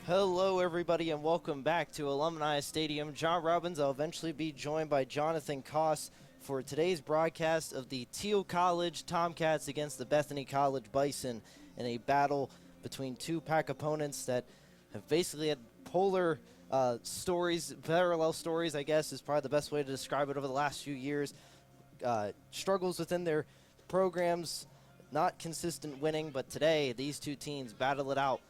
Hello, everybody, and welcome back to Alumni Stadium. John Robbins. I'll eventually be joined by Jonathan Koss for today's broadcast of the Thiel College Tomcats against the Bethany College Bison in a battle between two pack opponents that have basically had polar stories, parallel stories, I guess, is probably the best way to describe it over the last few years. Struggles within their programs, not consistent winning, but today these two teams battle it out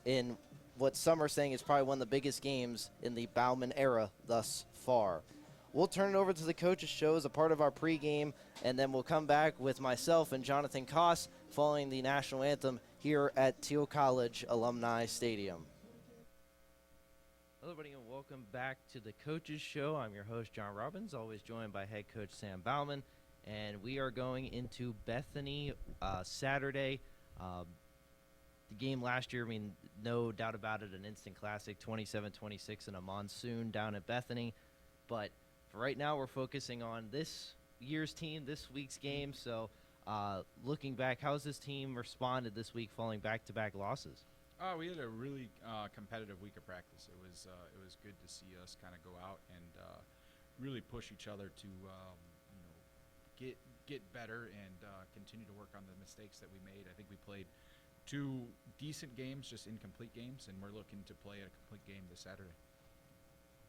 in what some are saying is probably one of the biggest games in the Bauman era thus far. We'll turn it over to the coaches' show as a part of our pregame, and then we'll come back with myself and Jonathan Koss following the national anthem here at Thiel College Alumni Stadium. Hello, everybody, and welcome back to the coaches' show. I'm your host, John Robbins, always joined by head coach Sam Bauman, and we are going into Bethany Saturday. The game last year, I mean, no doubt about it, an instant classic, 27-26 in a monsoon down at Bethany. But for right now, we're focusing on this year's team, this week's game. So looking back, how's this team responded this week following back-to-back losses? We had a really competitive week of practice. It was good to see us kind of go out and really push each other to get better and continue to work on the mistakes that we made. I think we played two decent games, just incomplete games, and we're looking to play a complete game this Saturday.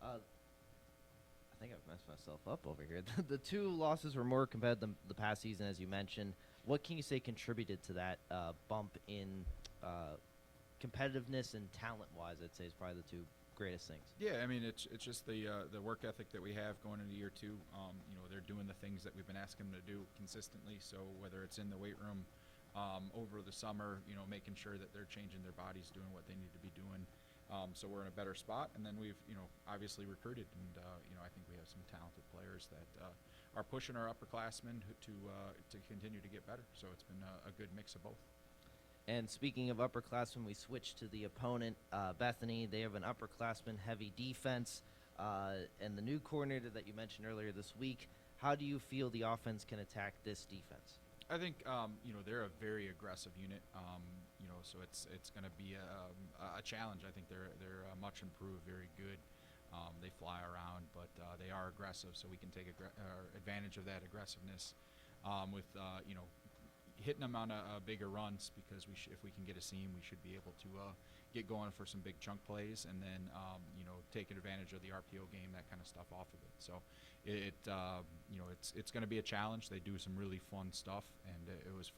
I think I've messed myself up over here. The two losses were more competitive than the past season, as you mentioned. What can you say contributed to that bump in competitiveness and talent-wise? I'd say is probably the two greatest things. Yeah, I mean, it's just the work ethic that we have going into year two. They're doing the things that we've been asking them to do consistently. So whether it's in the weight room, over the summer, making sure that they're changing their bodies, doing what they need to be doing. So we're in a better spot. And then we've, obviously recruited. And, I think we have some talented players that are pushing our upperclassmen to continue to get better. So it's been a good mix of both. And speaking of upperclassmen, we switch to the opponent, Bethany. They have an upperclassman-heavy defense. And the new coordinator that you mentioned earlier this week, how do you feel the offense can attack this defense? I think they're a very aggressive unit. So it's going to be a challenge. I think they're much improved, very good. They fly around, but they are aggressive, so we can take advantage of that aggressiveness with hitting them on a bigger runs, because if we can get a seam, we should be able to get going for some big chunk plays, and then taking advantage of the RPO game, that kind of stuff off of it. So it's going to be a challenge. They do some really fun stuff, and it was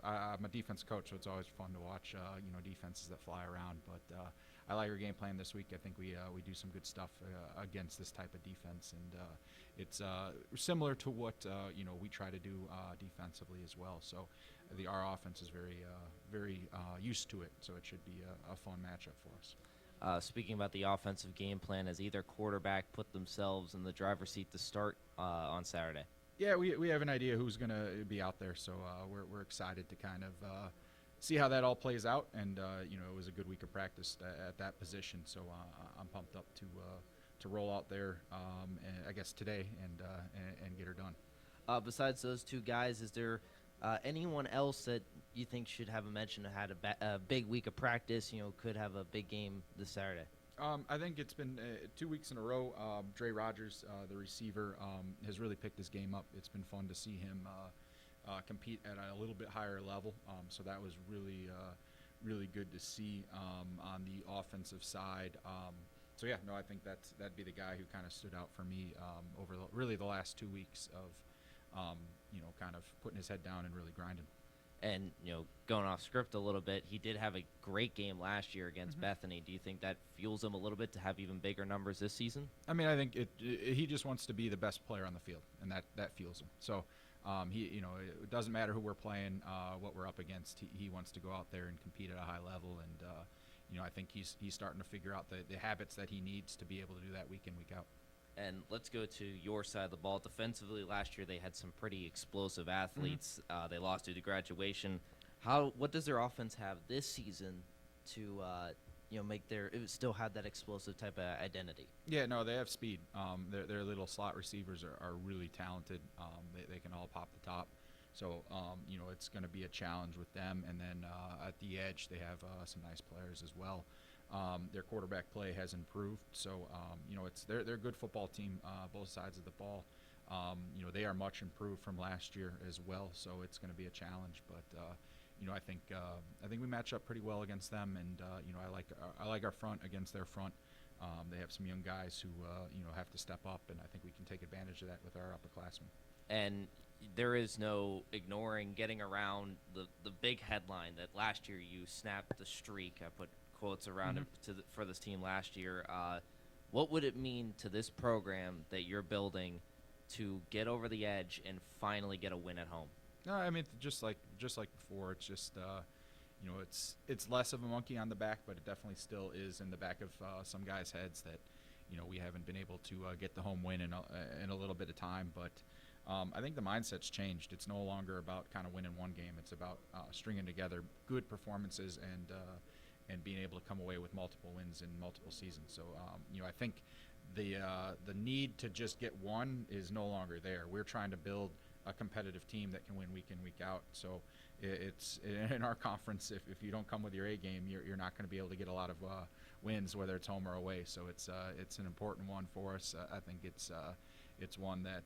I'm a defense coach, so it's always fun to watch defenses that fly around. But I like our game plan this week. I think we do some good stuff against this type of defense, and it's similar to what we try to do defensively as well. So our offense is very used to it, so it should be a fun matchup for us. Speaking about the offensive game plan, has either quarterback put themselves in the driver's seat to start on Saturday? Yeah, we have an idea who's going to be out there, so we're excited to kind of see how that all plays out. And it was a good week of practice at that position, so I'm pumped up to roll out there, I guess today, and get her done. Besides those two guys, is there anyone else that you think should have a mention, had a big week of practice, could have a big game this Saturday? I think it's been 2 weeks in a row. Dre Rogers, the receiver, has really picked his game up. It's been fun to see him compete at a little bit higher level. So that was really good to see on the offensive side. So yeah, no, I think that'd be the guy who kind of stood out for me over really the last 2 weeks of kind of putting his head down and really grinding. And, going off script a little bit, he did have a great game last year against Bethany. Do you think that fuels him a little bit to have even bigger numbers this season? I mean, I think he just wants to be the best player on the field, and that fuels him. So, it doesn't matter who we're playing, what we're up against. He wants to go out there and compete at a high level, and, I think he's starting to figure out the habits that he needs to be able to do that week in, week out. And let's go to your side of the ball. Defensively, last year they had some pretty explosive athletes. They lost due to graduation. What does their offense have this season to make it still have that explosive type of identity? Yeah, no, they have speed. Their little slot receivers are really talented. They can all pop the top. So, it's going to be a challenge with them. And then at the edge, they have some nice players as well. Their quarterback play has improved. So, they're a good football team, both sides of the ball. They are much improved from last year as well, so it's going to be a challenge. But I think we match up pretty well against them, and I like our front against their front. They have some young guys who have to step up, and I think we can take advantage of that with our upperclassmen. And there is no ignoring getting around the big headline that last year you snapped the streak. I put quotes around it for this team last year. What would it mean to this program that you're building to get over the edge and finally get a win at home? No, I mean, just like before, it's just it's less of a monkey on the back, but it definitely still is in the back of some guys' heads that we haven't been able to get the home win in a little bit of time. But I think the mindset's changed. It's no longer about kind of winning one game. It's about stringing together good performances and being able to come away with multiple wins in multiple seasons. So I think the need to just get one is no longer there. We're trying to build a competitive team that can win week in, week out. So it's in our conference, if you don't come with your A game, you're not going to be able to get a lot of wins, whether it's home or away. So it's an important one for us. I think it's one that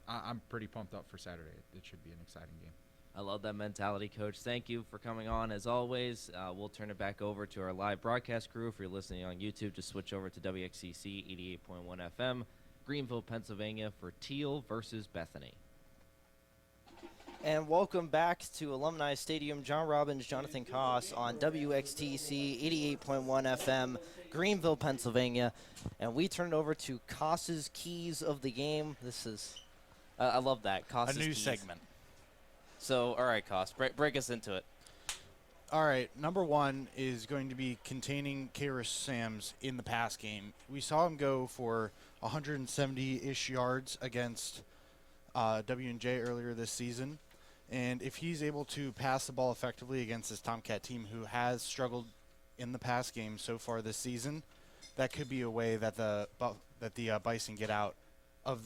I'm pretty pumped up for Saturday. It should be an exciting game. I love that mentality, Coach. Thank you for coming on, as always. We'll turn it back over to our live broadcast crew. If you're listening on YouTube, just switch over to WXCC 88.1 FM, Greenville, Pennsylvania, for Thiel versus Bethany. And welcome back to Alumni Stadium. John Robbins, Jonathan Koss on WXTC 88.1 FM, Greenville, Pennsylvania. And we turn it over to Koss's Keys of the Game. This is, I love that, Koss's Keys. A new Keys. segment. So, all right, Koss, break us into it. All right, number one is going to be containing Kairos Sams in the pass game. We saw him go for 170-ish yards against W&J earlier this season. And if he's able to pass the ball effectively against this Tomcat team who has struggled in the pass game so far this season, that could be a way that the Bison get out of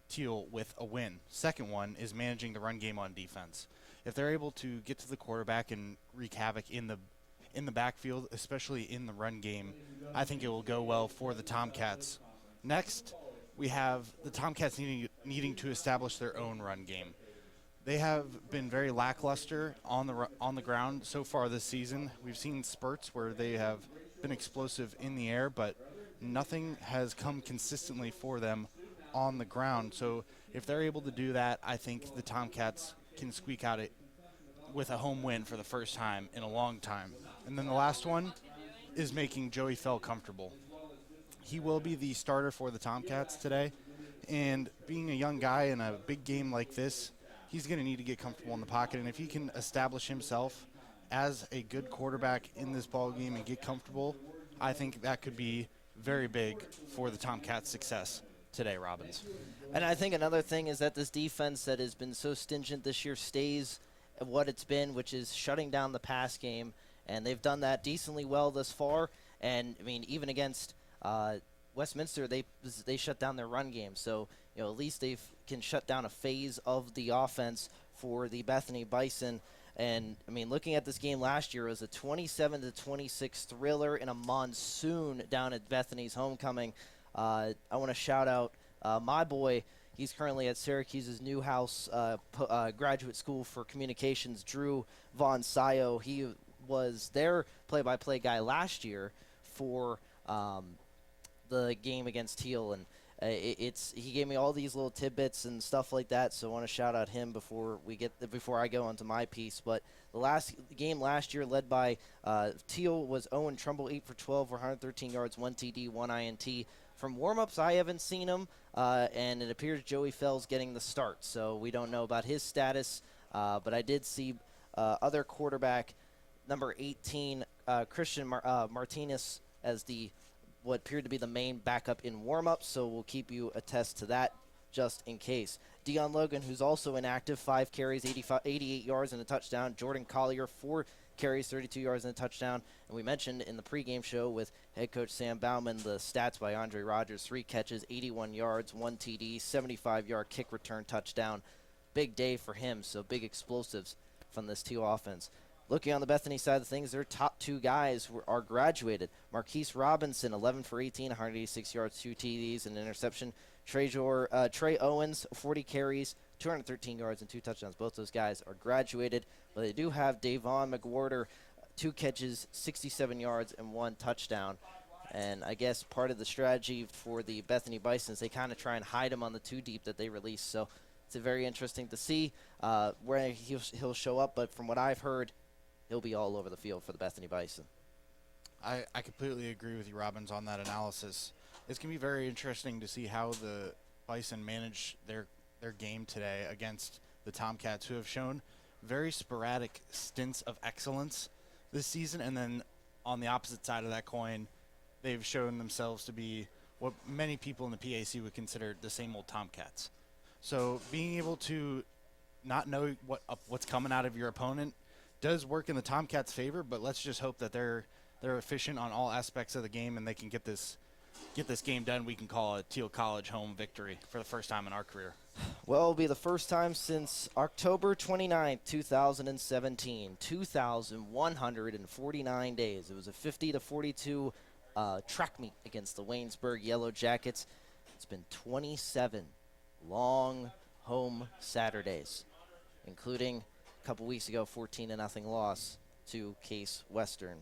Thiel with a win. Second one is managing the run game on defense. If they're able to get to the quarterback and wreak havoc in the backfield, especially in the run game, I think it will go well for the Tomcats. Next, we have the Tomcats needing to establish their own run game. They have been very lackluster on the ground so far this season. We've seen spurts where they have been explosive in the air, but nothing has come consistently for them on the ground. So if they're able to do that, I think the Tomcats can squeak out it with a home win for the first time in a long time. And then the last one is making Joey Fell comfortable. He will be the starter for the Tomcats today, and being a young guy in a big game like this, he's going to need to get comfortable in the pocket. And if he can establish himself as a good quarterback in this ball game and get comfortable, I think that could be very big for the Tomcats' success today, Robbins. And I think another thing is that this defense that has been so stingent this year stays at what it's been, which is shutting down the pass game. And they've done that decently well thus far. And, I mean, even against Westminster, they shut down their run game. So, at least they can shut down a phase of the offense for the Bethany Bison. And, I mean, looking at this game last year, it was a 27-26 thriller in a monsoon down at Bethany's homecoming. I want to shout out my boy. He's currently at Syracuse's Newhouse Graduate School for Communications, Drew Von Sayo. He was their play-by-play guy last year for the game against Thiel, and he gave me all these little tidbits and stuff like that. So I want to shout out him before I go on to my piece. But the last game last year, led by Thiel, was Owen Trumbull, 8 for 12 for 113 yards, 1 TD, 1 INT. From warm-ups, I haven't seen him, and it appears Joey Fell's getting the start. So we don't know about his status, but I did see other quarterback, number 18, Christian Martinez, as what appeared to be the main backup in warm-ups. So we'll keep you attest to that just in case. Dion Logan, who's also inactive, 5 carries, 88 yards and a touchdown. Jordan Collier, 4 carries, 32 yards and a touchdown. And we mentioned in the pregame show with head coach Sam Bauman the stats by Andre Rogers: 3 catches, 81 yards, 1 TD, 75-yard kick return touchdown. Big day for him, so big explosives from this Thiel offense. Looking on the Bethany side of things, their top 2 guys are graduated. Marquise Robinson, 11 for 18, 186 yards, 2 TDs, and an interception. Trey Owens, 40 carries, 213 yards, and 2 touchdowns. Both those guys are graduated, but they do have Davon McWhorter, 2 catches, 67 yards, and 1 touchdown. And I guess part of the strategy for the Bethany Bisons, they kind of try and hide him on the 2 deep that they release. So it's very interesting to see where he'll show up. But from what I've heard, he'll be all over the field for the Bethany Bison. I completely agree with you, Robbins, on that analysis. It's going to be very interesting to see how the Bison manage their game today against the Tomcats, who have shown very sporadic stints of excellence this season. And then on the opposite side of that coin, they've shown themselves to be what many people in the PAC would consider the same old Tomcats. So being able to not know what's coming out of your opponent does work in the Tomcats' favor, but let's just hope that they're efficient on all aspects of the game and they can get this game done. We can call it Thiel College home victory for the first time in our career. Well, it'll be the first time since October 29th, 2017, 2,149 days. It was a 50-42 track meet against the Waynesburg Yellow Jackets. It's been 27 long home Saturdays, including a couple weeks ago, 14-0 loss to Case Western.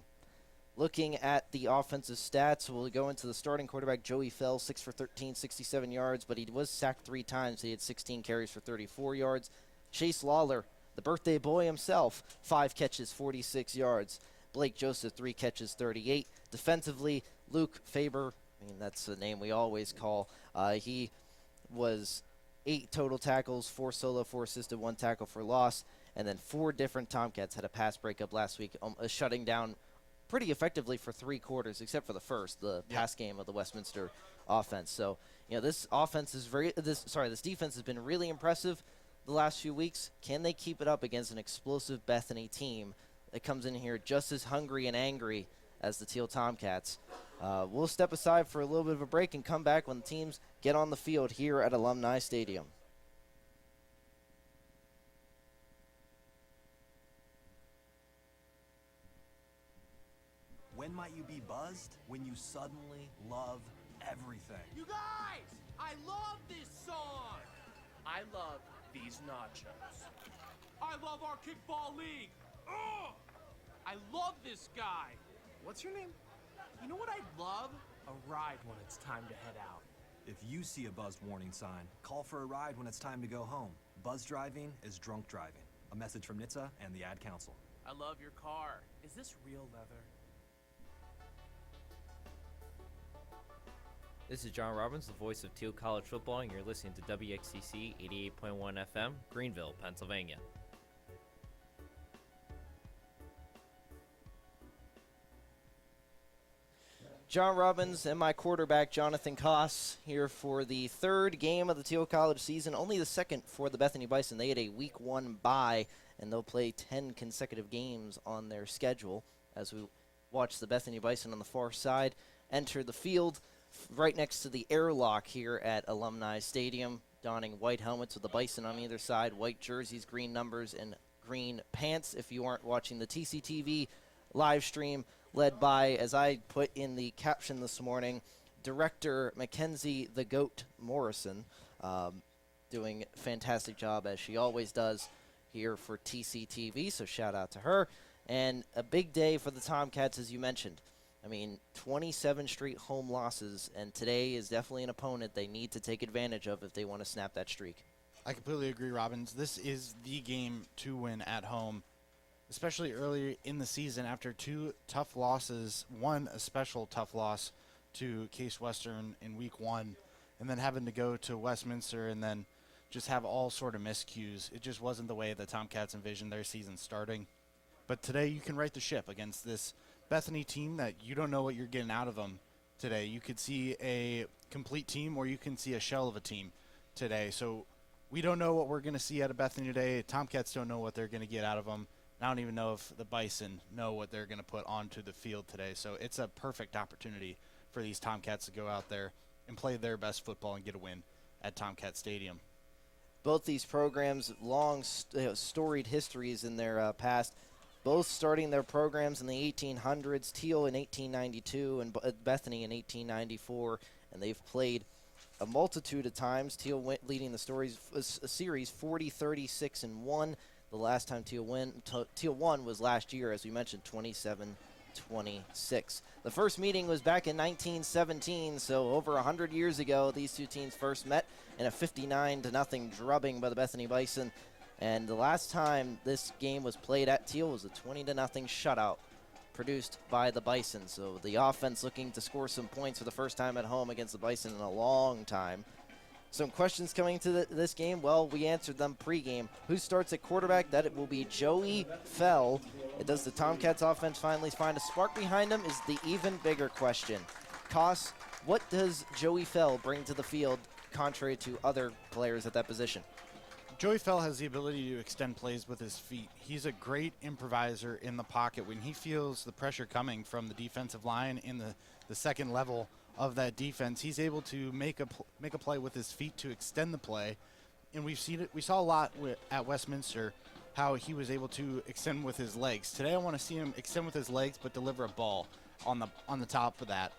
Looking at the offensive stats, we'll go into the starting quarterback, Joey Fell, 6 for 13, 67 yards, but he was sacked 3 times. He had 16 carries for 34 yards. Chase Lawler, the birthday boy himself, 5 catches, 46 yards. Blake Joseph, 3 catches, 38. Defensively, Luke Faber, that's the name we always call. He was 8 total tackles, 4 solo, 4 assisted, 1 tackle for loss, and then 4 different Tomcats had a pass breakup last week, shutting down pretty effectively for 3 quarters, except for the first, the pass game of the Westminster offense. So, this offense is this defense has been really impressive the last few weeks. Can they keep it up against an explosive Bethany team that comes in here just as hungry and angry as the Thiel Tomcats? We'll step aside for a little bit of a break and come back when the teams get on the field here at Alumni Stadium. When might you be buzzed? When you suddenly love everything. You guys, I love this song. I love these nachos. I love our kickball league. Ugh! I love this guy. What's your name? You know what I'd love? A ride when it's time to head out. If you see a buzzed warning sign, call for a ride when it's time to go home. Buzz driving is drunk driving. A message from NHTSA and the Ad Council. I love your car. Is this real leather? This is John Robbins, the voice of Thiel College football, and you're listening to WXCC 88.1 FM, Greenville, Pennsylvania. John Robbins and my quarterback, Jonathan Koss, here for the 3rd game of the Thiel College season, only the 2nd for the Bethany Bison. They had a Week 1 bye, and they'll play 10 consecutive games on their schedule as we watch the Bethany Bison on the far side enter the field right next to the airlock here at Alumni Stadium, donning white helmets with the Bison on either side, white jerseys, green numbers, and green pants. If you aren't watching the TCTV live stream, led by, as I put in the caption this morning, Director Mackenzie the Goat Morrison, doing a fantastic job as she always does here for TCTV, so shout out to her. And a big day for the Tomcats, as you mentioned. 27 straight home losses, and today is definitely an opponent they need to take advantage of if they want to snap that streak. I completely agree, Robbins. This is the game to win at home, especially early in the season after 2 tough losses, one a special tough loss to Case Western in Week 1, and then having to go to Westminster and then just have all sort of miscues. It just wasn't the way the Tomcats envisioned their season starting. But today you can right the ship against this Bethany team that you don't know what you're getting out of them today. You could see a complete team or you can see a shell of a team today. So we don't know what we're going to see out of Bethany today. Tomcats don't know what they're going to get out of them. I don't even know if the Bison know what they're going to put onto the field today. So it's a perfect opportunity for these Tomcats to go out there and play their best football and get a win at Tomcat Stadium. Both these programs, long, storied histories in their past. both starting their programs in the 1800s, Thiel in 1892 and Bethany in 1894, and they've played a multitude of times. Thiel leading the series 40-36-1. The last time Thiel won was last year, as we mentioned, 27-26. The first meeting was back in 1917, so over 100 years ago, these two teams first met in a 59-0 drubbing by the Bethany Bison. And the last time this game was played at Thiel was a 20-0 shutout produced by the Bison. So the offense looking to score some points for the first time at home against the Bison in a long time. Some questions coming to this game. Well, we answered them pregame. Who starts at quarterback? That it will be Joey Fell. Does the Tomcats offense finally find a spark behind him is the even bigger question. Koss, what does Joey Fell bring to the field contrary to other players at that position? Joey Fell has the ability to extend plays with his feet. He's a great improviser in the pocket. When he feels the pressure coming from the defensive line in the second level of that defense, he's able to make a play with his feet to extend the play. And we've seen it. We saw a lot at Westminster how he was able to extend with his legs. Today I want to see him extend with his legs but deliver a ball on the top of that.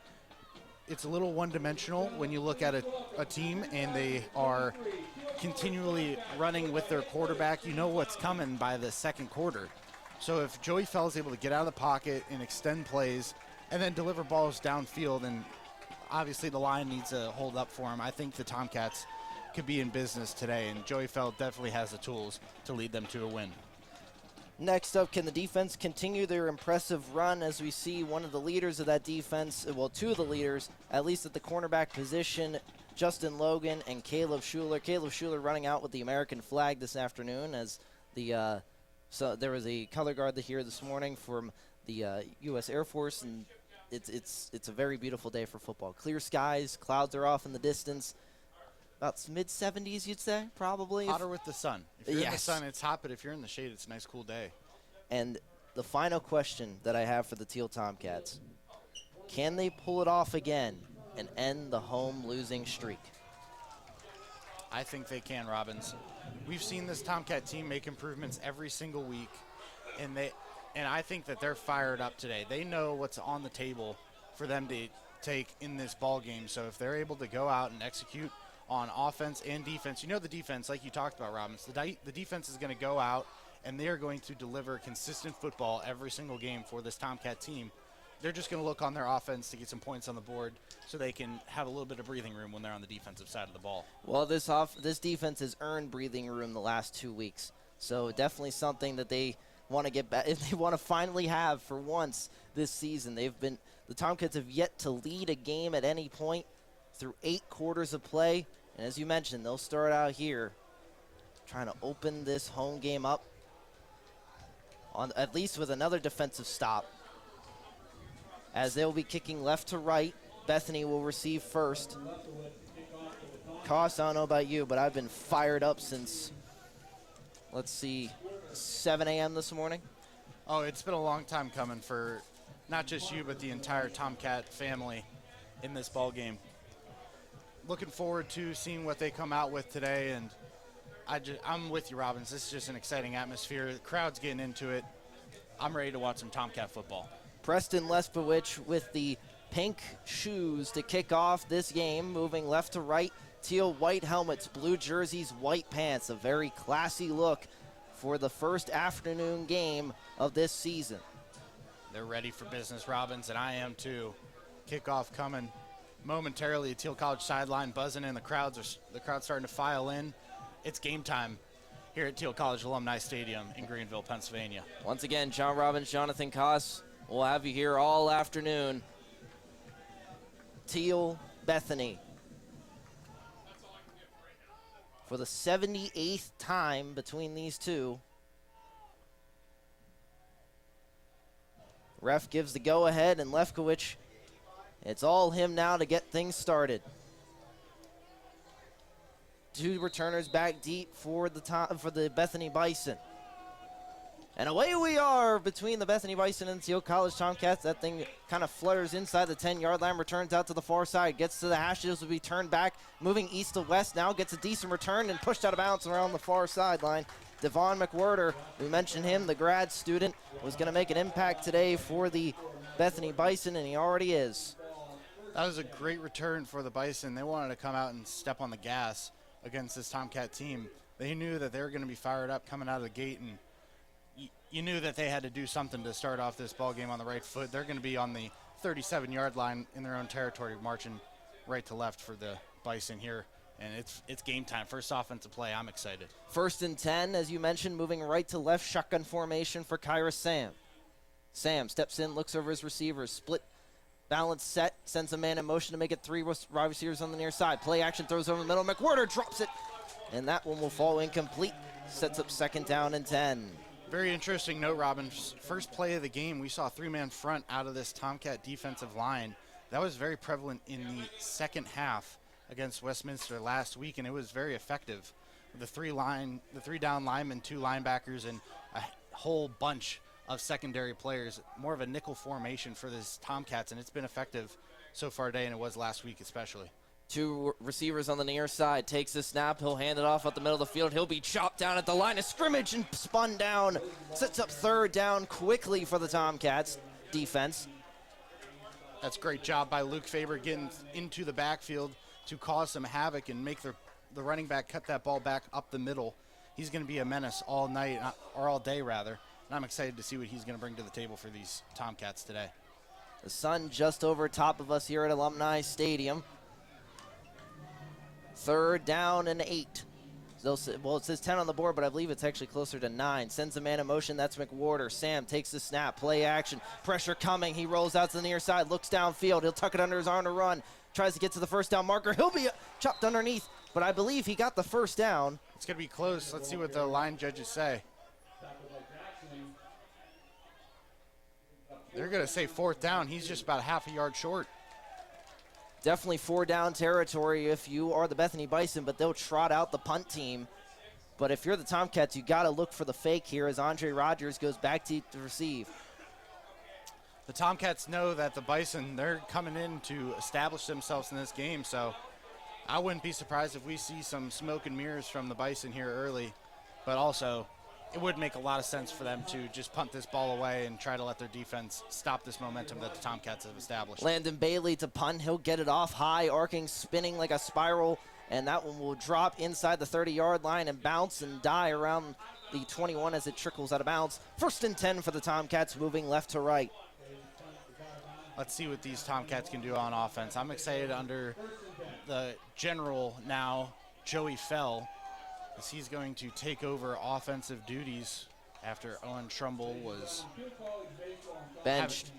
It's a little one-dimensional when you look at a team and they are continually running with their quarterback. You know what's coming by the second quarter. So if Joey Fell is able to get out of the pocket and extend plays and then deliver balls downfield, and obviously the line needs to hold up for him, I think the Tomcats could be in business today, and Joey Fell definitely has the tools to lead them to a win. Next up, can the defense continue their impressive run as we see one of the leaders of that defense, well, two of the leaders, at least at the cornerback position, Justin Logan and Caleb Schuler. Caleb Schuler running out with the American flag this afternoon as so there was a color guard here this morning from the U.S. Air Force, and it's a very beautiful day for football. Clear skies, clouds are off in the distance. About mid-70s, you'd say, probably. Hotter with the sun. If you're in the sun, it's hot, but if you're in the shade, it's a nice, cool day. And the final question that I have for the Thiel Tomcats, can they pull it off again and end the home losing streak? I think they can, Robbins. We've seen this Tomcat team make improvements every single week, and I think that they're fired up today. They know what's on the table for them to take in this ball game. So if they're able to go out and execute on offense and defense, you know the defense, like you talked about, Robbins, the defense is going to go out and they are going to deliver consistent football every single game for this Tomcat team. They're just going to look on their offense to get some points on the board so they can have a little bit of breathing room when they're on the defensive side of the ball. Well, this defense has earned breathing room the last 2 weeks, so definitely something that they want to get back, if they want to finally have for once this season. The Tomcats have yet to lead a game at any point through 8 quarters of play. And as you mentioned, they'll start out here trying to open this home game up on at least with another defensive stop, as they'll be kicking left to right. Bethany will receive first. Koss, I don't know about you, but I've been fired up since, let's see, 7 a.m. this morning. Oh, it's been a long time coming for not just you, but the entire Tomcat family in this ball game. Looking forward to seeing what they come out with today, and I'm with you, Robbins. This is just an exciting atmosphere. The crowd's getting into it. I'm ready to watch some Tomcat football. Preston Lespowich with the pink shoes to kick off this game, moving left to right. Teal white helmets, blue jerseys, white pants. A very classy look for the first afternoon game of this season. They're ready for business, Robbins, and I am too. Kickoff coming momentarily. Thiel College sideline buzzing in. The crowd's starting to file in. It's game time here at Thiel College Alumni Stadium in Greenville, Pennsylvania. Once again, John Robbins, Jonathan Koss, we'll have you here all afternoon. Thiel, Bethany. For the 78th time between these two. Ref gives the go-ahead, and Lefkowitz, it's all him now to get things started. 2 returners back deep for the Bethany Bison. And away we are between the Bethany Bison and Thiel College Tomcats. That thing kind of flutters inside the 10-yard line, returns out to the far side, gets to the hashes, will be turned back, moving east to west now, gets a decent return and pushed out of bounds around the far sideline. Devon McWhirter, we mentioned him, the grad student, was going to make an impact today for the Bethany Bison, and he already is. That was a great return for the Bison. They wanted to come out and step on the gas against this Tomcat team. They knew that they were going to be fired up coming out of the gate, and you knew that they had to do something to start off this ball game on the right foot. They're going to be on the 37-yard line in their own territory, marching right to left for the Bison here. And it's game time. First offensive play. I'm excited. 1st and 10, as you mentioned, moving right to left, shotgun formation for Kyra Sam. Sam steps in, looks over his receivers, split balance set, sends a man in motion to make it 3 wide receivers on the near side. Play action, throws over the middle. McWhirter drops it, and that one will fall incomplete. Sets up 2nd down and 10. Very interesting note, Robin. First play of the game, we saw a 3-man front out of this Tomcat defensive line. That was very prevalent in the second half against Westminster last week, and it was very effective. The 3-down linemen, 2 linebackers, and a whole bunch of secondary players. More of a nickel formation for this Tomcats, and it's been effective so far today, and it was last week especially. 2 receivers on the near side. Takes the snap. He'll hand it off at the middle of the field. He'll be chopped down at the line of scrimmage and spun down. Sets up 3rd down quickly for the Tomcats defense. That's a great job by Luke Faber getting into the backfield to cause some havoc and make the running back cut that ball back up the middle. He's going to be a menace all night, or all day rather. And I'm excited to see what he's going to bring to the table for these Tomcats today. The sun just over top of us here at Alumni Stadium. 3rd down and 8. Well, it says 10 on the board, but I believe it's actually closer to 9. Sends a man in motion. That's McWhirter. Sam takes the snap. Play action. Pressure coming. He rolls out to the near side. Looks downfield. He'll tuck it under his arm to run. Tries to get to the 1st down marker. He'll be chopped underneath, but I believe he got the 1st down. It's going to be close. Let's see what the line judges say. They're going to say 4th down. He's just about half a yard short. Definitely 4-down territory if you are the Bethany Bison, but they'll trot out the punt team. But if you're the Tomcats, you got to look for the fake here as Andre Rogers goes back to receive. The Tomcats know that the Bison, they're coming in to establish themselves in this game, so I wouldn't be surprised if we see some smoke and mirrors from the Bison here early. But also, it would make a lot of sense for them to just punt this ball away and try to let their defense stop this momentum that the Tomcats have established. Landon Bailey to punt. He'll get it off high, arcing, spinning like a spiral, and that one will drop inside the 30-yard line and bounce and die around the 21 as it trickles out of bounds. 1st and 10 for the Tomcats, moving left to right. Let's see what these Tomcats can do on offense. I'm excited under the general now, Joey Fell, as he's going to take over offensive duties after Owen Trumbull was benched.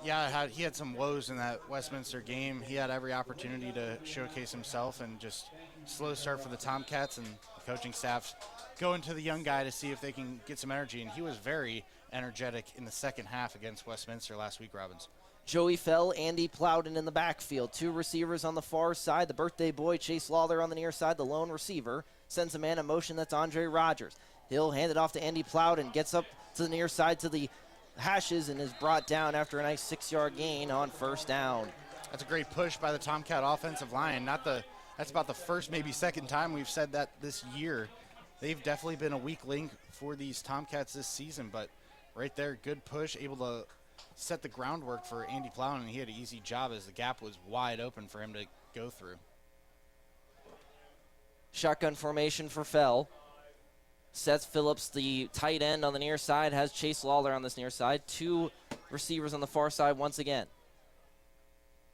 He had some woes in that Westminster game. He had every opportunity to showcase himself, and just slow start for the Tomcats, and the coaching staff going to the young guy to see if they can get some energy, and he was very energetic in the second half against Westminster last week, Robbins. Joey Fell, Andy Plowden in the backfield. 2 receivers on the far side. The birthday boy, Chase Lawler, on the near side, the lone receiver. Sends a man in motion. That's Andre Rogers. He'll hand it off to Andy Plowden. Gets up to the near side to the hashes and is brought down after a nice 6-yard gain on 1st down. That's a great push by the Tomcat offensive line. That's about the first, maybe second time we've said that this year. They've definitely been a weak link for these Tomcats this season, but right there, good push, able to set the groundwork for Andy Plowden, and he had an easy job as the gap was wide open for him to go through. Shotgun formation for Fell. Seth Phillips, the tight end on the near side, has Chase Lawler on this near side. 2 receivers on the far side once again.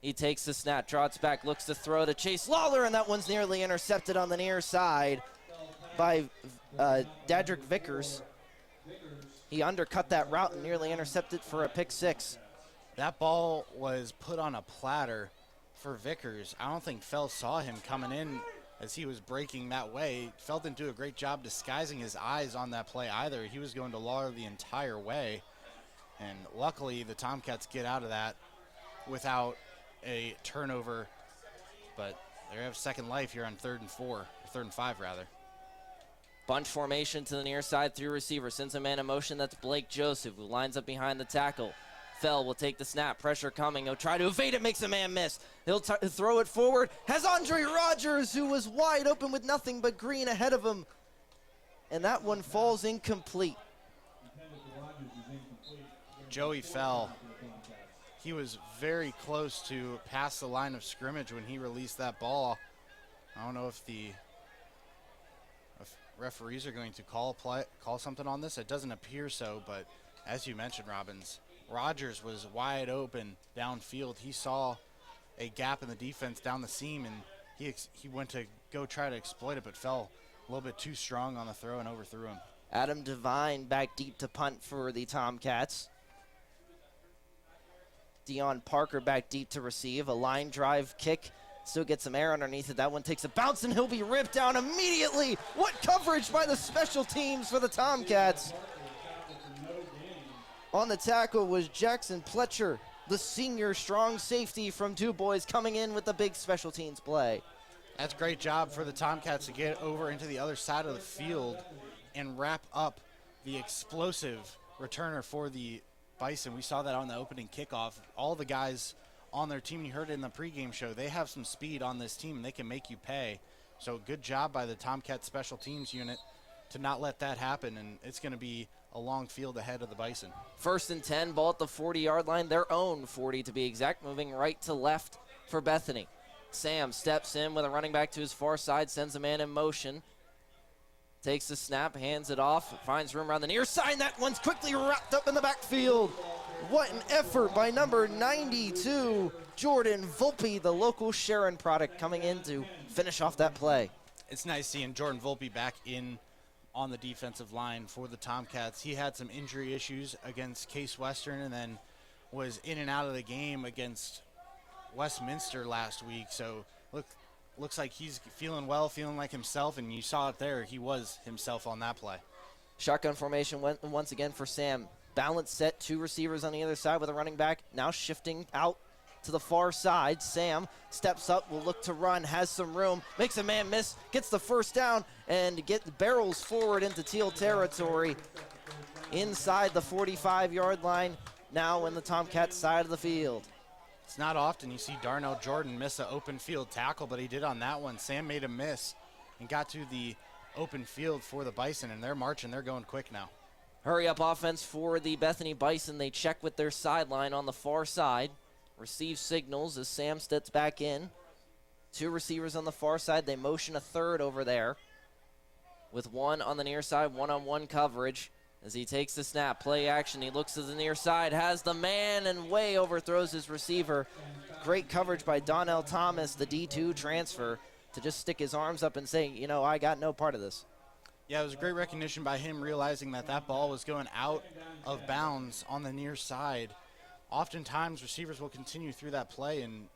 He takes the snap, trots back, looks to throw to Chase Lawler, and that one's nearly intercepted on the near side by Dadrick Vickers. He undercut that route and nearly intercepted for a pick 6. That ball was put on a platter for Vickers. I don't think Fell saw him coming in as he was breaking that way. Fell didn't do a great job disguising his eyes on that play either. He was going to Lawler the entire way. And luckily, the Tomcats get out of that without a turnover. But they have second life here on 3rd and 4, or 3rd and 5 rather. Bunch formation to the near side, 3 receivers. Sends a man in motion. That's Blake Joseph, who lines up behind the tackle. Fell will take the snap. Pressure coming. He'll try to evade it. Makes a man miss. He'll throw it forward. Has Andre Rogers, who was wide open with nothing but green ahead of him. and that one falls incomplete. Joey fell. He was very close to past the line of scrimmage when he released that ball. I don't know if referees are going to call something on this. It doesn't appear so, but as you mentioned, Rogers was wide open downfield. He saw a gap in the defense down the seam, and he went to go try to exploit it, but fell a little bit too strong on the throw and overthrew him. Adam Devine back deep to punt for the Tomcats. Dion Parker back deep to receive. A line drive kick. Still gets some air underneath it. That one takes a bounce, and he'll be ripped down immediately. What coverage by the special teams for the Tomcats. On the tackle was Jackson Pletcher, the senior strong safety from DuBois, coming in with the big special teams play. That's a great job for the Tomcats to get over into the other side of the field and wrap up the explosive returner for the Bison. We saw that on the opening kickoff. All the guys on their team, you heard it in the pregame show, they have some speed on this team, and they can make you pay. So good job by the Tomcats special teams unit to not let that happen, and it's going to be a long field ahead of the Bison. 1st and 10, ball at the 40-yard line, their own 40 to be exact, moving right to left for Bethany. Sam steps in with a running back to his far side, sends a man in motion. Takes the snap, hands it off, finds room around the near side, and that one's quickly wrapped up in the backfield. What an effort by number 92, Jordan Volpe, the local Sharon product, coming in to finish off that play. It's nice seeing Jordan Volpe back in on the defensive line for the Tomcats. He had some injury issues against Case Western and then was in and out of the game against Westminster last week. So looks like he's feeling well, feeling like himself, and you saw it there. He was himself on that play. Shotgun formation once again for Sam. Balance set, 2 receivers on the other side with a running back. Now shifting out to the far side. Sam steps up, will look to run, has some room, makes a man miss, gets the first down, and barrels forward into Thiel territory inside the 45-yard line, now in the Tomcats side of the field. It's not often you see Darnell Jordan miss an open field tackle, but he did on that one. Sam made a miss and got to the open field for the Bison, and they're marching. They're going quick now. Hurry up offense for the Bethany Bison. They check with their sideline on the far side. Receive signals as Sam steps back in. 2 receivers on the far side. They motion a third over there with 1 on the near side, 1-on-1 coverage. As he takes the snap, play action, he looks to the near side, has the man, and way overthrows his receiver. Great coverage by Donnell Thomas, the D2 transfer, to just stick his arms up and say, you know, I got no part of this. Yeah, it was a great recognition by him, realizing that ball was going out of bounds on the near side. Oftentimes, receivers will continue through that play, and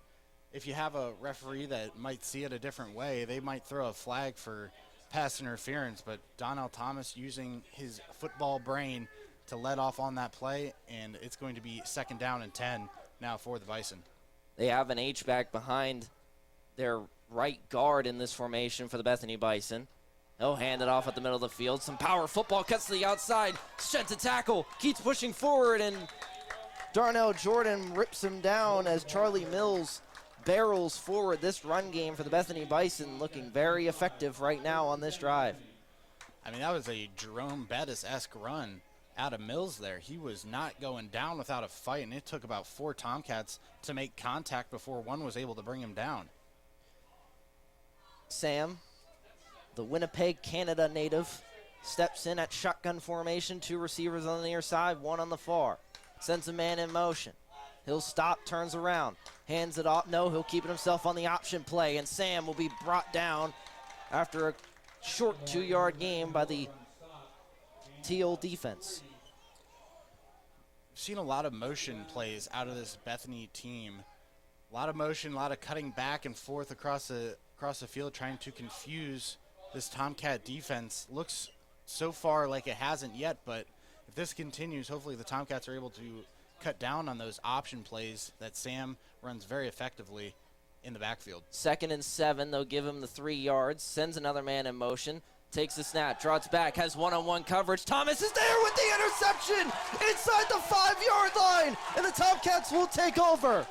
if you have a referee that might see it a different way, they might throw a flag for pass interference, but Donnell Thomas using his football brain to let off on that play, and it's going to be 2nd down and 10 now for the Bison. They have an H-back behind their right guard in this formation for the Bethany Bison. He'll hand it off at the middle of the field. Some power football, cuts to the outside, sent to tackle, keeps pushing forward, and Darnell Jordan rips him down as Charlie Mills barrels forward. This run game for the Bethany Bison looking very effective right now on this drive. I mean, that was a Jerome Bettis-esque run out of Mills there. He was not going down without a fight, and it took about 4 Tomcats to make contact before one was able to bring him down. Sam, the Winnipeg, Canada native, steps in at shotgun formation. 2 receivers on the near side, 1 on the far. Sends a man in motion. He'll stop, turns around, hands it off. No, he'll keep it himself on the option play, and Sam will be brought down after a short 2-yard gain by the Thiel defense. We've seen a lot of motion plays out of this Bethany team. A lot of motion, a lot of cutting back and forth across the field, trying to confuse this Tomcat defense. Looks so far like it hasn't yet, but if this continues, hopefully the Tomcats are able to cut down on those option plays that Sam runs very effectively in the backfield. 2nd and 7, they'll give him the 3 yards, sends another man in motion, takes the snap, trots back, has 1-on-1 coverage. Thomas is there with the interception inside the 5-yard line, and the Tomcats will take over.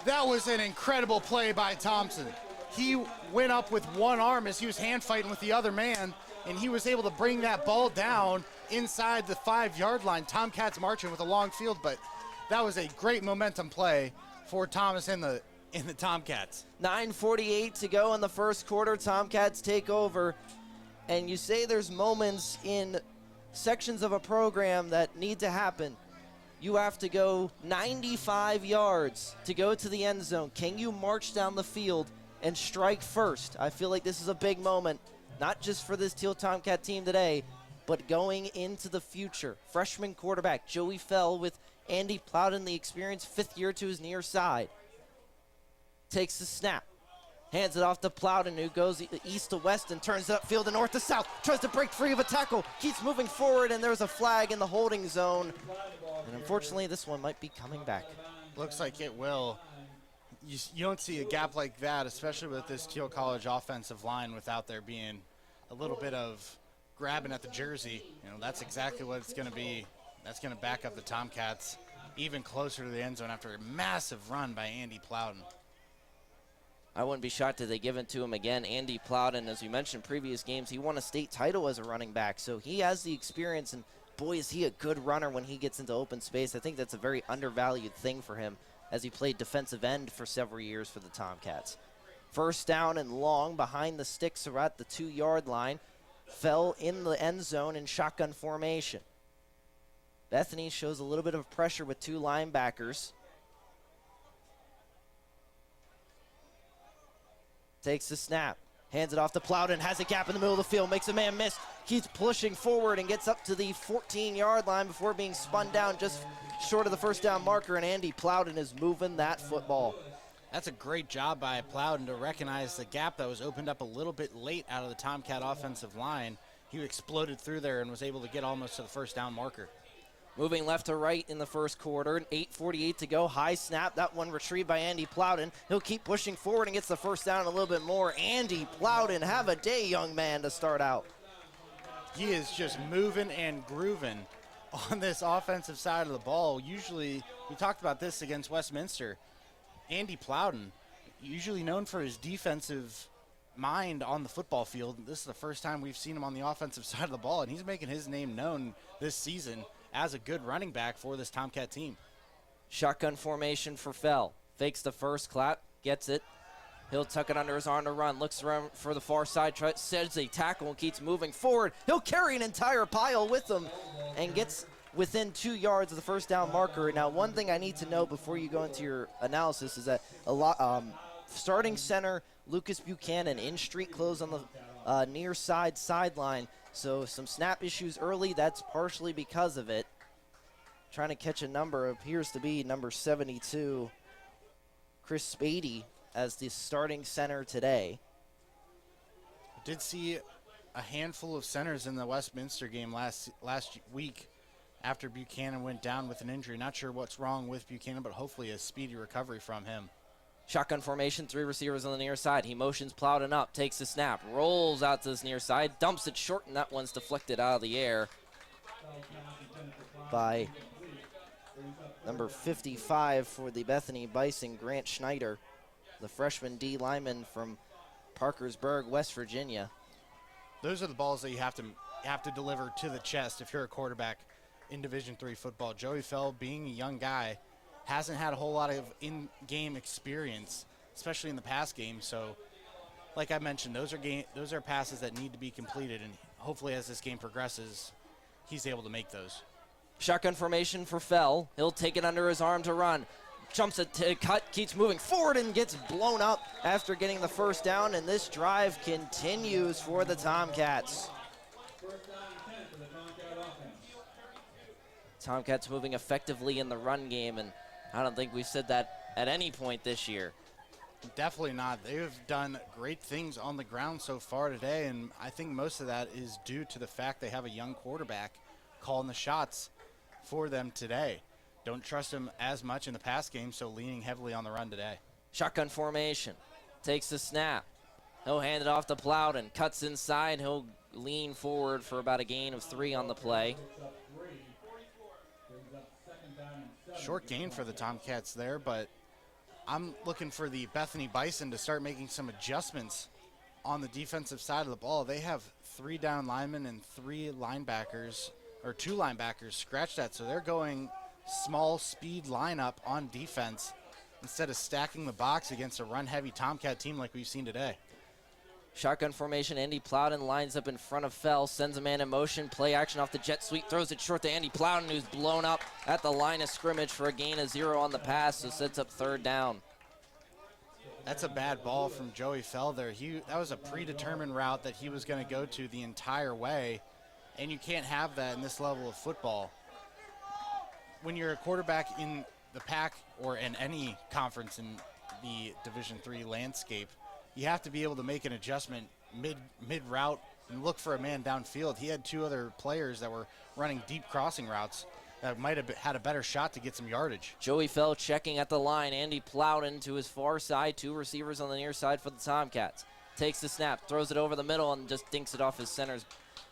That was an incredible play by Thompson. He went up with one arm as he was hand fighting with the other man, and he was able to bring that ball down inside the 5-yard line. Tomcats marching with a long field, but that was a great momentum play for Thomas in the Tomcats. 9:48 to go in the first quarter. Tomcats take over. And you say there's moments in sections of a program that need to happen. You have to go 95 yards to go to the end zone. Can you march down the field and strike first? I feel like this is a big moment, not just for this Thiel Tomcat team today, but going into the future. Freshman quarterback Joey Fell with Andy Plowden, the experienced 5th year, to his near side. Takes the snap. Hands it off to Plowden, who goes east to west and turns it upfield to north to south. Tries to break free of a tackle. Keeps moving forward, and there's a flag in the holding zone. And unfortunately, this one might be coming back. Looks like it will. You don't see a gap like that, especially with this Thiel College offensive line, without there being a little bit of grabbing at the jersey. That's exactly what it's going to be. That's going to back up the Tomcats even closer to the end zone after a massive run by Andy Plowden. I wouldn't be shocked if they give it to him again. Andy Plowden, as we mentioned in previous games, he won a state title as a running back, so he has the experience, and boy, is he a good runner when he gets into open space. I think that's a very undervalued thing for him, as he played defensive end for several years for the Tomcats. First down and long behind the sticks are at the 2-yard line. Fell in the end zone in shotgun formation. Bethany shows a little bit of pressure with 2 linebackers. Takes the snap, hands it off to Plowden, has a gap in the middle of the field, makes a man miss, keeps pushing forward and gets up to the 14-yard line before being spun down just short of the first down marker, and Andy Plowden is moving that football. That's a great job by Plowden to recognize the gap that was opened up a little bit late out of the Tomcat offensive line. He exploded through there and was able to get almost to the first down marker. Moving left to right in the first quarter, 8:48 to go. High snap, that one retrieved by Andy Plowden. He'll keep pushing forward and gets the first down a little bit more. Andy Plowden, have a day, young man, to start out. He is just moving and grooving on this offensive side of the ball. Usually, we talked about this against Westminster. Andy Plowden, usually known for his defensive mind on the football field. This is the first time we've seen him on the offensive side of the ball, and he's making his name known this season as a good running back for this Tomcat team. Shotgun formation for Fell. Fakes the first clap, gets it. He'll tuck it under his arm to run. Looks around for the far side, sets a tackle and keeps moving forward. He'll carry an entire pile with him and gets within 2 yards of the first down marker. Now, one thing I need to know before you go into your analysis is that starting center Lucas Buchanan in street clothes on the near side sideline. So some snap issues early. That's partially because of it. Trying to catch a number, appears to be number 72, Chris Spady, as the starting center today. I did see a handful of centers in the Westminster game last week after Buchanan went down with an injury. Not sure what's wrong with Buchanan, but hopefully a speedy recovery from him. Shotgun formation, 3 receivers on the near side. He motions Plowden up, takes the snap, rolls out to his near side, dumps it short, and that one's deflected out of the air by number 55 for the Bethany Bison, Grant Schneider, the freshman D lineman from Parkersburg, West Virginia. Those are the balls that you have to deliver to the chest if you're a quarterback in Division III football. Joey Fell, being a young guy, hasn't had a whole lot of in-game experience, especially in the pass game. So, like I mentioned, those are passes that need to be completed, and hopefully as this game progresses, he's able to make those. Shotgun formation for Fell. He'll take it under his arm to run. Jumps it to cut, keeps moving forward and gets blown up after getting the first down, and this drive continues for the Tomcats. Tomcats moving effectively in the run game, and I don't think we've said that at any point this year. Definitely not. They have done great things on the ground so far today, and I think most of that is due to the fact they have a young quarterback calling the shots for them today. Don't trust him as much in the pass game, so leaning heavily on the run today. Shotgun formation. Takes the snap. He'll hand it off to Plowden. Cuts inside. He'll lean forward for about a gain of 3 on the play. Short gain for the Tomcats there, but I'm looking for the Bethany Bison to start making some adjustments on the defensive side of the ball, they have 3 down linemen and 3 linebackers, or 2 linebackers scratched at. So they're going small speed lineup on defense instead of stacking the box against a run-heavy Tomcat team like we've seen today. Shotgun formation, Andy Plowden lines up in front of Fell, sends a man in motion, play action off the jet sweep, throws it short to Andy Plowden, who's blown up at the line of scrimmage for a gain of 0 on the pass, so sets up 3rd down. That's a bad ball from Joey Fell there. That was a predetermined route that he was going to go to the entire way, and you can't have that in this level of football. When you're a quarterback in the Pac or in any conference in the Division III landscape, you have to be able to make an adjustment mid-route and look for a man downfield. He had 2 other players that were running deep crossing routes that might have had a better shot to get some yardage. Joey Fell checking at the line. Andy Plowden to his far side. 2 receivers on the near side for the Tomcats. Takes the snap, throws it over the middle, and just dinks it off his center's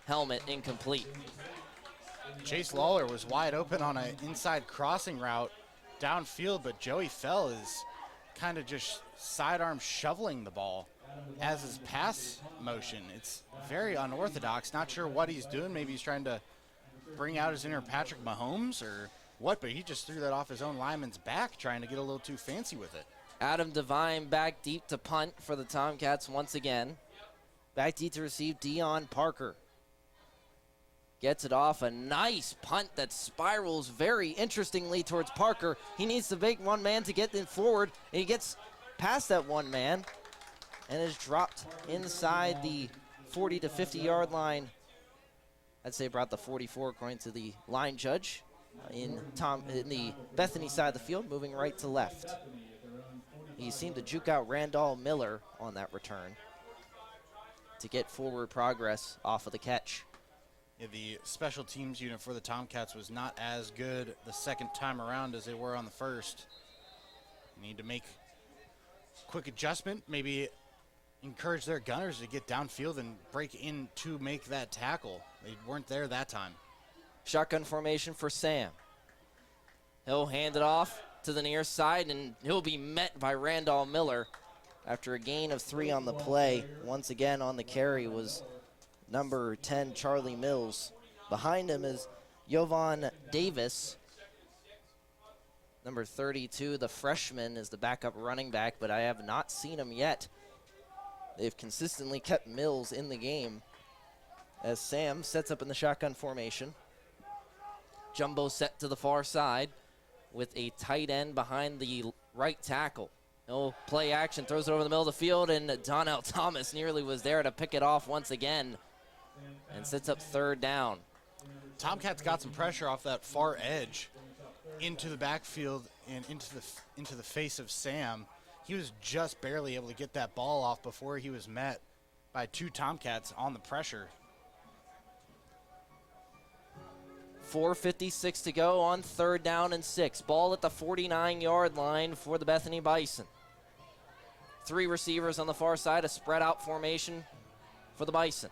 helmet, incomplete. Chase Lawler was wide open on an inside crossing route downfield, but Joey Fell is kind of just sidearm shoveling the ball as his pass motion. It's very unorthodox. Not sure what he's doing. Maybe he's trying to bring out his inner Patrick Mahomes or what, but he just threw that off his own lineman's back, trying to get a little too fancy with it. Adam Devine back deep to punt for the Tomcats once again. Back deep to receive Dion Parker. Gets it off, a nice punt that spirals very interestingly towards Parker. He needs to make one man to get in forward, and he gets past that one man and is dropped inside the 40 to 50 yard line. I'd say about the 44 according to the line judge in the Bethany side of the field, moving right to left. He seemed to juke out Randall Miller on that return to get forward progress off of the catch. Yeah, the special teams unit for the Tomcats was not as good the second time around as they were on the first. You need to make quick adjustment, maybe encourage their gunners to get downfield and break in to make that tackle. They weren't there that time. Shotgun formation for Sam. He'll hand it off to the near side, and he'll be met by Randall Miller after a gain of 3 on the play. Once again on the carry was number 10, Charlie Mills. Behind him is Jovan Davis. Number 32, the freshman, is the backup running back, but I have not seen him yet. They've consistently kept Mills in the game as Sam sets up in the shotgun formation. Jumbo set to the far side with a tight end behind the right tackle. No play action, throws it over the middle of the field, and Donnell Thomas nearly was there to pick it off once again and sets up 3rd down. Tomcats got some pressure off that far edge into the backfield and into the face of Sam. He was just barely able to get that ball off before he was met by 2 Tomcats on the pressure. 4:56 to go on 3rd down and 6. Ball at the 49-yard line for the Bethany Bison. 3 receivers on the far side, a spread out formation for the Bison.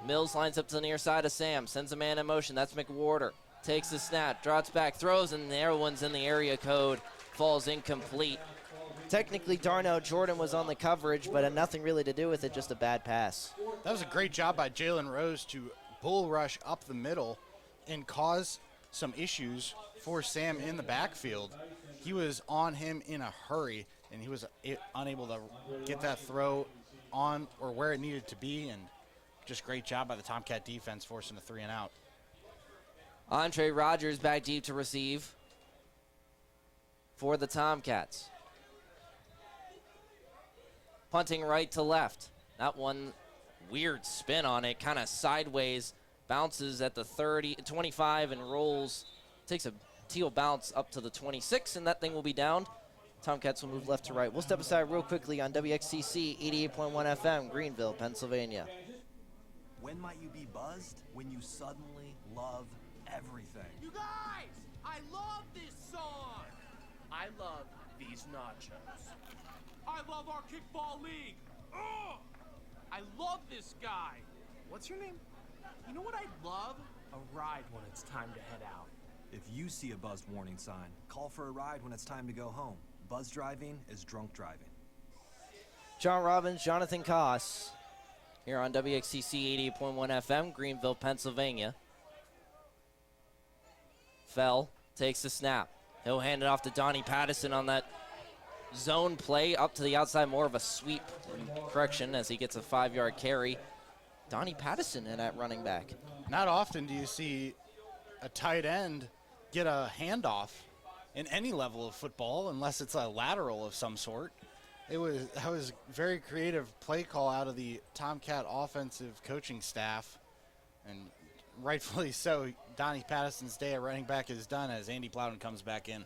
Mills lines up to the near side of Sam, sends a man in motion. That's McWhorter. Takes the snap, drops back, throws, and the other one's in the area code. Falls incomplete. Technically, Darnell Jordan was on the coverage, but had nothing really to do with it, just a bad pass. That was a great job by Jalen Rose to bull rush up the middle and cause some issues for Sam in the backfield. He was on him in a hurry, and he was unable to get that throw on or where it needed to be, and just great job by the Tomcat defense forcing a 3 and out. Andre Rogers back deep to receive for the Tomcats. Punting right to left. That one weird spin on it, kind of sideways, bounces at the 25 and rolls. Takes a Thiel bounce up to the 26, and that thing will be down. Tomcats will move left to right. We'll step aside real quickly on WXCC 88.1 FM, Greenville, Pennsylvania. When might you be buzzed? When you suddenly love everything. You guys, I love this song. I love these nachos. I love our kickball league. Ugh! I love this guy. What's your name? You know what I'd love? A ride when it's time to head out. If you see a buzzed warning sign, call for a ride when it's time to go home. Buzz driving is drunk driving. John Robbins, Jonathan Koss, here on WXCC 88.1 FM, Greenville, Pennsylvania. Fell takes the snap. He'll hand it off to Donnie Pattison on that zone play up to the outside, more of a sweep correction as he gets a 5-yard carry. Donnie Pattison in at running back. Not often do you see a tight end get a handoff in any level of football unless it's a lateral of some sort. That was very creative play call out of the Tomcat offensive coaching staff, and rightfully so. Donnie Pattison's day at running back is done as Andy Plowden comes back in.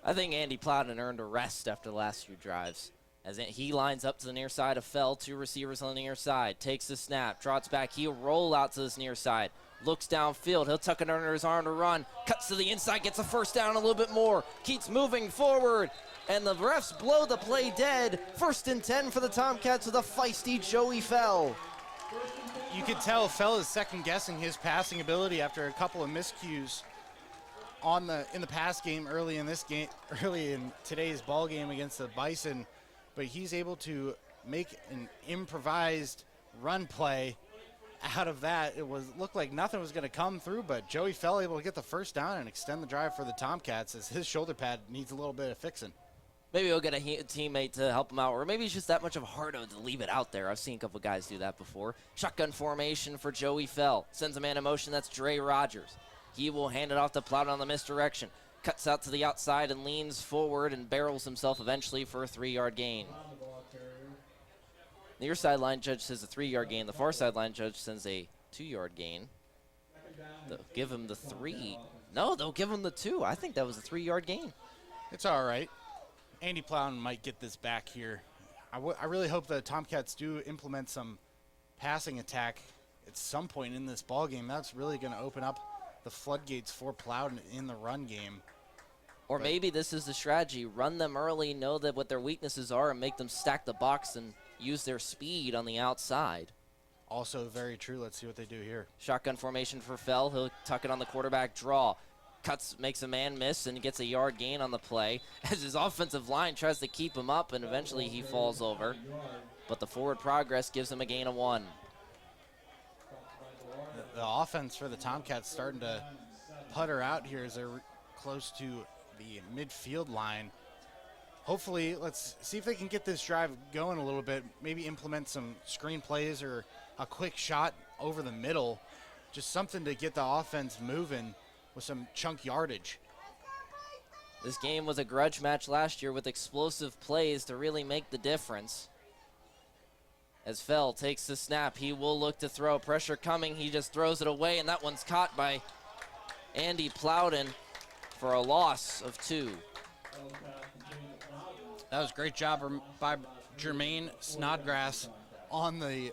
I think Andy Plowden earned a rest after the last few drives. As he lines up to the near side of Fell, 2 receivers on the near side, takes the snap, trots back, he'll roll out to this near side, looks downfield, he'll tuck it under his arm to run, cuts to the inside, gets a first down a little bit more, keeps moving forward, and the refs blow the play dead. 1st and 10 for the Tomcats with a feisty Joey Fell. You could tell Fell is second-guessing his passing ability after a couple of miscues in the pass game early in today's ball game against the Bison, but he's able to make an improvised run play out of that. Looked like nothing was going to come through, but Joey Fell able to get the first down and extend the drive for the Tomcats as his shoulder pad needs a little bit of fixing. Maybe he'll get a teammate to help him out, or maybe he's just that much of a hardo to leave it out there. I've seen a couple guys do that before. Shotgun formation for Joey Fell. Sends a man in motion, that's Dre Rogers. He will hand it off to Plowden on the misdirection. Cuts out to the outside and leans forward and barrels himself eventually for a 3-yard gain. The near sideline judge says a 3-yard gain. The far sideline judge sends a 2-yard gain. They'll give him the 3. No, they'll give him the 2. I think that was a 3-yard gain. It's all right. Andy Plowden might get this back here. I really hope the Tomcats do implement some passing attack at some point in this ball game. That's really going to open up the floodgates for Plowden in the run game. Or maybe this is the strategy. Run them early, know that what their weaknesses are, and make them stack the box and use their speed on the outside. Also very true. Let's see what they do here. Shotgun formation for Fell. He'll tuck it on the quarterback draw. Cuts, makes a man miss, and gets a yard gain on the play as his offensive line tries to keep him up, and eventually he falls over. But the forward progress gives him a gain of 1. The offense for the Tomcats starting to putter out here as they're close to the midfield line. Hopefully, let's see if they can get this drive going a little bit, maybe implement some screen plays or a quick shot over the middle, just something to get the offense moving with some chunk yardage. This game was a grudge match last year with explosive plays to really make the difference. As Fell takes the snap, he will look to throw. Pressure coming, he just throws it away, and that one's caught by Andy Plowden for a loss of 2. That was a great job by Jermaine Snodgrass on the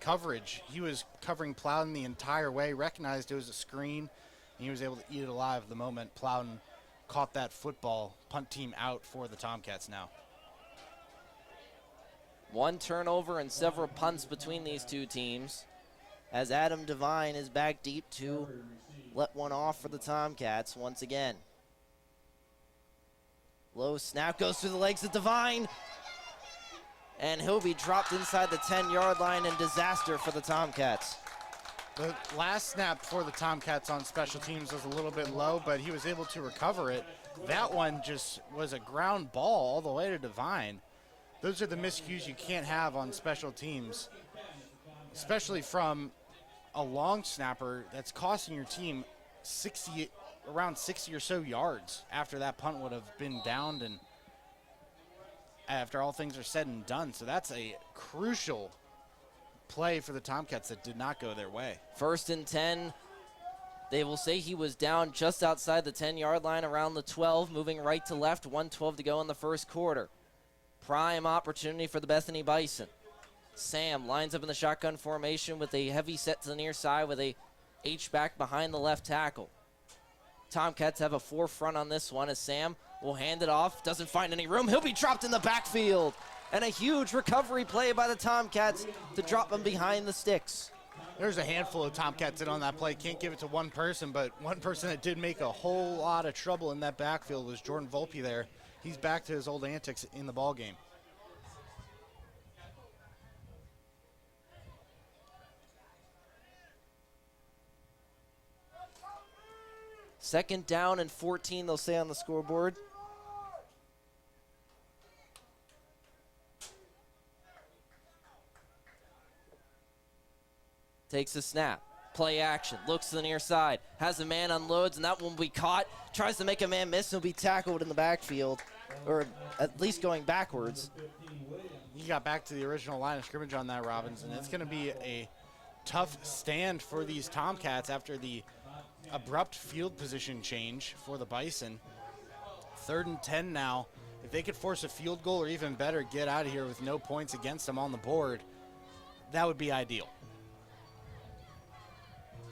coverage. He was covering Plowden the entire way, recognized it was a screen, and he was able to eat it alive the moment Plowden caught that football. Punt team out for the Tomcats now. 1 turnover and several punts between these two teams as Adam Devine is back deep to let one off for the Tomcats once again. Low snap goes through the legs of Devine, and he'll be dropped inside the 10-yard line in disaster for the Tomcats. The last snap for the Tomcats on special teams was a little bit low, but he was able to recover it. That one just was a ground ball all the way to Devine. Those are the miscues you can't have on special teams, especially from a long snapper that's costing your team around 60 or so yards after that punt would have been downed and after all things are said and done. So that's a crucial play for the Tomcats that did not go their way. 1st and 10. They will say he was down just outside the 10-yard line around the 12, moving right to left, 1:12 to go in the first quarter. Prime opportunity for the Bethany Bison. Sam lines up in the shotgun formation with a heavy set to the near side with a H-back behind the left tackle. Tomcats have a forefront on this one as Sam will hand it off, doesn't find any room. He'll be dropped in the backfield. And a huge recovery play by the Tomcats to drop him behind the sticks. There's a handful of Tomcats in on that play. Can't give it to one person, but one person that did make a whole lot of trouble in that backfield was Jordan Volpe there. He's back to his old antics in the ball game. 2nd down and 14, they'll say on the scoreboard. Takes a snap. Play action. Looks to the near side. Has a man, unloads, and that one will be caught. Tries to make a man miss and will be tackled in the backfield, or at least going backwards. He got back to the original line of scrimmage on that, Robbins, and it's going to be a tough stand for these Tomcats after the abrupt field position change for the Bison. 3rd and 10 now. If they could force a field goal or even better, get out of here with no points against them on the board, that would be ideal.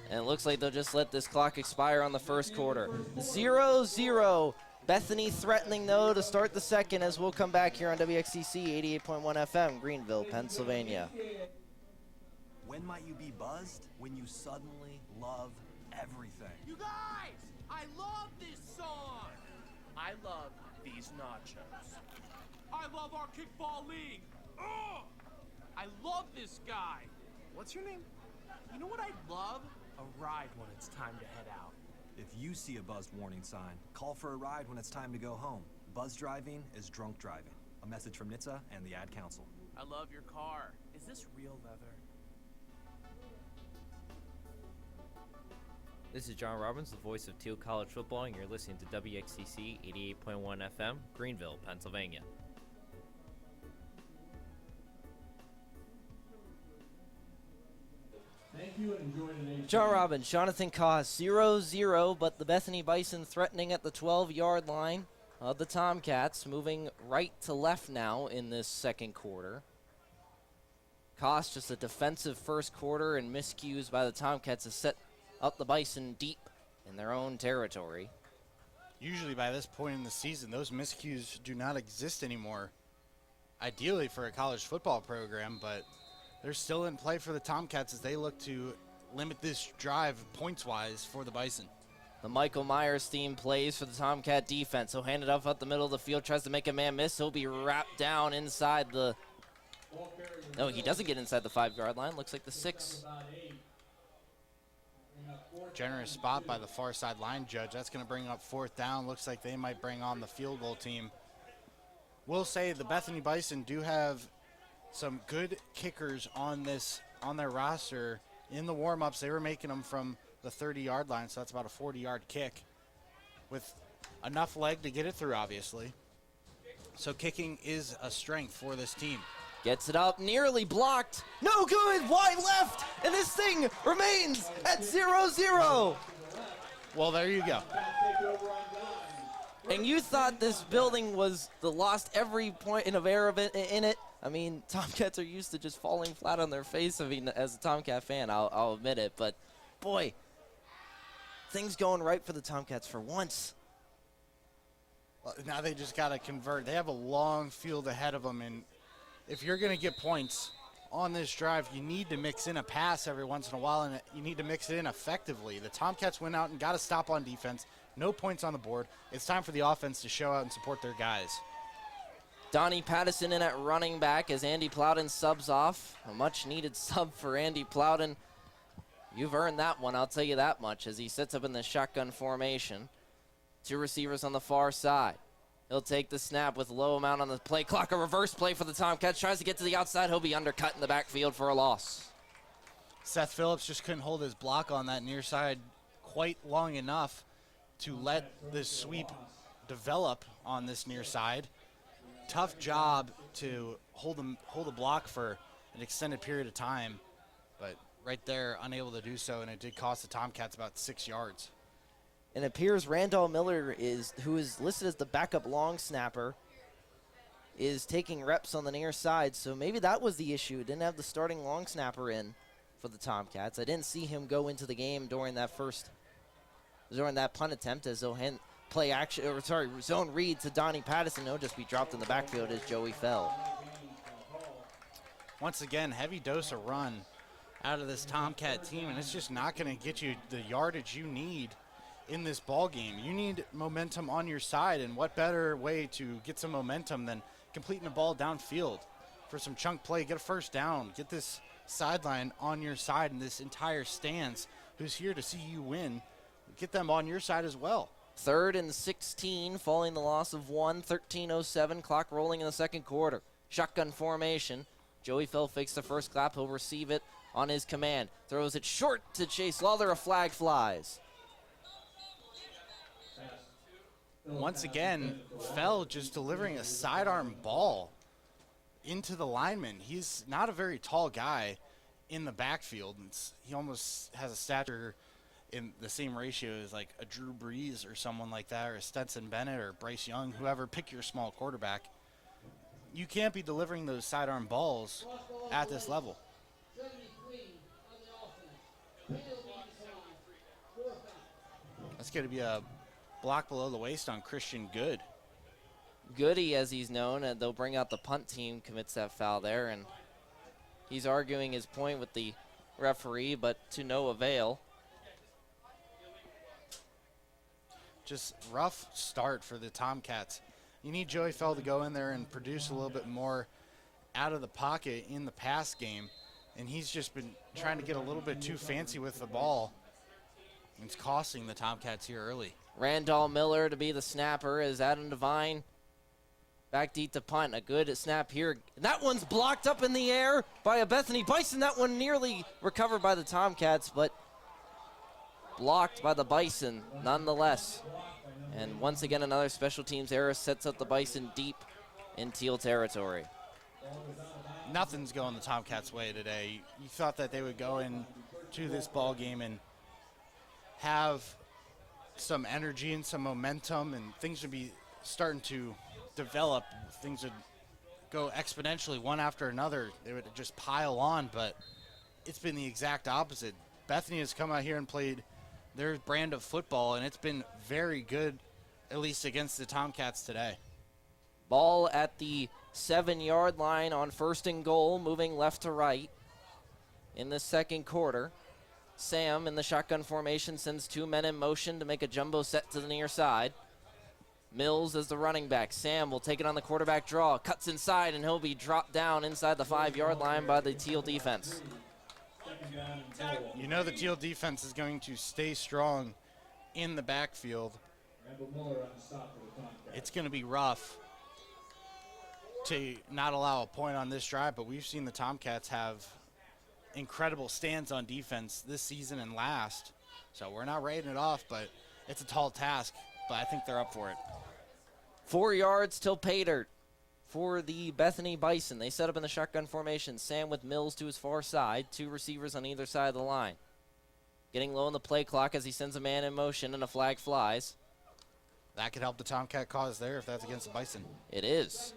And it looks like they'll just let this clock expire on the first quarter. 0-0. Bethany threatening, though, to start the second as we'll come back here on WXCC 88.1 FM, Greenville, Pennsylvania. When might you be buzzed? When you suddenly love everything. You guys, I love this song. I love these nachos. I love our kickball league. Ugh! I love this guy. What's your name? You know what I'd love? A ride when it's time to head out. If you see a buzzed warning sign, call for a ride when it's time to go home. Buzz driving is drunk driving. A message from NHTSA and the Ad Council. I love your car. Is this real leather? This is John Robbins, the voice of Thiel College Football, and you're listening to WXCC 88.1 FM, Greenville, Pennsylvania. John Robbins, Jonathan Koss, 0-0, but the Bethany Bison threatening at the 12-yard line of the Tomcats, moving right to left now in this second quarter. Koss, just a defensive first quarter and miscues by the Tomcats to set up the Bison deep in their own territory. Usually by this point in the season, those miscues do not exist anymore, ideally for a college football program, but they're still in play for the Tomcats as they look to limit this drive points-wise for the Bison. The Michael Myers theme plays for the Tomcat defense. He'll hand it off up the middle of the field, tries to make a man miss. He'll be wrapped down inside the... No, he doesn't get inside the 5-yard line. Looks like the 6. Generous spot by the far side line judge. That's going to bring up 4th down. Looks like they might bring on the field goal team. We'll say the Bethany Bison do have some good kickers on their roster. In the warm-ups, they were making them from the 30-yard line, so that's about a 40-yard kick with enough leg to get it through, obviously. So kicking is a strength for this team. Gets it up, nearly blocked. No good, wide left, and this thing remains at 0-0. Well, there you go. And you thought this building was lost every point of air of it in it. I mean, Tomcats are used to just falling flat on their face. I mean, as a Tomcat fan, I'll admit it. But, boy, things going right for the Tomcats for once. Well, now they just got to convert. They have a long field ahead of them, and if you're going to get points on this drive, you need to mix in a pass every once in a while, and you need to mix it in effectively. The Tomcats went out and got a stop on defense. No points on the board. It's time for the offense to show out and support their guys. Donnie Pattison in at running back as Andy Plowden subs off. A much-needed sub for Andy Plowden. You've earned that one, I'll tell you that much, as he sets up in the shotgun formation. 2 receivers on the far side. He'll take the snap with a low amount on the play clock. A reverse play for the Tomcats. Tries to get to the outside. He'll be undercut in the backfield for a loss. Seth Phillips just couldn't hold his block on that near side quite long enough to let this sweep develop on this near side. Tough job to hold a block for an extended period of time, but right there, unable to do so, and it did cost the Tomcats about 6 yards. And it appears Randall Miller, who is listed as the backup long snapper, is taking reps on the near side, so maybe that was the issue. Didn't have the starting long snapper in for the Tomcats. I didn't see him go into the game during that punt attempt as they'll zone read to Donnie Pattison. He'll just be dropped in the backfield as Joey fell. Once again, heavy dose of run out of this Tomcat team, and it's just not going to get you the yardage you need in this ball game. You need momentum on your side, and what better way to get some momentum than completing a ball downfield for some chunk play, get a first down, get this sideline on your side, and this entire stands who's here to see you win get them on your side as well. 3rd and 16, following the loss of 1, 13:07, clock rolling in the second quarter. Shotgun formation. Joey Fell fakes the first clap. He'll receive it on his command. Throws it short to Chase Lawler. A flag flies. Once again, Fell just delivering a sidearm ball into the lineman. He's not a very tall guy in the backfield. He almost has a stature in the same ratio as like a Drew Brees or someone like that, or a Stetson Bennett or Bryce Young, whoever, pick your small quarterback. You can't be delivering those sidearm balls at this level. That's going to be a block below the waist on Christian Good. Goody, as he's known, and they'll bring out the punt team, commits that foul there, and he's arguing his point with the referee, but to no avail. Just rough start for the Tomcats. You need Joey Fell to go in there and produce a little bit more out of the pocket in the pass game, and he's just been trying to get a little bit too fancy with the ball. It's costing the Tomcats here early. Randall Miller to be the snapper as Adam Devine back deep to punt. A good snap here. That one's blocked up in the air by a Bethany Bison. That one nearly recovered by the Tomcats, but blocked by the Bison nonetheless. And once again, another special teams error sets up the Bison deep in Thiel territory. Nothing's going the Tomcats' way today. You thought that they would go into this ball game and have some energy and some momentum, and things would be starting to develop. Things would go exponentially one after another. They would just pile on, but it's been the exact opposite. Bethany has come out here and played their brand of football, and it's been very good, at least against the Tomcats today. Ball at the 7-yard line on 1st and goal, moving left to right in the second quarter. Sam in the shotgun formation sends 2 men in motion to make a jumbo set to the near side. Mills is the running back. Sam will take it on the quarterback draw, cuts inside, and he'll be dropped down inside the 5-yard line by the Thiel defense. You know the Thiel defense is going to stay strong in the backfield. It's going to be rough to not allow a point on this drive, but we've seen the Tomcats have incredible stands on defense this season and last. So we're not writing it off, but it's a tall task, but I think they're up for it. 4 yards till pay dirt for the Bethany Bison. They set up in the shotgun formation. Sam with Mills to his far side. 2 receivers on either side of the line. Getting low on the play clock as he sends a man in motion, and a flag flies. That could help the Tomcat cause there if that's against the Bison. It is.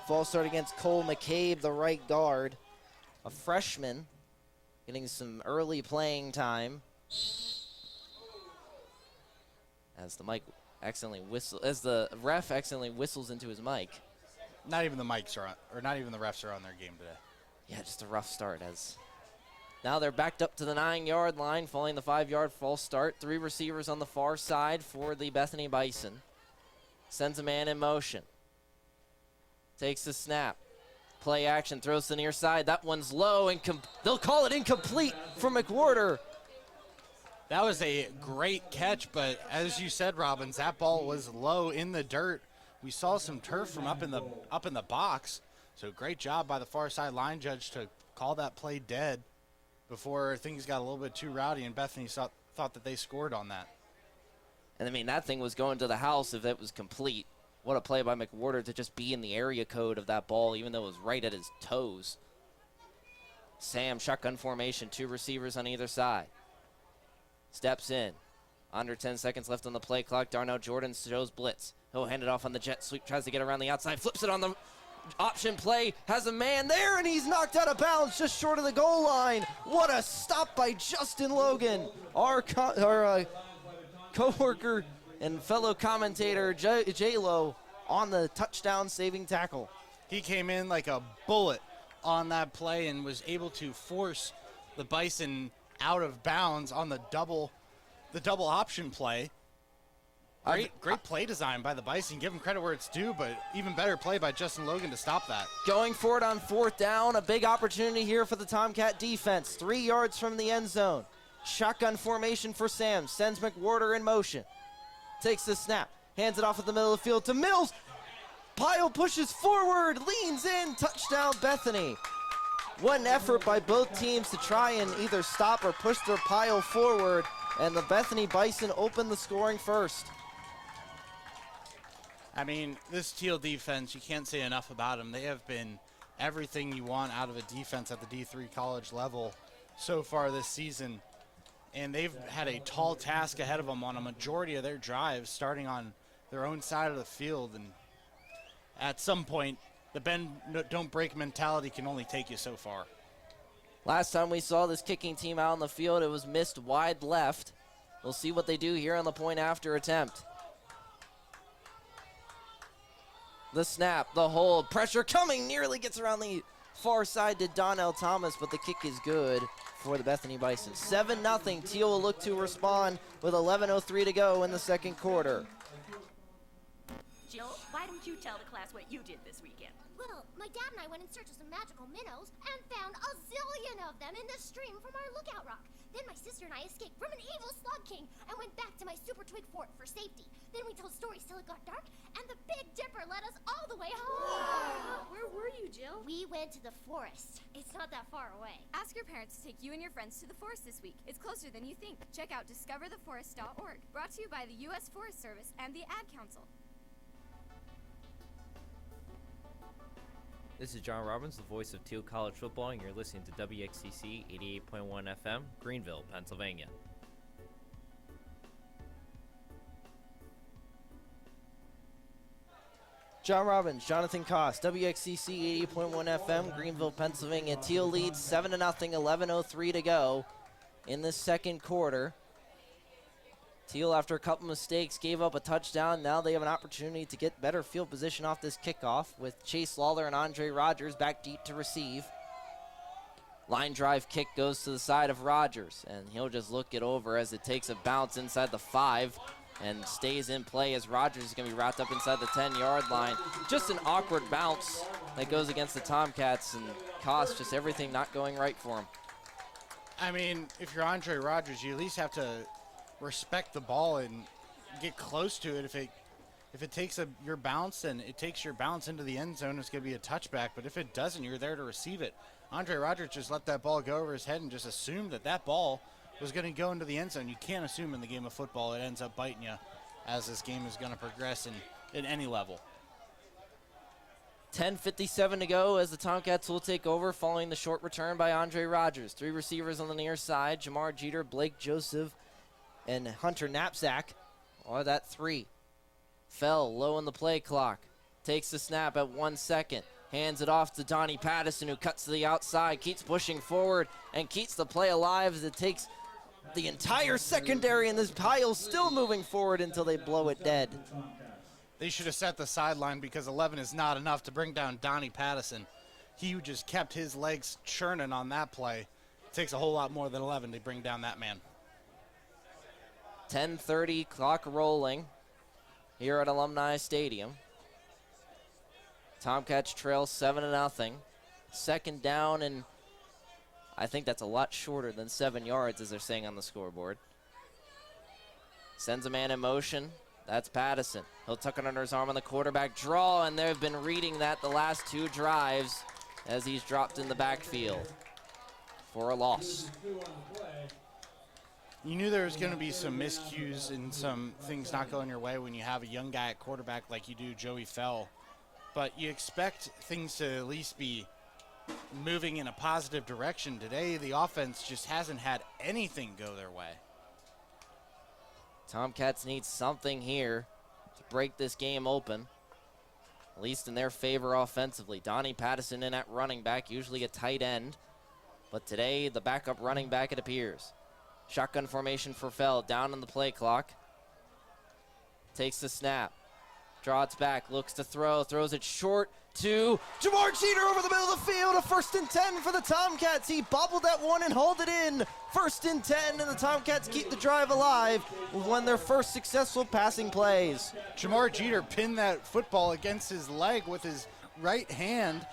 False start against Cole McCabe, the right guard. A freshman getting some early playing time. As the ref accidentally whistles into his mic. Not even the mics are on, or not even the refs are on their game today. Yeah, just a rough start. As now they're backed up to the 9-yard line, following the 5-yard false start. 3 receivers on the far side for the Bethany Bison. Sends a man in motion. Takes the snap. Play action, throws to the near side. That one's low, and they'll call it incomplete for McWhorter. That was a great catch, but as you said, Robbins, that ball was low in the dirt. We saw some turf from up in the box. So great job by the far side line judge to call that play dead before things got a little bit too rowdy, and Bethany thought that they scored on that. And I mean, that thing was going to the house if it was complete. What a play by McWhorter to just be in the area code of that ball, even though it was right at his toes. Sam, shotgun formation, 2 receivers on either side. Steps in. Under 10 seconds left on the play clock. Darnell Jordan shows blitz. He'll hand it off on the jet sweep, tries to get around the outside, flips it on the option play, has a man there, and he's knocked out of bounds just short of the goal line. What a stop by Justin Logan, our co-worker and fellow commentator J-Lo on the touchdown saving tackle. He came in like a bullet on that play and was able to force the Bison out of bounds on the double option play. Great play design by the Bison. Give them credit where it's due, but even better play by Justin Logan to stop that. Going for it on 4th down, a big opportunity here for the Tomcat defense. 3 yards from the end zone. Shotgun formation for Sam. Sends McWhorter in motion. Takes the snap. Hands it off at the middle of the field to Mills. Pyle pushes forward, leans in, touchdown Bethany. What an effort by both teams to try and either stop or push their Pyle forward, and the Bethany Bison opened the scoring first. I mean, this Thiel defense, you can't say enough about them. They have been everything you want out of a defense at the D3 college level so far this season. And they've had a tall task ahead of them on a majority of their drives, starting on their own side of the field. And at some point, the bend, don't break mentality can only take you so far. Last time we saw this kicking team out on the field, it was missed wide left. We'll see what they do here on the point after attempt. The snap, the hold, pressure coming, nearly gets around the far side to Donnell Thomas, but the kick is good for the Bethany Bison. 7-0, Thiel will look to respond with 11:03 to go in the second quarter. Jill, why don't you tell the class what you did this weekend? Well, my dad and I went in search of some magical minnows and found a zillion of them in the stream from our lookout rock. Then my sister and I escaped from an evil slug king and went back to my super twig fort for safety. Then we told stories till it got dark, and the Big Dipper led us all the way home. Where were you, Jill? We went to the forest. It's not that far away. Ask your parents to take you and your friends to the forest this week. It's closer than you think. Check out discovertheforest.org. Brought to you by the U.S. Forest Service and the Ad Council. This is John Robbins, the voice of Thiel College football, and you're listening to WXCC 88.1 FM, Greenville, Pennsylvania. John Robbins, Jonathan Koss, WXCC 88.1 FM, Greenville, Pennsylvania. Thiel leads 7-0, 11:03 to go in the second quarter. Thiel, after a couple mistakes, gave up a touchdown. Now they have an opportunity to get better field position off this kickoff with Chase Lawler and Andre Rogers back deep to receive. Line drive kick goes to the side of Rogers, and he'll just look it over as it takes a bounce inside the 5 and stays in play as Rogers is going to be wrapped up inside the 10-yard line. Just an awkward bounce that goes against the Tomcats, and costs just everything not going right for him. I mean, if you're Andre Rogers, you at least have to respect the ball and get close to it. If it takes your bounce and it takes your bounce into the end zone, it's going to be a touchback. But if it doesn't, you're there to receive it. Andre Rogers just let that ball go over his head and just assumed that ball was going to go into the end zone. You can't assume in the game of football it ends up biting you as this game is going to progress in any level. 10:57 to go as the Tomcats will take over following the short return by Andre Rogers. 3 receivers on the near side, Jamar Jeter, Blake Joseph, and Hunter Knapsack are that 3. Fell low in the play clock. Takes the snap at 1 second. Hands it off to Donnie Pattison, who cuts to the outside, keeps pushing forward, and keeps the play alive as it takes the entire secondary, and this pile still moving forward until they blow it dead. They should have set the sideline because 11 is not enough to bring down Donnie Pattison. He just kept his legs churning on that play. It takes a whole lot more than 11 to bring down that man. 10:30, clock rolling here at Alumni Stadium. Tomcats trail 7-0. Second down, and I think that's a lot shorter than 7 yards, as they're saying on the scoreboard. Sends a man in motion. That's Pattison. He'll tuck it under his arm on the quarterback draw, and they've been reading that the last 2 drives as he's dropped in the backfield for a loss. You knew there was going to be some miscues and some things not going your way when you have a young guy at quarterback like you do, Joey Fell. But you expect things to at least be moving in a positive direction. Today, the offense just hasn't had anything go their way. Tomcats need something here to break this game open, at least in their favor offensively. Donnie Pattison in at running back, usually a tight end. But today, the backup running back, it appears. Shotgun formation for Fell, down on the play clock. Takes the snap. Draws back, looks to throw, throws it short to Jamar Jeter over the middle of the field. A 1st and 10 for the Tomcats. He bobbled that one and hauled it in. 1st and 10, and the Tomcats keep the drive alive with one of their first successful passing plays. Jamar Jeter pinned that football against his leg with his right hand.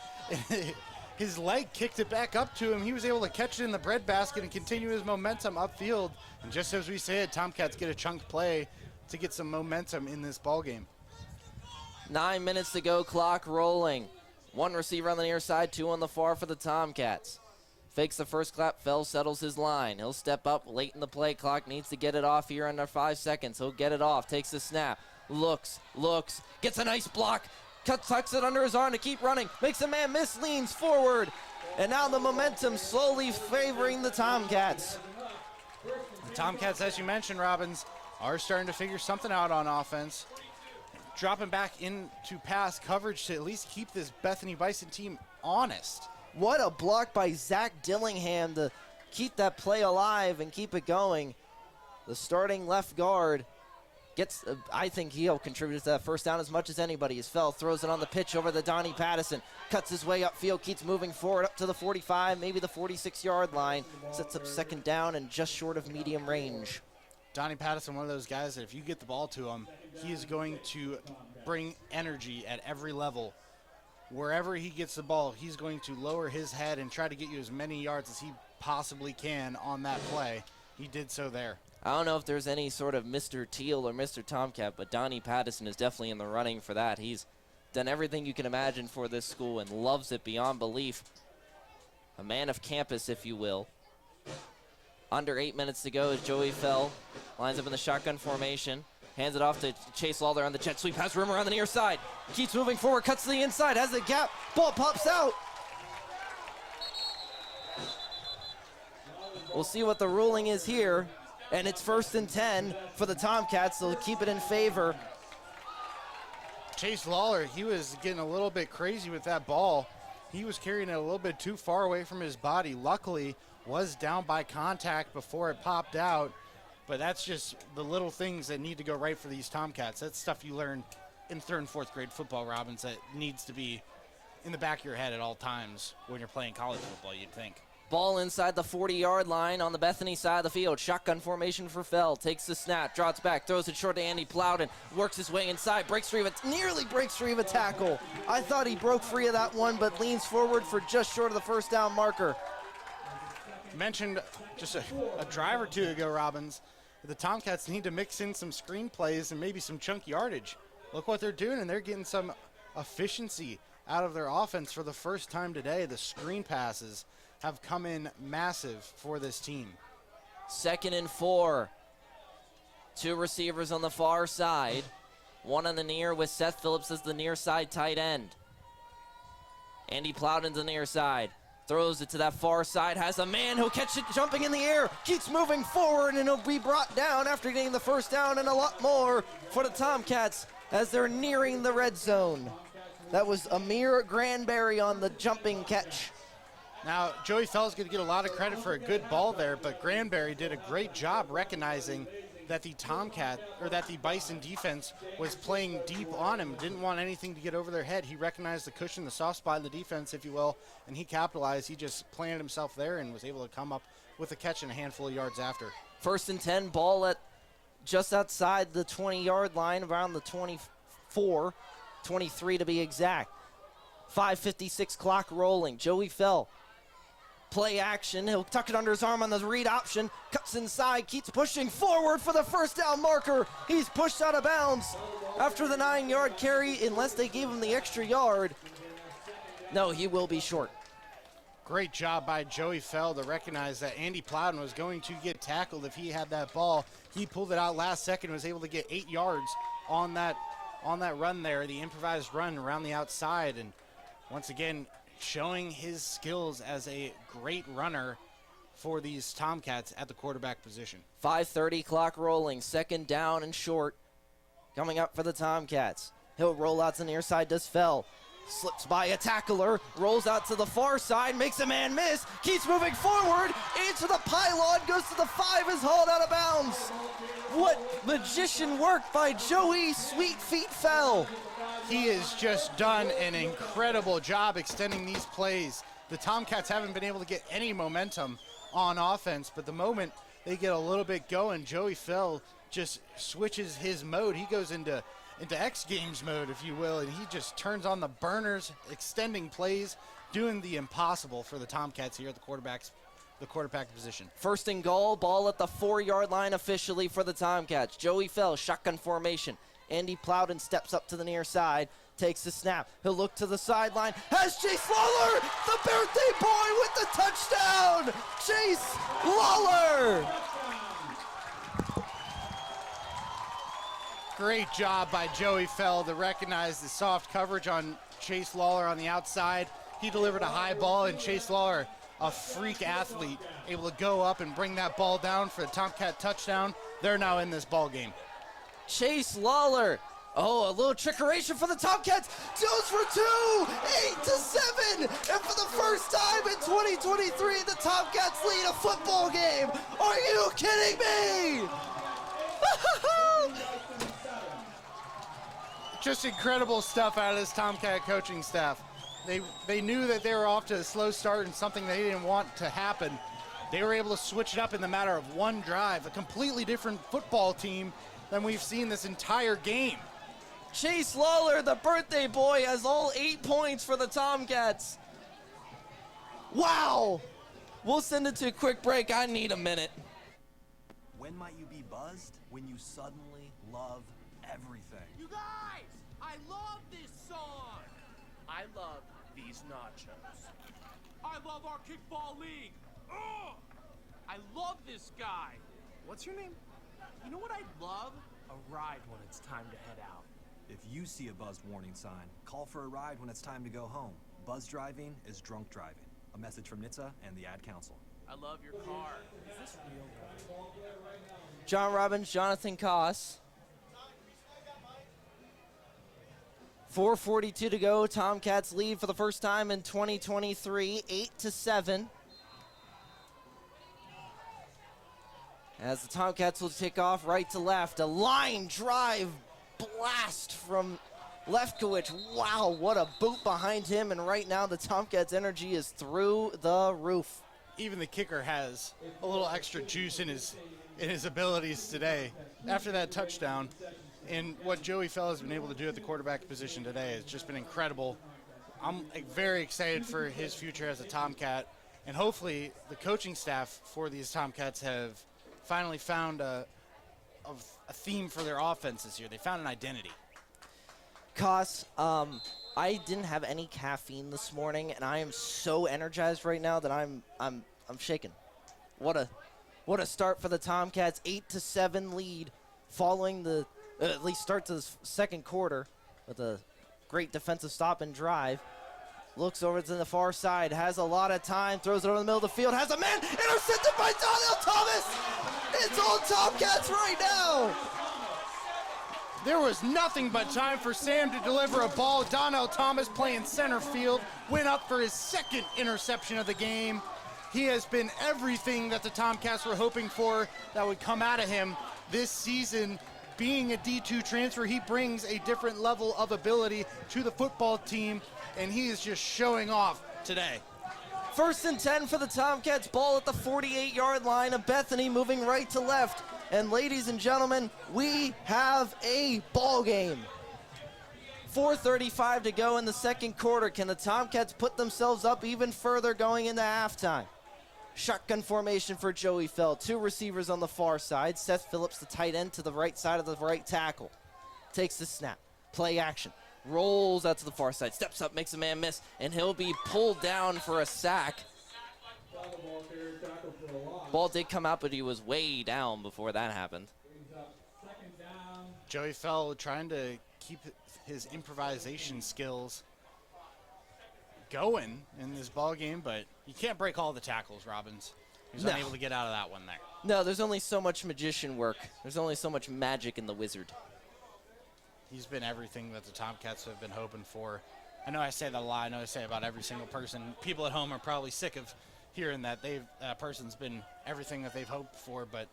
His leg kicked it back up to him. He was able to catch it in the breadbasket and continue his momentum upfield. And just as we said, Tomcats get a chunk play to get some momentum in this ball game. 9 minutes to go, clock rolling. One receiver on the near side, two on the far for the Tomcats. Fakes the first clap, Fell settles his line. He'll step up late in the play clock, needs to get it off here under 5 seconds. He'll get it off, takes the snap, looks, gets a nice block, tucks it under his arm to keep running, makes a man miss, leans forward, and now the momentum slowly favoring the Tomcats. The Tomcats, as you mentioned, Robbins, are starting to figure something out on offense. Dropping back into pass coverage to at least keep this Bethany Bison team honest. What a block by Zach Dillingham to keep that play alive and keep it going. The starting left guard gets, I think he'll contribute to that first down as much as anybody. As Fell throws it on the pitch over to Donnie Pattison, cuts his way upfield, keeps moving forward up to the 45, maybe the 46-yard line, sets up 2nd down and just short of medium range. Donnie Pattison, one of those guys that if you get the ball to him, he is going to bring energy at every level. Wherever he gets the ball, he's going to lower his head and try to get you as many yards as he possibly can on that play. He did so there. I don't know if there's any sort of Mr. Thiel or Mr. Tomcat, but Donnie Pattison is definitely in the running for that. He's done everything you can imagine for this school and loves it beyond belief. A man of campus, if you will. Under 8 minutes to go as Joey Fell lines up in the shotgun formation. Hands it off to Chase Lawler on the jet sweep. Has room around the near side. Keeps moving forward. Cuts to the inside. Has the gap. Ball pops out. We'll see what the ruling is here. And it's 1st and 10 for the Tomcats. They'll keep it in favor. Chase Lawler, he was getting a little bit crazy with that ball. He was carrying it a little bit too far away from his body. Luckily, was down by contact before it popped out. But that's just the little things that need to go right for these Tomcats. That's stuff you learn in 3rd and 4th grade football, Robbins, that needs to be in the back of your head at all times when you're playing college football, you'd think. Ball inside the 40-yard line on the Bethany side of the field. Shotgun formation for Fell. Takes the snap, drops back, throws it short to Andy Plowden. Works his way inside, nearly breaks free of a tackle. I thought he broke free of that one, but leans forward for just short of the 1st down marker. Mentioned just a drive or two ago, Robbins, the Tomcats need to mix in some screen plays and maybe some chunk yardage. Look what they're doing, and they're getting some efficiency out of their offense for the first time today. The screen passes have come in massive for this team. 2nd and 4. 2 receivers on the far side. One on the near with Seth Phillips as the near side tight end. Andy Plowden's the near side. Throws it to that far side, has a man who'll catch it jumping in the air, keeps moving forward, and he'll be brought down after getting the 1st down and a lot more for the Tomcats as they're nearing the red zone. That was Amir Granberry on the jumping catch. Now, Joey Fell's going to get a lot of credit for a good ball there, but Granberry did a great job recognizing that the Bison defense was playing deep on him, didn't want anything to get over their head. He recognized the cushion, the soft spot in the defense, if you will, and he capitalized. He just planted himself there and was able to come up with a catch and a handful of yards after. 1st and 10, ball at just outside the 20-yard line, around the 24, 23 to be exact. 5:56 clock rolling. Joey Fell. Play action. He'll tuck it under his arm on the read option. Cuts inside, keeps pushing forward for the 1st down marker. He's pushed out of bounds after the 9-yard carry, unless they gave him the extra yard. No, he will be short. Great job by Joey Fell to recognize that Andy Plowden was going to get tackled if he had that ball. He pulled it out last second, was able to get 8 yards on that run there, the improvised run around the outside. And once again, showing his skills as a great runner for these Tomcats at the quarterback position. 5:30 clock rolling, 2nd down and short. Coming up for the Tomcats. He'll roll out to the near side, does Fell. Slips by a tackler, rolls out to the far side, makes a man miss, keeps moving forward, into the pylon, goes to the 5, is hauled out of bounds. What magician work by Joey Sweet Feet Fell. He has just done an incredible job extending these plays. The Tomcats haven't been able to get any momentum on offense, but the moment they get a little bit going, Joey Fell just switches his mode. He goes into X Games mode, if you will, and he just turns on the burners, extending plays, doing the impossible for the Tomcats here at the quarterback position. First and goal, ball at the 4-yard line officially for the Tomcats. Joey Fell, shotgun formation. Andy Plowden steps up to the near side, takes the snap. He'll look to the sideline. Has Chase Lawler, the birthday boy, with the touchdown! Chase Lawler! Great job by Joey Fell to recognize the soft coverage on Chase Lawler on the outside. He delivered a high ball, and Chase Lawler, a freak athlete, able to go up and bring that ball down for the Tomcat touchdown. They're now in this ball game. Chase Lawler. Oh, a little trickeration for the Tomcats. Goes for 2, 8-7. And for the first time in 2023, the Tomcats lead a football game. Are you kidding me? Just incredible stuff out of this Tomcat coaching staff. They knew that they were off to a slow start and something they didn't want to happen. They were able to switch it up in the matter of one drive, a completely different football team than we've seen this entire game. Chase Lawler, the birthday boy, has all 8 points for the Tomcats. Wow! We'll send it to a quick break. I need a minute. When might you be buzzed? When you suddenly love everything. You guys, I love this song. I love these nachos. I love our kickball league. Ugh! I love this guy. What's your name? You know what I'd love? A ride when it's time to head out. If you see a buzzed warning sign, call for a ride when it's time to go home. Buzz driving is drunk driving. A message from NHTSA and the Ad Council. I love your car. Is this real? John Robbins, Jonathan Koss. 4:42 to go. Tomcats lead for the first time in 2023, 8-7. As the Tomcats will take off right to left. A line drive blast from Lefkowitz. Wow, what a boot behind him. And right now the Tomcats' energy is through the roof. Even the kicker has a little extra juice in his abilities today after that touchdown. And what Joey Fell has been able to do at the quarterback position today has just been incredible. I'm very excited for his future as a Tomcat. And hopefully the coaching staff for these Tomcats have finally found a theme for their offense this year. They found an identity. Koss, I didn't have any caffeine this morning, and I am so energized right now that I'm shaking. What a start for the Tomcats. 8-7 lead, following the at least start to the second quarter with a great defensive stop and drive. Looks over to the far side, has a lot of time, throws it over the middle of the field, has a man intercepted by Donnell Thomas. It's all Tomcats right now. There was nothing but time for Sam to deliver a ball. Donnell Thomas, playing center field, went up for his second interception of the game. He has been everything that the Tomcats were hoping for that would come out of him this season. Being a D2 transfer, he brings a different level of ability to the football team, and he is just showing off today. First and 10 for the Tomcats, ball at the 48-yard line of Bethany, moving right to left. And ladies and gentlemen, we have a ball game. 4:35 to go in the second quarter. Can the Tomcats put themselves up even further going into halftime? Shotgun formation for Joey Fell. 2 receivers on the far side. Seth Phillips, the tight end, to the right side of the right tackle. Takes the snap. Play action. Rolls out to the far side. Steps up, makes a man miss, and he'll be pulled down for a sack. Ball did come out, but he was way down before that happened. Joey Fell trying to keep his improvisation skills going in this ball game, but you can't break all the tackles, Robbins. He was unable to get out of that one there. No, there's only so much magician work. There's only so much magic in the wizard. He's been everything that the Tomcats have been hoping for. I know I say that a lot. I know I say about every single person. People at home are probably sick of hearing that person's been everything that they've hoped for, but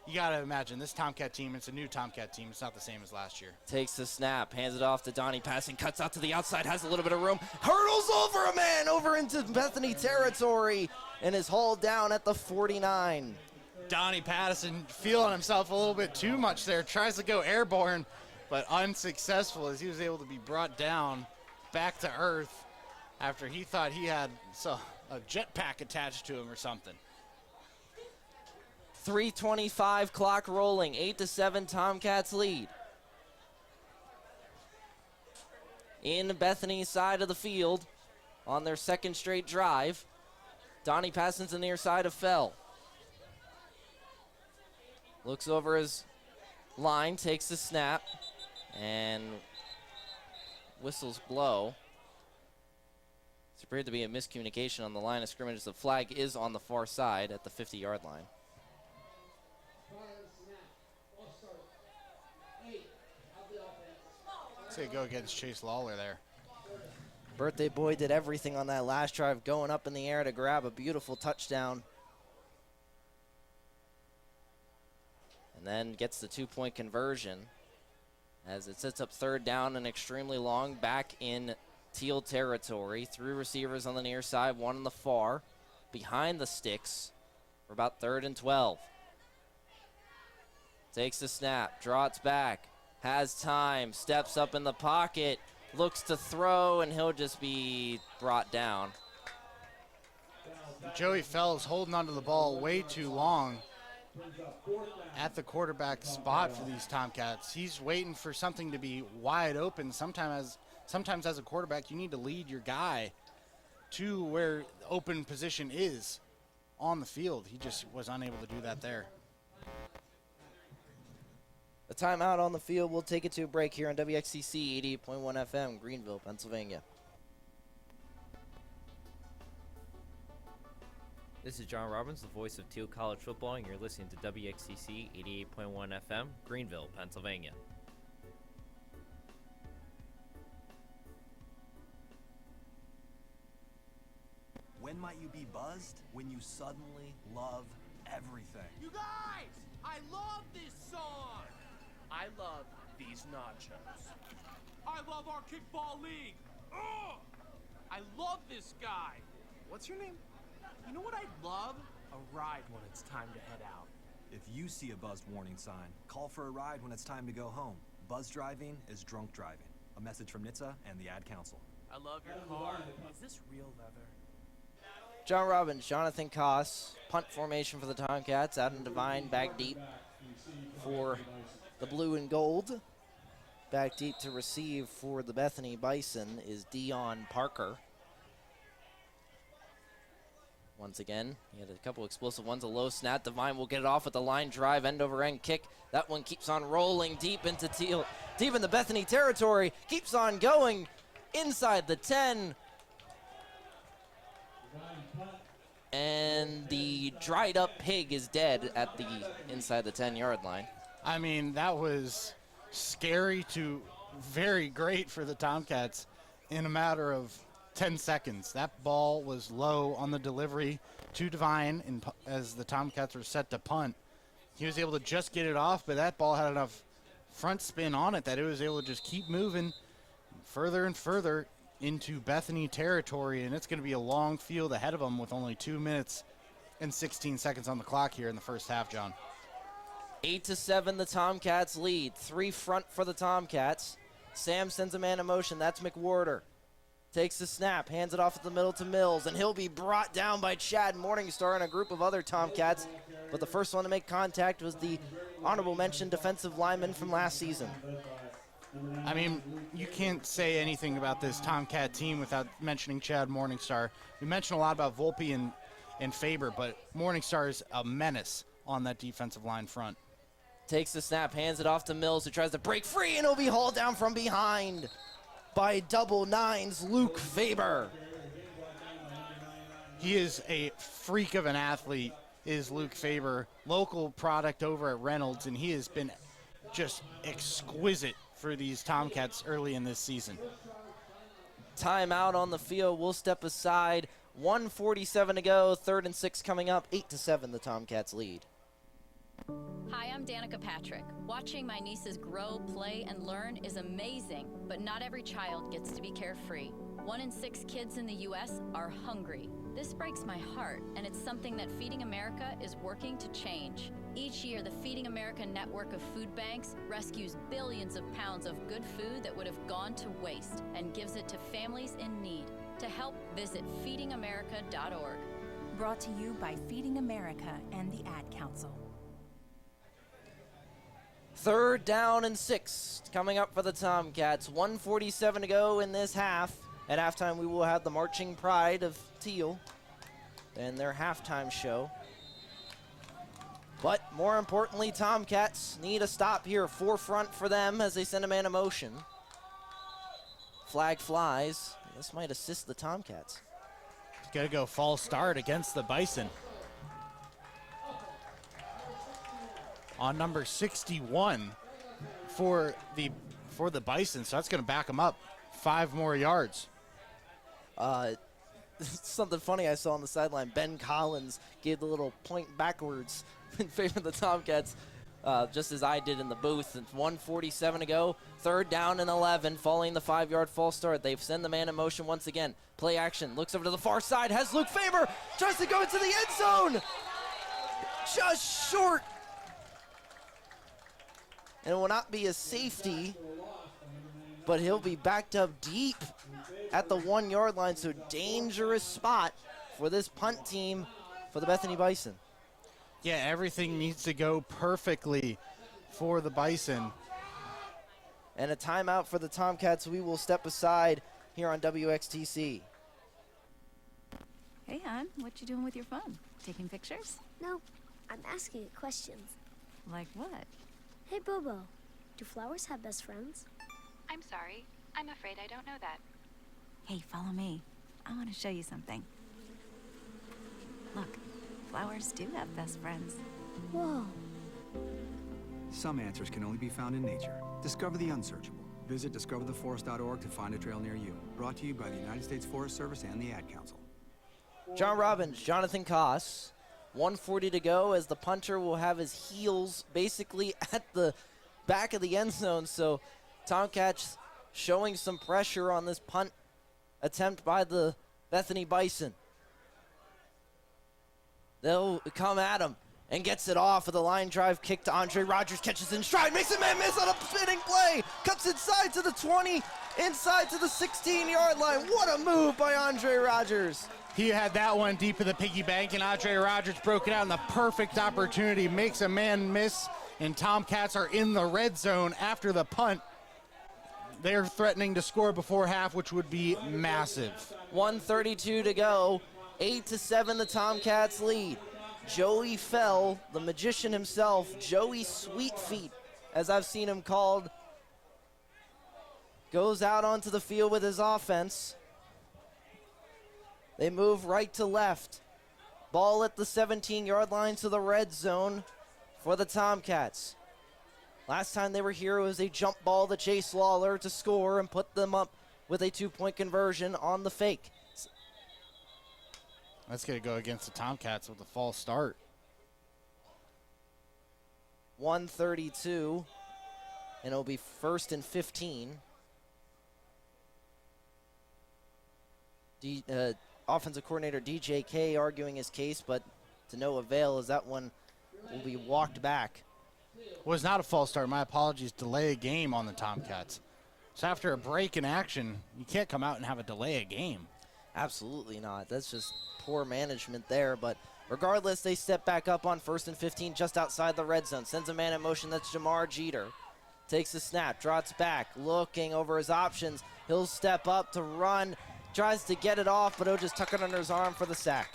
you got to imagine this Tomcat team, it's a new Tomcat team. It's not the same as last year. Takes the snap, hands it off to Donnie, passing, cuts out to the outside, has a little bit of room, hurdles over a man, over into Bethany territory, and is hauled down at the 49. Donnie Pattison feeling himself a little bit too much there, tries to go airborne, but unsuccessful as he was able to be brought down back to earth after he thought he had a jetpack attached to him or something. 3:25 clock rolling, 8-7 Tomcats lead. In Bethany's side of the field on their second straight drive. Donnie Passon's on the near side of Fell. Looks over his line, takes the snap, and whistles blow. It's appeared to be a miscommunication on the line of scrimmage. The flag is on the far side at the 50-yard line. Say go against Chase Lawler there. Birthday boy did everything on that last drive, going up in the air to grab a beautiful touchdown. And then gets the 2-point conversion as it sets up third down and extremely long back in Thiel territory. 3 receivers on the near side, 1 on the far, behind the sticks for about 3rd and 12. Takes the snap, drops back, has time, steps up in the pocket, looks to throw, and he'll just be brought down. Joey Fell's holding onto the ball way too long at the quarterback spot for these Tomcats. He's waiting for something to be wide open. Sometimes as a quarterback, you need to lead your guy to where the open position is on the field. He just was unable to do that there. A timeout on the field. We'll take it to a break here on WXCC 88.1 FM, Greenville, Pennsylvania. This is John Robbins, the voice of Thiel College football, and you're listening to WXCC 88.1 FM, Greenville, Pennsylvania. When might you be buzzed? When you suddenly love everything. You guys, I love this song. I love these nachos. I love our kickball league. Ugh! I love this guy. What's your name? You know what I'd love? A ride when it's time to head out. If you see a buzzed warning sign, call for a ride when it's time to go home. Buzz driving is drunk driving. A message from NHTSA and the Ad Council. I love your car. Is this real leather? John Robbins, Jonathan Koss, punt formation for the Tomcats. Adam Devine back deep for the blue and gold. Back deep to receive for the Bethany Bison is Dion Parker. Once again, he had a couple explosive ones, a low snap. Devine will get it off with the line drive, end over end kick. That one keeps on rolling deep into Thiel, deep in the Bethany territory. Keeps on going inside the 10. And the dried up pig is dead at the inside the 10-yard line. I mean, that was scary to very great for the Tomcats in a matter of 10 seconds. That ball was low on the delivery to Devine as the Tomcats were set to punt. He was able to just get it off, but that ball had enough front spin on it that it was able to just keep moving further and further into Bethany territory, and it's going to be a long field ahead of them with only 2 minutes and 16 seconds on the clock here in the first half, John. 8-7, the Tomcats lead. 3 front for the Tomcats. Sam sends a man in motion. That's McWhorter. Takes the snap, hands it off at the middle to Mills, and he'll be brought down by Chad Morningstar and a group of other Tomcats. But the first one to make contact was the honorable mention defensive lineman from last season. I mean, you can't say anything about this Tomcat team without mentioning Chad Morningstar. We mentioned a lot about Volpe and Faber, but Morningstar is a menace on that defensive line front. Takes the snap, hands it off to Mills, who tries to break free, and he'll be hauled down from behind by double nines Luke Faber. He is a freak of an athlete, is Luke Faber, local product over at Reynolds, and he has been just exquisite for these Tomcats early in this season. timeout on the field. We'll step aside. 1:47 to go. 3rd and 6 coming up. 8-7, the Tomcats lead. Hi, I'm Danica Patrick. Watching my nieces grow, play, and learn is amazing, but not every child gets to be carefree. 1 in 6 kids in the U.S. are hungry. This breaks my heart, and it's something that Feeding America is working to change. Each year, the Feeding America network of food banks rescues billions of pounds of good food that would have gone to waste and gives it to families in need. To help, visit feedingamerica.org. Brought to you by Feeding America and the Ad Council. 3rd down and 6 coming up for the Tomcats. 1:47 to go in this half. At halftime, we will have the Marching Pride of Thiel and their halftime show. But more importantly, Tomcats need a stop here. Forefront for them as they send a man in motion. Flag flies. This might assist the Tomcats. Got to go false start against the Bison. On number 61 for the Bison, so that's going to back them up 5 more yards. Something funny I saw on the sideline. Ben Collins gave the little point backwards in favor of the Tomcats, just as I did in the booth. It's 1:47 to go. 3rd down and 11, following the 5-yard false start. They've sent the man in motion once again. Play action. Looks over to the far side. Has Luke Faber. Tries to go into the end zone. Just short. And it will not be a safety, but he'll be backed up deep at the 1-yard line. So dangerous spot for this punt team for the Bethany Bison. Yeah, everything needs to go perfectly for the Bison. And a timeout for the Tomcats. We will step aside here on WXTC. Hey, hon, what you doing with your phone? Taking pictures? No, I'm asking it questions. Like what? Hey, Bobo, do flowers have best friends? I'm sorry. I'm afraid I don't know that. Hey, follow me. I want to show you something. Look, flowers do have best friends. Whoa. Some answers can only be found in nature. Discover the unsearchable. Visit discovertheforest.org to find a trail near you. Brought to you by the United States Forest Service and the Ad Council. John Robbins, Jonathan Koss. 1:40 to go as the punter will have his heels basically at the back of the end zone. So Tomcats showing some pressure on this punt attempt by the Bethany Bison. They'll come at him and gets it off with a line drive kick to Andre Rogers. Catches in stride, makes a man miss on a spinning play. Cuts inside to the 20, inside to the 16-yard line. What a move by Andre Rogers. He had that one deep in the piggy bank, and Andre Rogers broke it out in the perfect opportunity. Makes a man miss, and Tomcats are in the red zone after the punt. They're threatening to score before half, which would be massive. 1:32 to go. 8-7, the Tomcats lead. Joey Fell, the magician himself, Joey Sweetfeet, as I've seen him called, goes out onto the field with his offense. They move right to left. Ball at the 17-yard line to the red zone for the Tomcats. Last time they were here, it was a jump ball to Chase Lawler to score and put them up with a 2-point conversion on the fake. That's going to go against the Tomcats with a false start. 1:32, and it'll be 1st and 15. Offensive coordinator DJK arguing his case, but to no avail as that one will be walked back. Was not a false start. My apologies. Delay a game on the Tomcats. So after a break in action, you can't come out and have a delay a game. Absolutely not. That's just poor management there. But regardless, they step back up on 1st and 15 just outside the red zone. Sends a man in motion. That's Jamar Jeter. Takes the snap, drops back, looking over his options. He'll step up to run. Tries to get it off, but he'll just tuck it under his arm for the sack.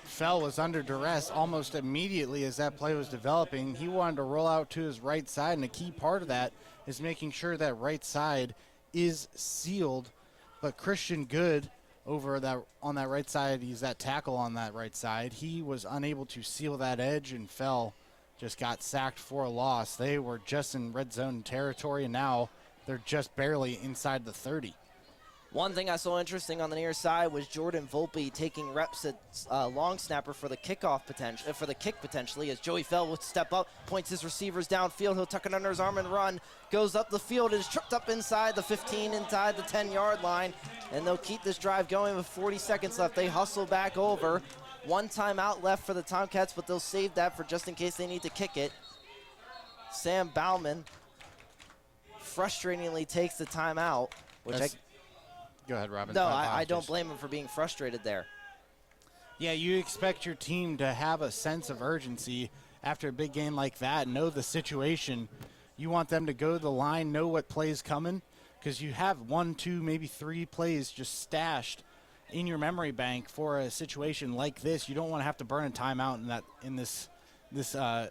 Fell was under duress almost immediately as that play was developing. He wanted to roll out to his right side, and a key part of that is making sure that right side is sealed. But Christian Good over that on that right side, he's that tackle on that right side. He was unable to seal that edge, and Fell just got sacked for a loss. They were just in red zone territory, and now they're just barely inside the 30. One thing I saw interesting on the near side was Jordan Volpe taking reps at long snapper for the kickoff potential, for the kick potentially, as Joey Fell would step up, points his receivers downfield. He'll tuck it under his arm and run. Goes up the field, is tripped up inside the 15, inside the 10-yard line, and they'll keep this drive going with 40 seconds left. They hustle back over. One timeout left for the Tomcats, but they'll save that for just in case they need to kick it. Sam Bauman frustratingly takes the timeout, which Go ahead, Robin. No, I don't blame him for being frustrated there. Yeah, you expect your team to have a sense of urgency after a big game like that, know the situation. You want them to go to the line, know what play's coming, because you have 1, 2, maybe 3 plays just stashed in your memory bank for a situation like this. You don't want to have to burn a timeout in this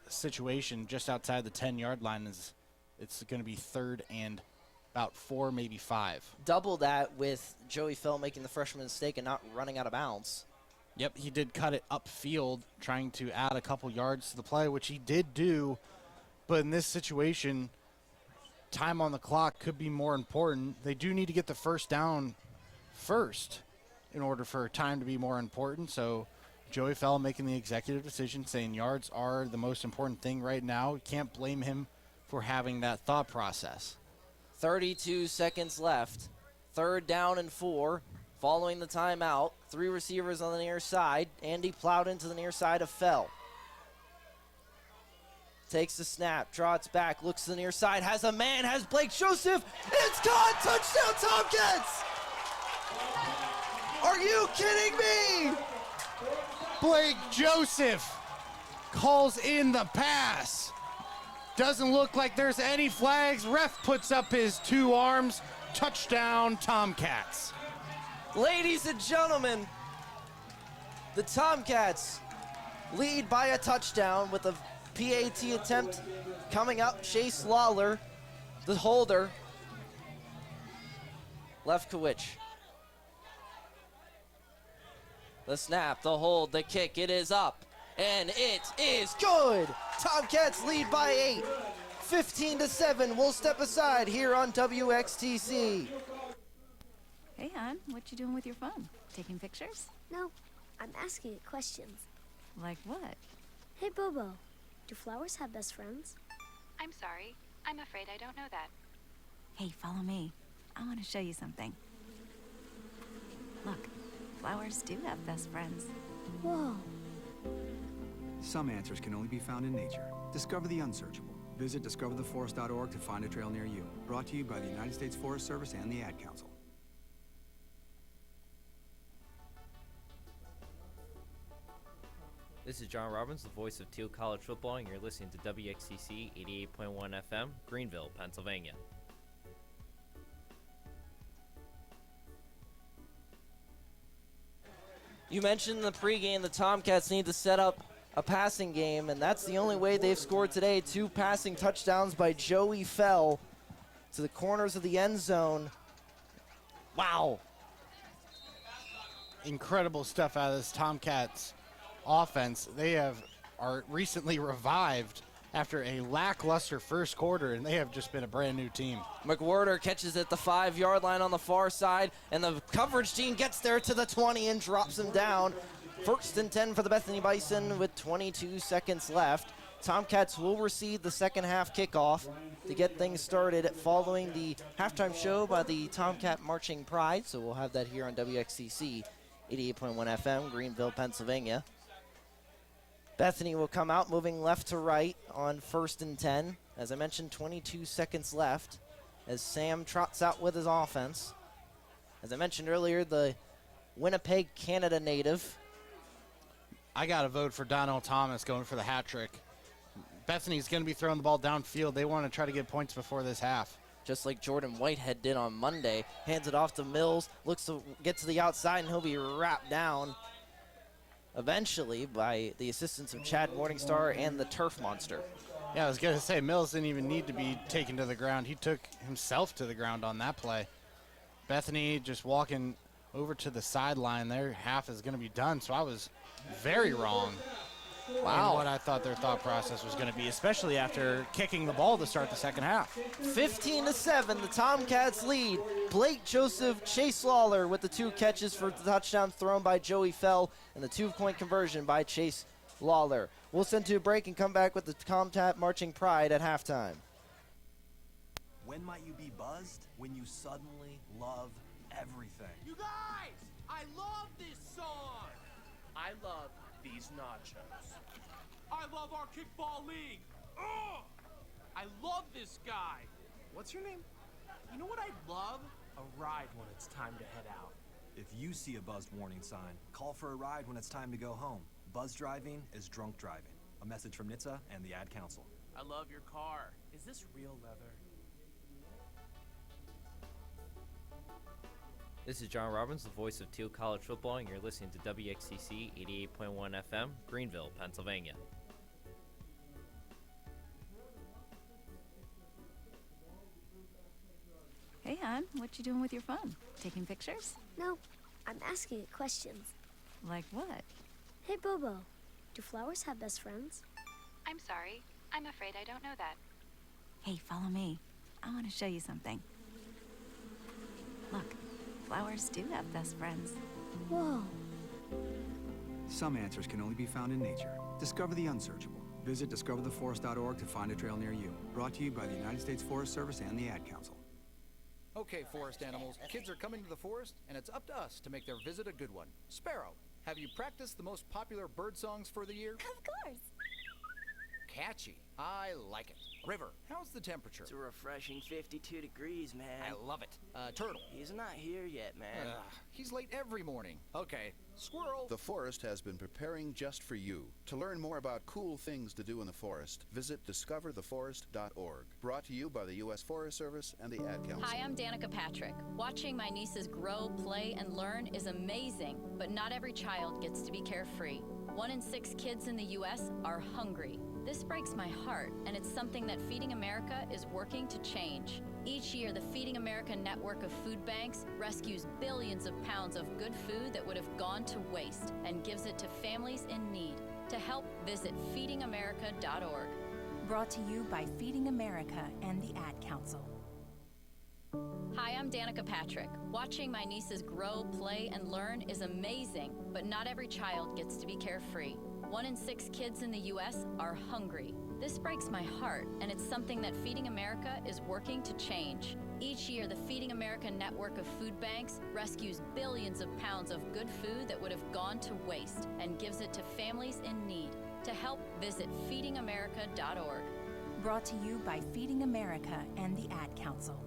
situation just outside the 10-yard line. It's going to be 3rd and about 4, maybe 5. Double that with Joey Fell making the freshman mistake and not running out of bounds. Yep, he did cut it upfield, trying to add a couple yards to the play, which he did do. But in this situation, time on the clock could be more important. They do need to get the first down first in order for time to be more important. So Joey Fell making the executive decision, saying yards are the most important thing right now. You can't blame him for having that thought process. 32 seconds left. 3rd down and 4. Following the timeout, 3 receivers on the near side. Andy plowed into the near side of Fell. Takes the snap, trots back, looks to the near side, has a man, has Blake Joseph. It's caught! Touchdown, Tomcats! Are you kidding me? Blake Joseph calls in the pass. Doesn't look like there's any flags. Ref puts up his 2 arms. Touchdown, Tomcats. Ladies and gentlemen, the Tomcats lead by a touchdown with a PAT attempt coming up. Chase Lawler, the holder. Lefkowicz. The snap, the hold, the kick, it is up. And it is good. Tomcats lead by 8. 15-7. We'll step aside here on WXTC. Hey, hon, what you doing with your phone? Taking pictures? No, I'm asking it questions. Like what? Hey, Bobo, do flowers have best friends? I'm sorry. I'm afraid I don't know that. Hey, follow me. I want to show you something. Look, flowers do have best friends. Whoa. Some answers can only be found in nature. Discover the unsearchable. Visit discovertheforest.org to find a trail near you. Brought to you by the United States Forest Service and the Ad Council. This is John Robbins, the voice of Thiel College football, and you're listening to WXCC 88.1 FM, Greenville, Pennsylvania. You mentioned in the pregame the Tomcats need to set up a passing game, and that's the only way they've scored today. 2 passing touchdowns by Joey Fell to the corners of the end zone. Wow. Incredible stuff out of this Tomcats offense. They are recently revived after a lackluster first quarter, and they have just been a brand new team. McWhorter catches at the 5-yard line on the far side, and the coverage team gets there to the 20 and drops him down. 1st and 10 for the Bethany Bison with 22 seconds left. Tomcats will receive the second half kickoff to get things started following the halftime show by the Tomcat Marching Pride. So we'll have that here on WXCC 88.1 FM, Greenville, Pennsylvania. Bethany will come out moving left to right on 1st and 10. As I mentioned, 22 seconds left as Sam trots out with his offense. As I mentioned earlier, the Winnipeg, Canada native. I got to vote for Donnell Thomas going for the hat trick. Bethany's going to be throwing the ball downfield. They want to try to get points before this half. Just like Jordan Whitehead did on Monday. Hands it off to Mills, looks to get to the outside, and he'll be wrapped down eventually by the assistance of Chad Morningstar and the Turf Monster. Yeah, I was going to say, Mills didn't even need to be taken to the ground. He took himself to the ground on that play. Bethany just walking over to the sideline. Their half is going to be done, so I was very wrong. And what I thought their thought process was going to be, especially after kicking the ball to start the second half. 15-7, the Tomcats lead. Blake Joseph, Chase Lawler with the 2 catches for the touchdown thrown by Joey Fell and the 2-point conversion by Chase Lawler. We'll send to a break and come back with the Tomcat marching pride at halftime. When might you be buzzed? When you suddenly love everything. You guys, I love this song. I love these nachos. I love our kickball league. Ugh! I love this guy. What's your name? You know what I love? A ride when it's time to head out. If you see a buzzed warning sign, call for a ride when it's time to go home. Buzz driving is drunk driving. A message from NHTSA and the Ad Council. I love your car. Is this real leather? This is John Robbins, the voice of Thiel College football, and you're listening to WXCC 88.1 FM, Greenville, Pennsylvania. Hey, hon, what you doing with your phone? Taking pictures? No, I'm asking it questions. Like what? Hey, Bobo, do flowers have best friends? I'm sorry. I'm afraid I don't know that. Hey, follow me. I want to show you something. Look, flowers do have best friends. Whoa. Some answers can only be found in nature. Discover the unsearchable. Visit discovertheforest.org to find a trail near you. Brought to you by the United States Forest Service and the Ad Council. Okay, forest animals, kids are coming to the forest, and it's up to us to make their visit a good one. Sparrow, have you practiced the most popular bird songs for the year? Of course. Catchy. I like it. River, how's the temperature? It's a refreshing 52 degrees, man. I love it. Turtle. He's not here yet, man. He's late every morning. Okay. Squirrel. The forest has been preparing just for you. To learn more about cool things to do in the forest, visit discovertheforest.org. Brought to you by the U.S. Forest Service and the Ad Council. Hi, I'm Danica Patrick. Watching my nieces grow, play, and learn is amazing, but not every child gets to be carefree. 1 in 6 kids in the U.S. are hungry. This breaks my heart, and it's something that Feeding America is working to change. Each year, the Feeding America network of food banks rescues billions of pounds of good food that would have gone to waste and gives it to families in need. To help, visit feedingamerica.org. Brought to you by Feeding America and the Ad Council. Hi, I'm Danica Patrick. Watching my nieces grow, play, and learn is amazing, but not every child gets to be carefree. 1 in 6 kids in the U.S. are hungry. This breaks my heart, and it's something that Feeding America is working to change. Each year, the Feeding America network of food banks rescues billions of pounds of good food that would have gone to waste and gives it to families in need. To help, visit feedingamerica.org. Brought to you by Feeding America and the Ad Council.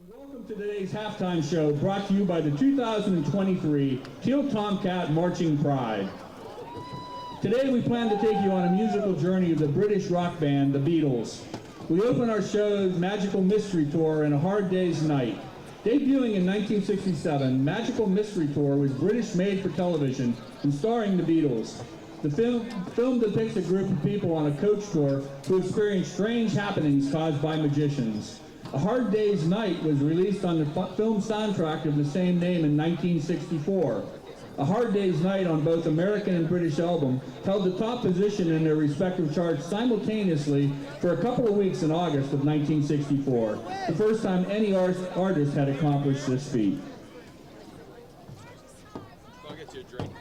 Welcome to today's halftime show, brought to you by the 2023 Thiel Tomcat Marching Pride. Today we plan to take you on a musical journey of the British rock band, the Beatles. We open our show's Magical Mystery Tour in A Hard Day's Night. Debuting in 1967, Magical Mystery Tour was British made for television and starring the Beatles. The film depicts a group of people on a coach tour who experience strange happenings caused by magicians. A Hard Day's Night was released on the film soundtrack of the same name in 1964. A Hard Day's Night on both American and British album held the top position in their respective charts simultaneously for a couple of weeks in August of 1964, the first time any artist had accomplished this feat. I'll get you a drink.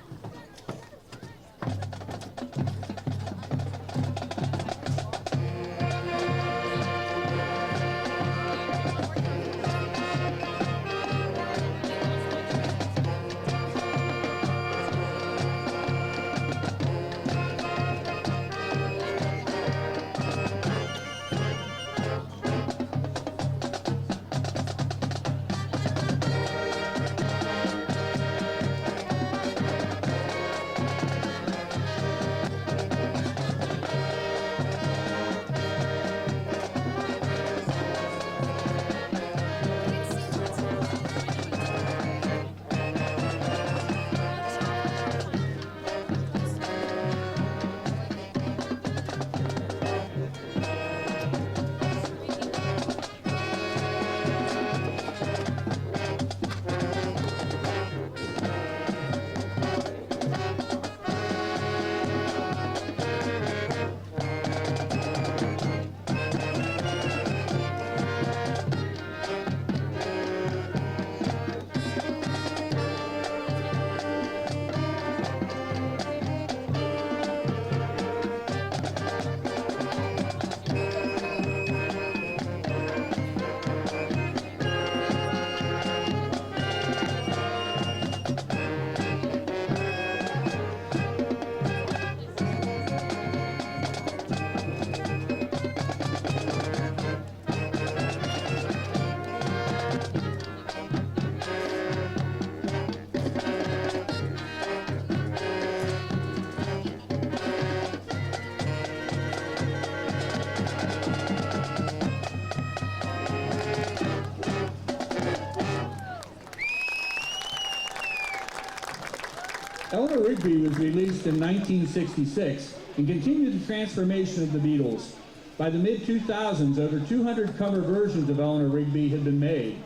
Eleanor Rigby was released in 1966 and continued the transformation of the Beatles. By the mid-2000s, over 200 cover versions of Eleanor Rigby had been made.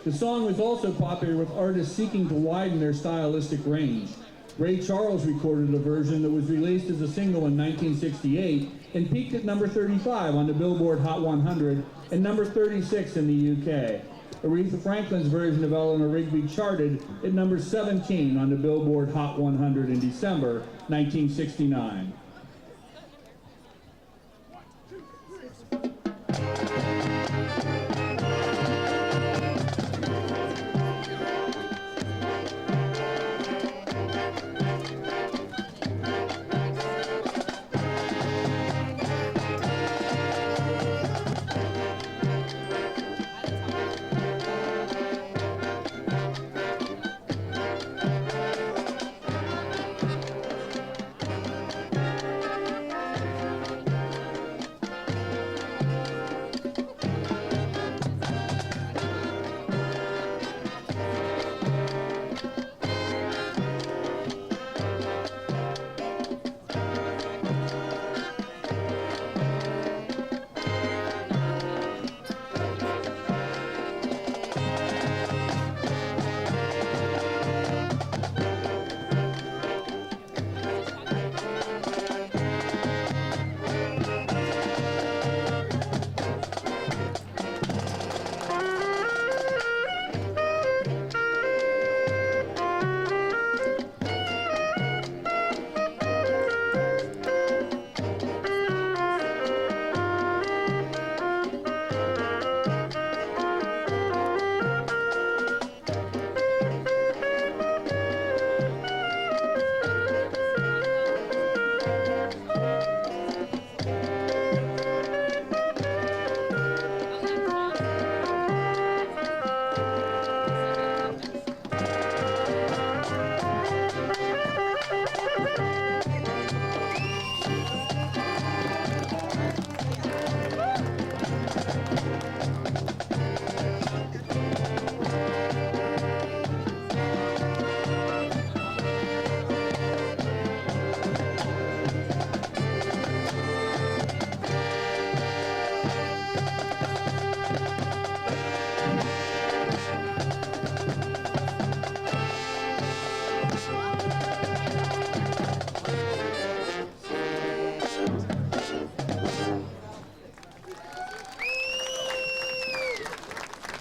The song was also popular with artists seeking to widen their stylistic range. Ray Charles recorded a version that was released as a single in 1968 and peaked at number 35 on the Billboard Hot 100 and number 36 in the UK. Aretha Franklin's version of Eleanor Rigby charted at number 17 on the Billboard Hot 100 in December 1969.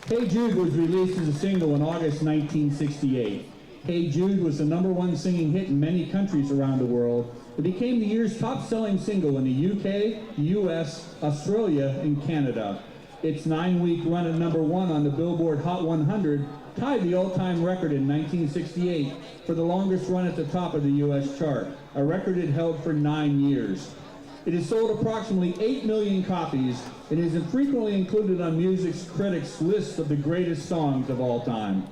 Hey Jude was released as a single in August 1968. Hey Jude was the #1 singing hit in many countries around the world. It became the year's top-selling single in the UK, the US, Australia, and Canada. Its 9-week run at #1 on the Billboard Hot 100 tied the all-time record in 1968 for the longest run at the top of the US chart, a record it held for 9 years. It has sold approximately 8 million copies and is frequently included on music critics' lists of the greatest songs of all time.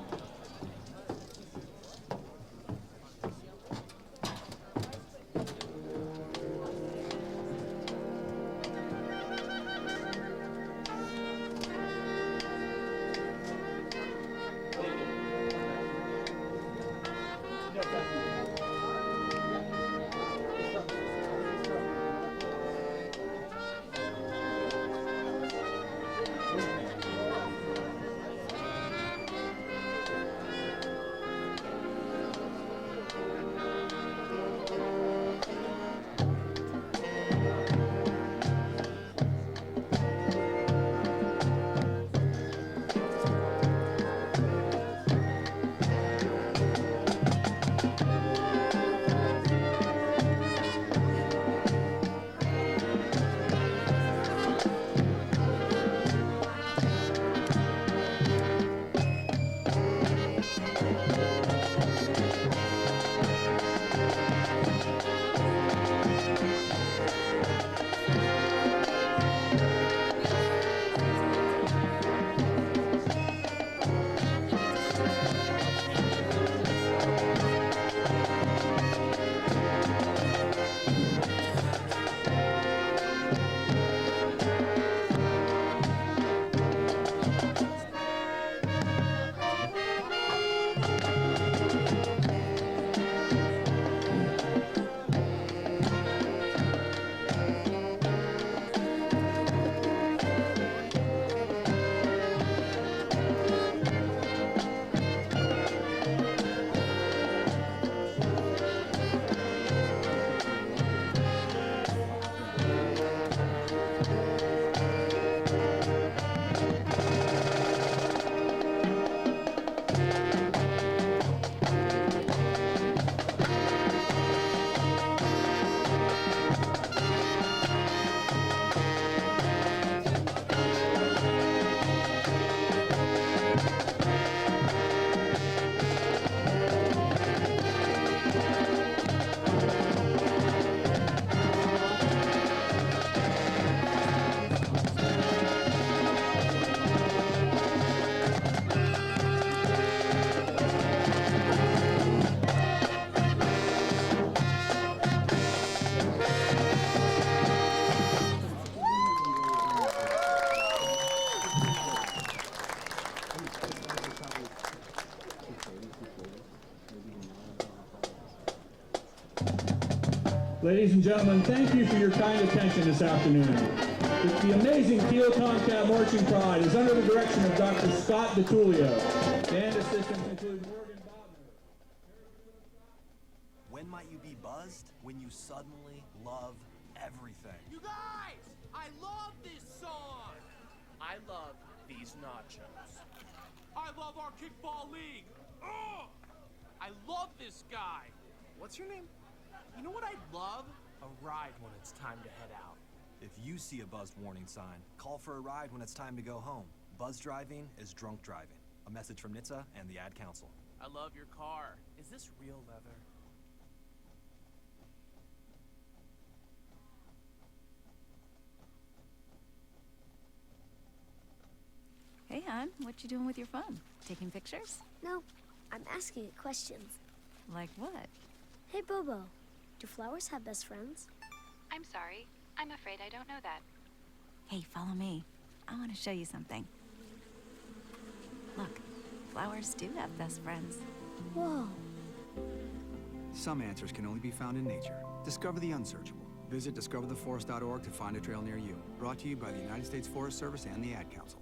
Ladies and gentlemen, thank you for your kind attention this afternoon. The amazing Thiel Tomcat Marching Pride is under the direction of Dr. Scott DeTulio. Band assistants include Morgan Bodner. When might you be buzzed? When you suddenly love everything. You guys, I love this song. I love these nachos. I love our kickball league. Ugh! I love this guy. What's your name? You know what I'd love? A ride when it's time to head out. If you see a buzzed warning sign, call for a ride when it's time to go home. Buzz driving is drunk driving. A message from NHTSA and the Ad Council. I love your car. Is this real leather? Hey, hon, what you doing with your phone? Taking pictures? No, I'm asking it questions. Like what? Hey, Bobo, do flowers have best friends? I'm sorry. I'm afraid I don't know that. Hey, follow me. I want to show you something. Look, flowers do have best friends. Whoa. Some answers can only be found in nature. Discover the unsearchable. Visit discovertheforest.org to find a trail near you. Brought to you by the United States Forest Service and the Ad Council.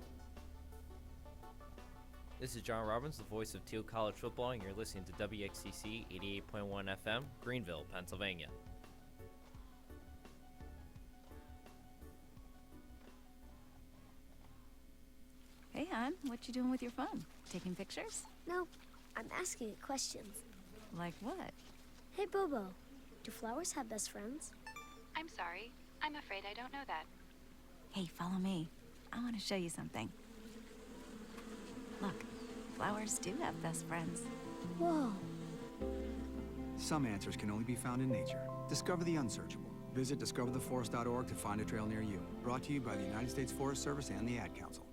This is John Robbins, the voice of Thiel College football, and you're listening to WXCC 88.1 FM, Greenville, Pennsylvania. Hey, hon, what you doing with your phone? Taking pictures? No, I'm asking it questions. Like what? Hey, Bobo, do flowers have best friends? I'm sorry. I'm afraid I don't know that. Hey, follow me. I want to show you something. Look, flowers do have best friends. Whoa. Some answers can only be found in nature. Discover the unsearchable. Visit discovertheforest.org to find a trail near you. Brought to you by the United States Forest Service and the Ad Council.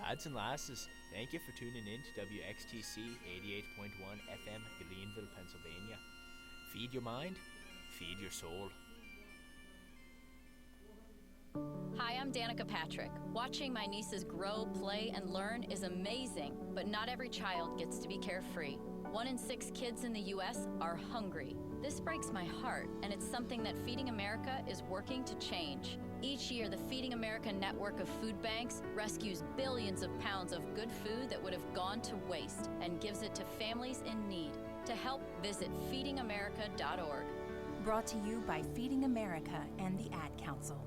Lads and lasses, thank you for tuning in to WXTC 88.1 FM, Greenville, Pennsylvania. Feed your mind, feed your soul. Hi, I'm Danica Patrick. Watching my nieces grow, play, and learn is amazing, but not every child gets to be carefree. 1 in 6 kids in the U.S. are hungry. This breaks my heart, and it's something that Feeding America is working to change. Each year, the Feeding America network of food banks rescues billions of pounds of good food that would have gone to waste and gives it to families in need. To help, visit feedingamerica.org. Brought to you by Feeding America and the Ad Council.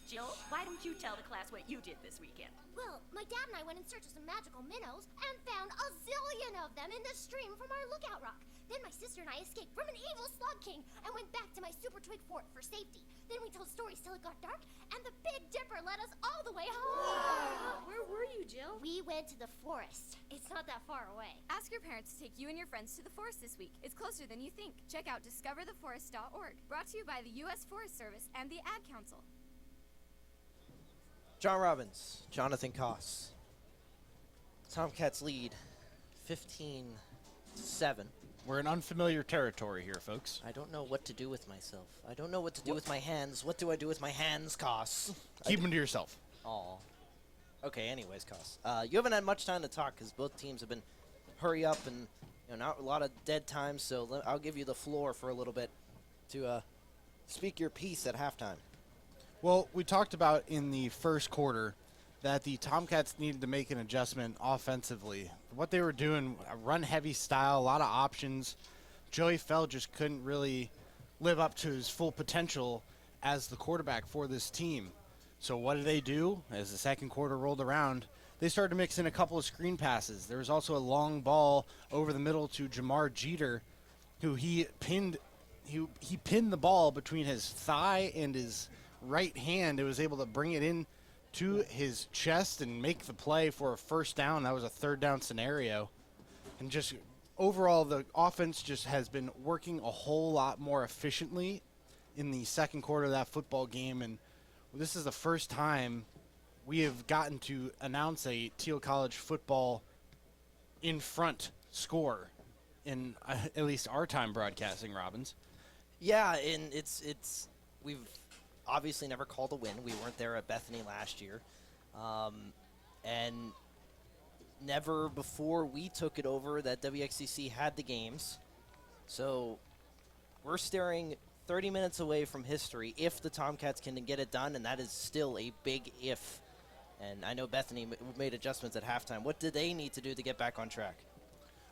Jill, why don't you tell the class what you did this weekend? Well, my dad and I went in search of some magical minnows and found a zillion of them in the stream from our lookout rock. Then my sister and I escaped from an evil slug king and went back to my super twig fort for safety. Then we told stories till it got dark, and the Big Dipper led us all the way home. Where were you, Jill? We went to the forest. It's not that far away. Ask your parents to take you and your friends to the forest this week. It's closer than you think. Check out discovertheforest.org. Brought to you by the U.S. Forest Service and the Ad Council. John Robbins, Jonathan Koss. Tomcats lead 15-7. We're in unfamiliar territory here, folks. I don't know what to do with myself. I don't know what to do with my hands. What do I do with my hands, Koss? Keep them to yourself. Aw. Okay, anyways, Koss. You haven't had much time to talk because both teams have been hurry up and not a lot of dead time, so I'll give you the floor for a little bit to speak your piece at halftime. Well, we talked about in the first quarter that the Tomcats needed to make an adjustment offensively. What they were doing, a run-heavy style, a lot of options. Joey Fell just couldn't really live up to his full potential as the quarterback for this team. So what did they do? As the second quarter rolled around, they started to mix in a couple of screen passes. There was also a long ball over the middle to Jamar Jeter, who he pinned the ball between his thigh and his right hand. It was able to bring it in to his chest and make the play for a first down. That was a third down scenario. And just overall, the offense just has been working a whole lot more efficiently in the second quarter of that football game. And this is the first time we have gotten to announce a Thiel College football in front score in at least our time broadcasting, Robbins. Yeah, and we've obviously never called a win. We weren't there at Bethany last year. And never before we took it over that WXCC had the games. So we're staring 30 minutes away from history if the Tomcats can get it done, and that is still a big if. And I know Bethany made adjustments at halftime. What did they need to do to get back on track?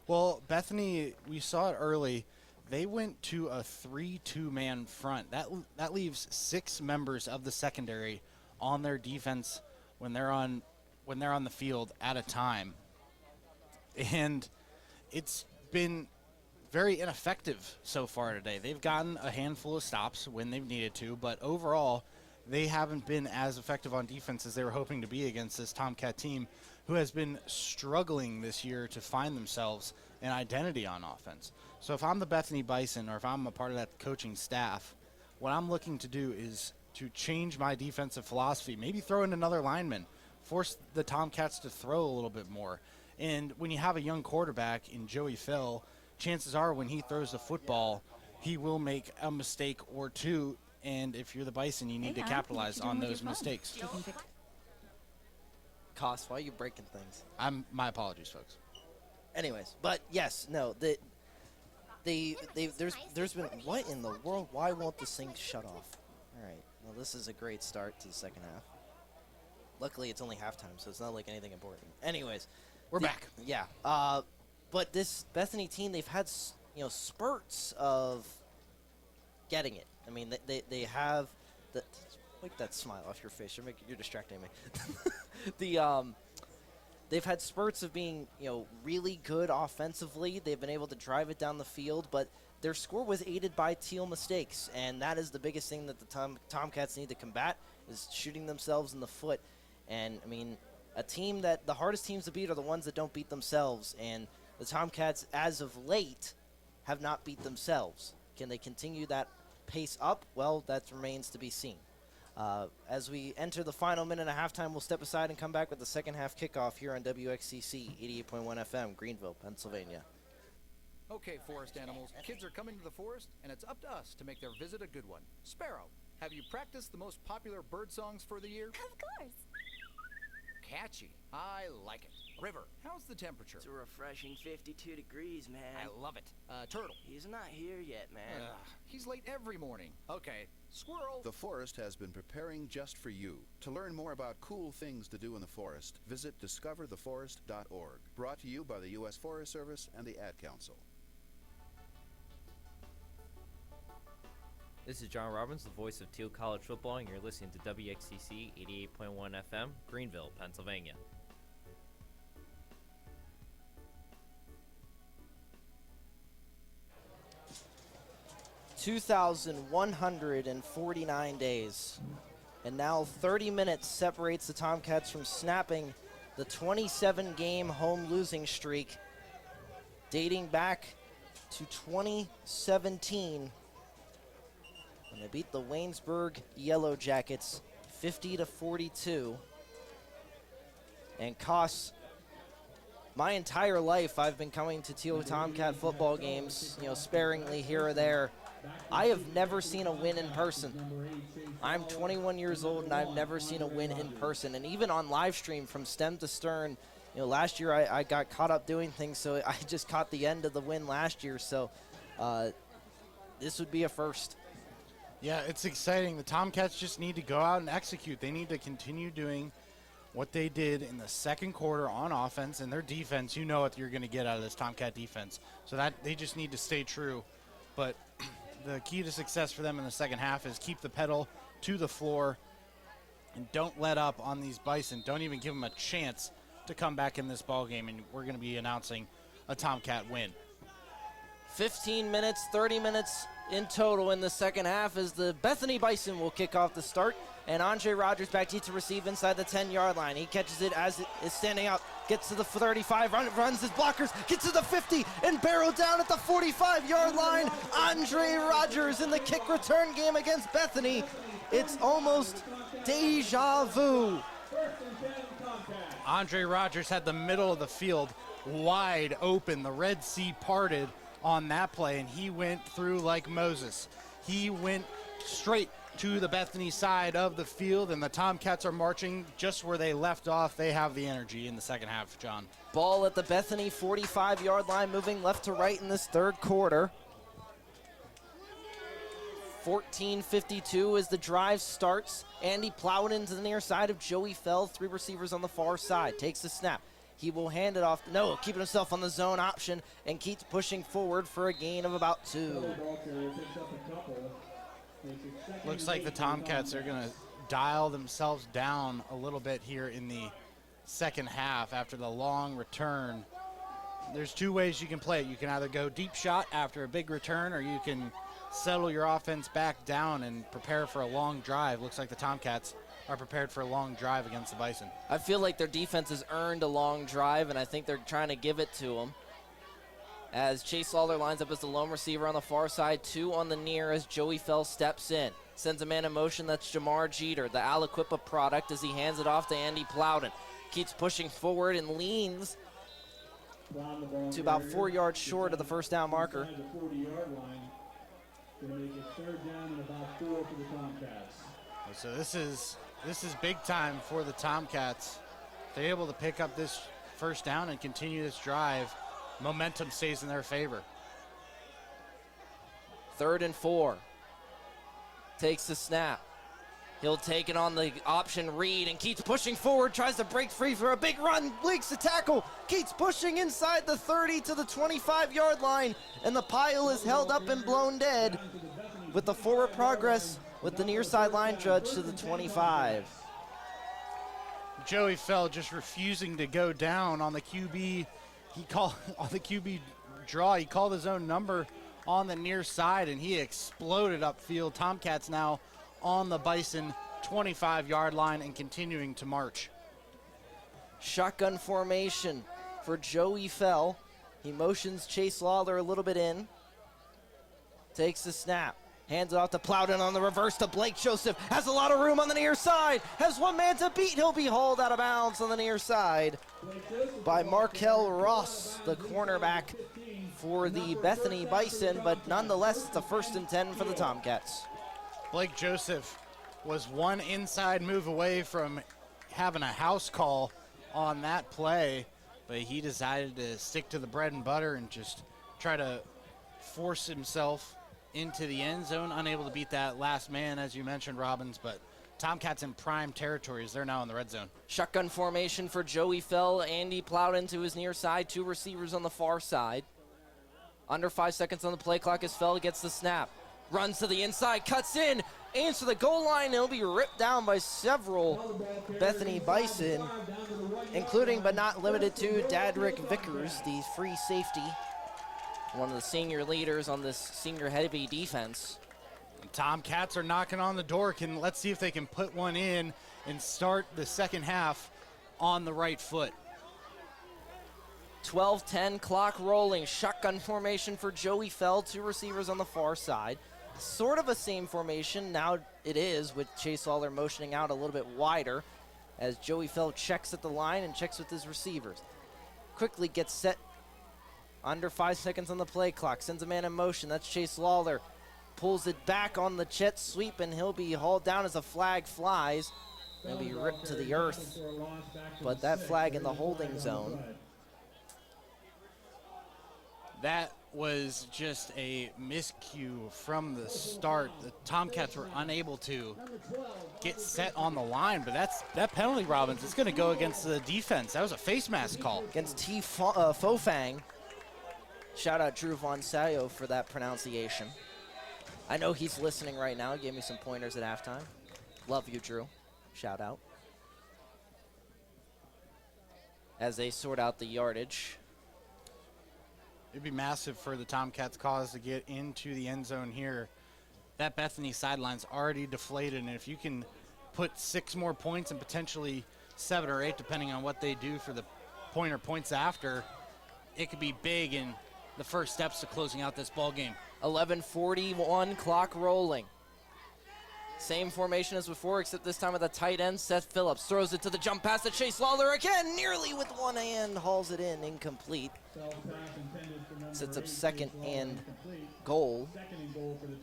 Well, Bethany, we saw it early. They went to a 3-2-man front. That leaves 6 members of the secondary on their defense when they're on the field at a time. And it's been very ineffective so far today. They've gotten a handful of stops when they've needed to, but overall, they haven't been as effective on defense as they were hoping to be against this Tomcat team, who has been struggling this year to find themselves an identity on offense. So if I'm the Bethany Bison, or if I'm a part of that coaching staff, what I'm looking to do is to change my defensive philosophy, maybe throw in another lineman, force the Tomcats to throw a little bit more. And when you have a young quarterback in Joey Thiel, chances are when he throws the football, he will make a mistake or two. And if you're the Bison, you need to capitalize on those mistakes. Cost, why are you breaking things? My apologies, folks. Anyways, but yes, no, there's been, what in the world? Why won't the sync shut off? All right, well, this is a great start to the second half. Luckily, it's only halftime, so it's not like anything important. Anyways, we're back. Yeah, but this Bethany team, they've had spurts of getting it. I mean, they have the. Wipe that smile off your face. You're distracting me. They've had spurts of being, really good offensively. They've been able to drive it down the field, but their score was aided by Thiel mistakes, and that is the biggest thing that the Tomcats need to combat, is shooting themselves in the foot. And, I mean, a team that the hardest teams to beat are the ones that don't beat themselves, and the Tomcats, as of late, have not beat themselves. Can they continue that pace up? Well, that remains to be seen. As we enter the final minute of halftime, we'll step aside and come back with the second half kickoff here on WXCC 88.1 FM, Greenville, Pennsylvania. Okay, forest animals, kids are coming to the forest, and it's up to us to make their visit a good one. Sparrow, have you practiced the most popular bird songs for the year? Of course. Catchy. I like it. River, how's the temperature? It's a refreshing 52 degrees, man. I love it. Turtle. He's not here yet, man. He's late every morning. Okay. Squirrel. The forest has been preparing just for you. To learn more about cool things to do in the forest, visit discovertheforest.org. Brought to you by the U.S. Forest Service and the Ad Council. This is John Robbins, the voice of Thiel College football, and you're listening to WXCC 88.1 FM, Greenville, Pennsylvania. (2,149 days), and now 30 minutes separates the Tomcats from snapping the 27-game home losing streak dating back to 2017 when they beat the Waynesburg Yellow Jackets 50-42. And costs, my entire life I've been coming to Thiel Tomcat football games, sparingly here or there. I have never seen a win in person. I'm 21 years old, and I've never seen a win in person. And even on live stream from stem to stern, last year I got caught up doing things, so I just caught the end of the win last year. So this would be a first. Yeah, it's exciting. The Tomcats just need to go out and execute. They need to continue doing what they did in the second quarter on offense, and their defense, what you're going to get out of this Tomcat defense. So that they just need to stay true. But the key to success for them in the second half is keep the pedal to the floor and don't let up on these Bison. Don't even give them a chance to come back in this ball game, and we're going to be announcing a Tomcat win. 15 minutes, 30 minutes in total in the second half as the Bethany Bison will kick off the start. And Andre Rogers back deep to receive inside the 10-yard line. He catches it as it is standing out, gets to the 35, runs his blockers, gets to the 50, and barreled down at the 45-yard line. Andre Rogers in the kick return game against Bethany. It's almost deja vu. Andre Rogers had the middle of the field wide open. The Red Sea parted on that play, and he went through like Moses. He went straight to the Bethany side of the field, and the Tomcats are marching just where they left off. They have the energy in the second half, John. Ball at the Bethany 45-yard line, moving left to right in this third quarter. 14:52 as the drive starts. Andy plowed into the near side of Joey Fell. 3 receivers on the far side. Takes the snap. He will hand it off. No, keeping himself on the zone option and keeps pushing forward for a gain of about 2. Looks like the Tomcats are going to dial themselves down a little bit here in the second half after the long return. There's 2 ways you can play it. You can either go deep shot after a big return, or you can settle your offense back down and prepare for a long drive. Looks like the Tomcats are prepared for a long drive against the Bison. I feel like their defense has earned a long drive, and I think they're trying to give it to them. As Chase Lawler lines up as the lone receiver on the far side, 2 on the near as Joey Fell steps in. Sends a man in motion, that's Jamar Jeter, the Aliquippa product, as he hands it off to Andy Plowden. Keeps pushing forward and leans to about 4 yards short of the first down marker. So this is big time for the Tomcats. They're able to pick up this first down and continue this drive. Momentum stays in their favor. 3rd and 4. Takes the snap. He'll take it on the option read and keeps pushing forward, tries to break free for a big run, leaks the tackle, keeps pushing inside the 30 to the 25-yard line, and the pile is held up and blown dead with the forward progress with the near sideline judge to the 25. Joey Fell just refusing to go down on the QB. He called on the QB draw. He called his own number on the near side, and he exploded upfield. Tomcats now on the Bison 25-yard line and continuing to march. Shotgun formation for Joey Fell. He motions Chase Lawler a little bit in. Takes the snap. Hands it off to Plowden on the reverse to Blake Joseph. Has a lot of room on the near side. Has 1 man to beat. He'll be hauled out of bounds on the near side by Markel Ross, the cornerback for the Bethany Bison. But nonetheless, it's a 1st and 10 for the Tomcats. Blake Joseph was 1 inside move away from having a house call on that play, but he decided to stick to the bread and butter and just try to force himself into the end zone. Unable to beat that last man, as you mentioned, Robbins, but Tomcats in prime territories. They're now in the red zone. Shotgun formation for Joey Fell. Andy plowed into his near side. 2 receivers on the far side. Under 5 seconds on the play clock as Fell gets the snap. Runs to the inside, cuts in, aims for the goal line. He'll be ripped down by several Bethany Bison, including but not limited to Dadrick Vickers, the free safety, one of the senior leaders on this senior heavy defense. Tomcats are knocking on the door. Let's see if they can put one in and start the second half on the right foot. 12-10 clock rolling. Shotgun formation for Joey Fell. 2 receivers on the far side. Sort of a same formation. Now it is with Chase Lawler motioning out a little bit wider as Joey Fell checks at the line and checks with his receivers. Quickly gets set. Under 5 seconds on the play clock. Sends a man in motion. That's Chase Lawler. Pulls it back on the jet sweep, and he'll be hauled down as a flag flies. He'll be ripped to the earth. But that flag in the holding zone. That was just a miscue from the start. The Tomcats were unable to get set on the line, but that penalty, Robbins, it's going to go against the defense. That was a face mask call. Against Fofang. Shout out Drew Von Sayo for that pronunciation. I know he's listening right now. Gave me some pointers at halftime. Love you, Drew. Shout out. As they sort out the yardage. It'd be massive for the Tomcats' cause to get into the end zone here. That Bethany sideline's already deflated, and if you can put 6 more points and potentially 7 or 8, depending on what they do for the point or points after, it could be big in the first steps to closing out this ball game. 11:41 clock rolling. Same formation as before, except this time with a tight end. Seth Phillips throws it to the jump pass to Chase Lawler again, nearly with one hand, hauls it in, incomplete. Sets up 2nd and goal.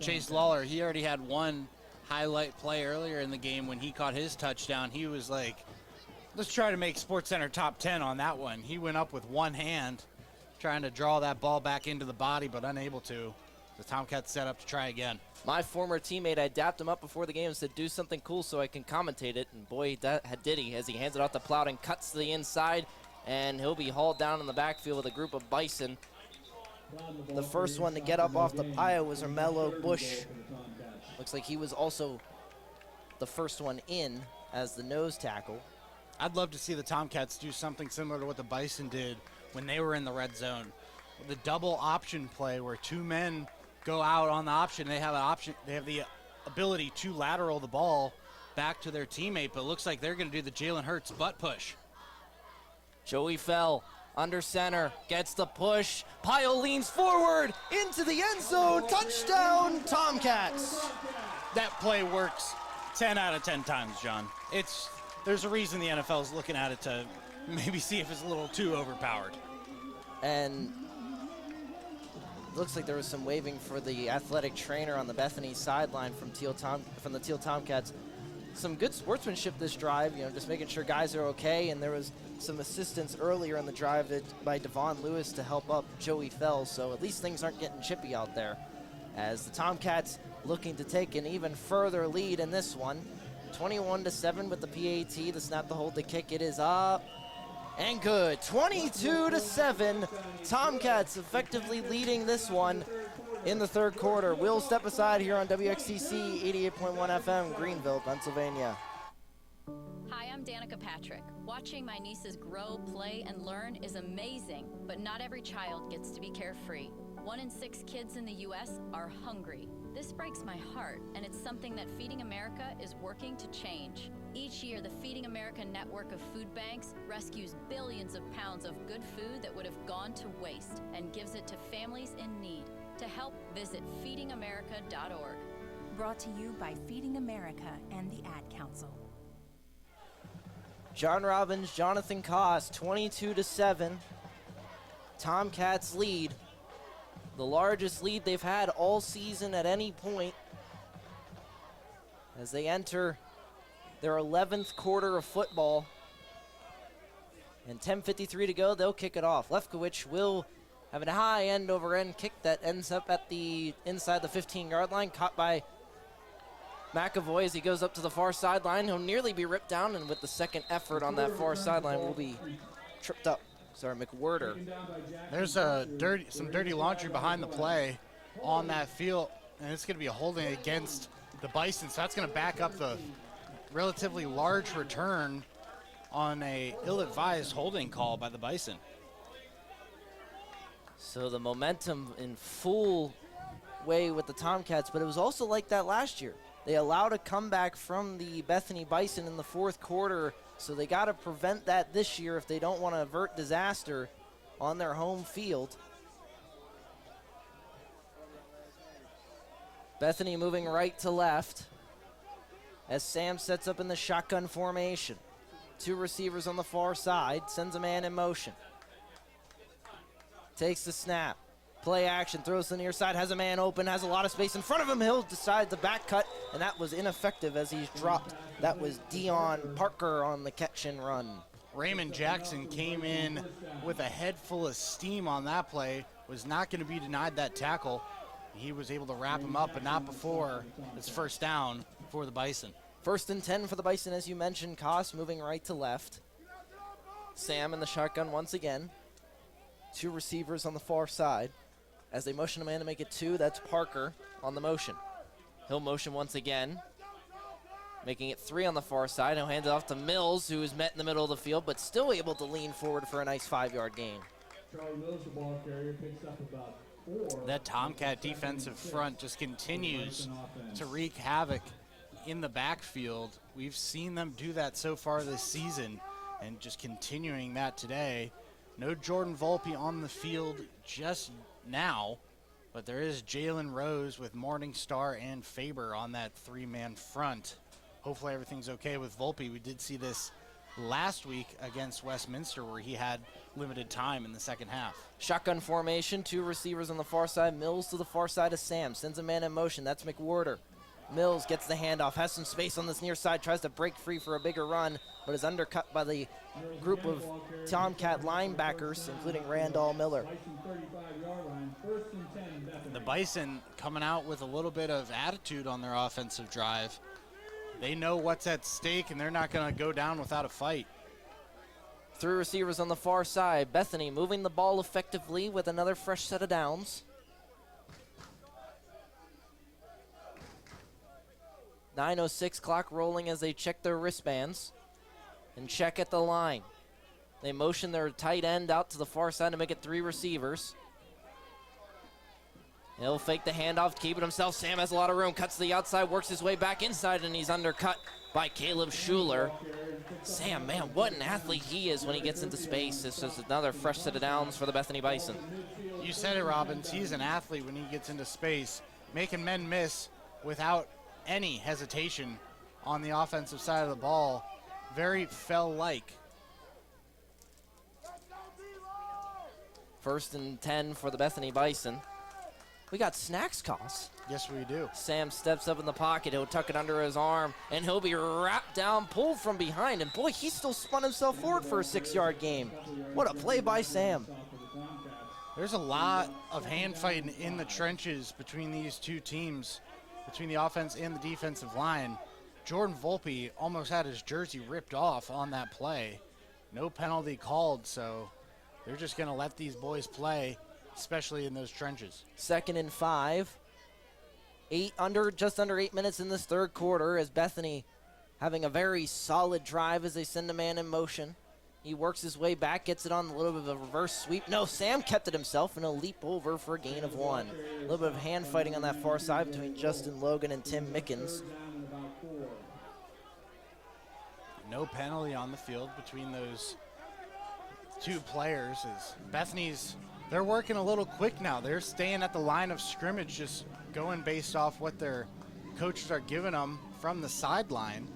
Chase Lawler, he already had one highlight play earlier in the game when he caught his touchdown. He was like, let's try to make SportsCenter top 10 on that one. He went up with one hand, trying to draw that ball back into the body, but unable to. the Tomcats set up to try again. My former teammate, I dapped him up before the game and said, do something cool so I can commentate it. And boy, did he, as he hands it off to Plowden, cuts to the inside, and he'll be hauled down in the backfield with a group of Bison. The first one to get up off the pile was Romello Bush. Looks like he was also the first one in as the nose tackle. I'd love to see the Tomcats do something similar to what the Bison did when they were in the red zone. The double option play where two men go out on the option. They have an option. They have the ability to lateral the ball back to their teammate, but it looks like they're going to do the Jalen Hurts butt push. Joey Fell under center, gets the push. Pyle leans forward into the end zone. Touchdown, Tomcats. That play works 10 out of 10 times, John. There's a reason the NFL is looking at it to maybe see if it's a little too overpowered. And looks like there was some waving for the athletic trainer on the Bethany sideline from the Thiel Tomcats. Some good sportsmanship this drive, just making sure guys are okay, and there was some assistance earlier in the drive by Devon Lewis to help up Joey Fell, so at least things aren't getting chippy out there. As the Tomcats looking to take an even further lead in this one, 21-7 with the PAT, the snap, the hold, the kick, it is up. And good, 22-7. Tomcats effectively leading this one in the third quarter. We'll step aside here on WXTC 88.1 FM, Greenville, Pennsylvania. Hi, I'm Danica Patrick. Watching my nieces grow, play, and learn is amazing, but not every child gets to be carefree. 1 in 6 kids in the U.S. are hungry. This breaks my heart, and it's something that Feeding America is working to change. Each year, the Feeding America network of food banks rescues billions of pounds of good food that would have gone to waste and gives it to families in need. To help, visit feedingamerica.org. Brought to you by Feeding America and the Ad Council. John Robbins, Jonathan Koss, 22-7. Tomcats lead. The largest lead they've had all season at any point as they enter their 11th quarter of football. And 10:53 to go, they'll kick it off. Lefkowitz will have a high end-over-end kick that ends up at the inside the 15-yard line, caught by McAvoy as he goes up to the far sideline. He'll nearly be ripped down, and with the second effort on that far sideline, will be tripped up. Sorry, McWhirter. There's some dirty laundry behind the play on that field, and it's going to be a holding against the Bison, so that's going to back up the relatively large return on a ill-advised holding call by the Bison. So the momentum in full way with the Tomcats, but it was also like that last year. They allowed a comeback from the Bethany Bison in the fourth quarter, so they got to prevent that this year if they don't want to avert disaster on their home field. Bethany moving right to left as Sam sets up in the shotgun formation. 2 receivers on the far side, sends a man in motion. Takes the snap. Play action, throws to the near side, has a man open, has a lot of space in front of him. He'll decide the back cut, and that was ineffective as he's dropped. That was Dion Parker on the catch and run. Raymond Jackson came in with a head full of steam on that play, was not going to be denied that tackle. He was able to wrap him up, but not before. It's first down for the Bison. 1st and 10 for the Bison, as you mentioned. Koss moving right to left. Sam in the shotgun once again. 2 receivers on the far side. As they motion a man to make it 2, that's Parker on the motion. He'll motion once again, making it 3 on the far side. He'll hand it off to Mills, who is met in the middle of the field, but still able to lean forward for a nice 5-yard gain. Charlie Mills, the ball carrier, picks up about 4. That Tomcat defensive front just continues to wreak havoc in the backfield. We've seen them do that so far this season, and just continuing that today. No Jordan Volpe on the field just now, but there is Jalen Rose with Morningstar and Faber on that 3-man front. Hopefully everything's okay with Volpe. We did see this last week against Westminster where he had limited time in the second half. Shotgun formation, 2 receivers on the far side. Mills to the far side of Sam, sends a man in motion. That's McWhirter. Mills gets the handoff, has some space on this near side, tries to break free for a bigger run, but is undercut by the group of Tomcat linebackers, including Randall Miller. Bison 35-yard line. First and 10, Bethany. The Bison coming out with a little bit of attitude on their offensive drive. They know what's at stake, and they're not going to go down without a fight. 3 receivers on the far side. Bethany moving the ball effectively with another fresh set of downs. 9:06 clock rolling as they check their wristbands and check at the line. They motion their tight end out to the far side to make it 3 receivers. He'll fake the handoff, keep it himself. Sam has a lot of room, cuts to the outside, works his way back inside, and he's undercut by Caleb Schuler. Sam, man, what an athlete he is when he gets into space. This is another fresh set of downs for the Bethany Bison. You said it, Robbins. He's an athlete when he gets into space, making men miss without any hesitation on the offensive side of the ball. Very Fell-like. 1st and 10 for the Bethany Bison. We got snacks calls. Yes, we do. Sam steps up in the pocket. He'll tuck it under his arm, and he'll be wrapped down, pulled from behind. And, boy, he still spun himself forward for a 6-yard gain. What a play by Sam. There's a lot of hand fighting in the trenches between these two teams, between the offense and the defensive line. Jordan Volpe almost had his jersey ripped off on that play. No penalty called, so they're just going to let these boys play, especially in those trenches. 2nd and 5. Just under 8 minutes in this third quarter as Bethany having a very solid drive as they send a man in motion. He works his way back, gets it on a little bit of a reverse sweep. No, Sam kept it himself, and he'll leap over for a gain of 1. A little bit of hand fighting on that far side between Justin Logan and Tim Mickens. No penalty on the field between those two players. As Bethany's, they're working a little quick now. They're staying at the line of scrimmage, just going based off what their coaches are giving them from the sideline,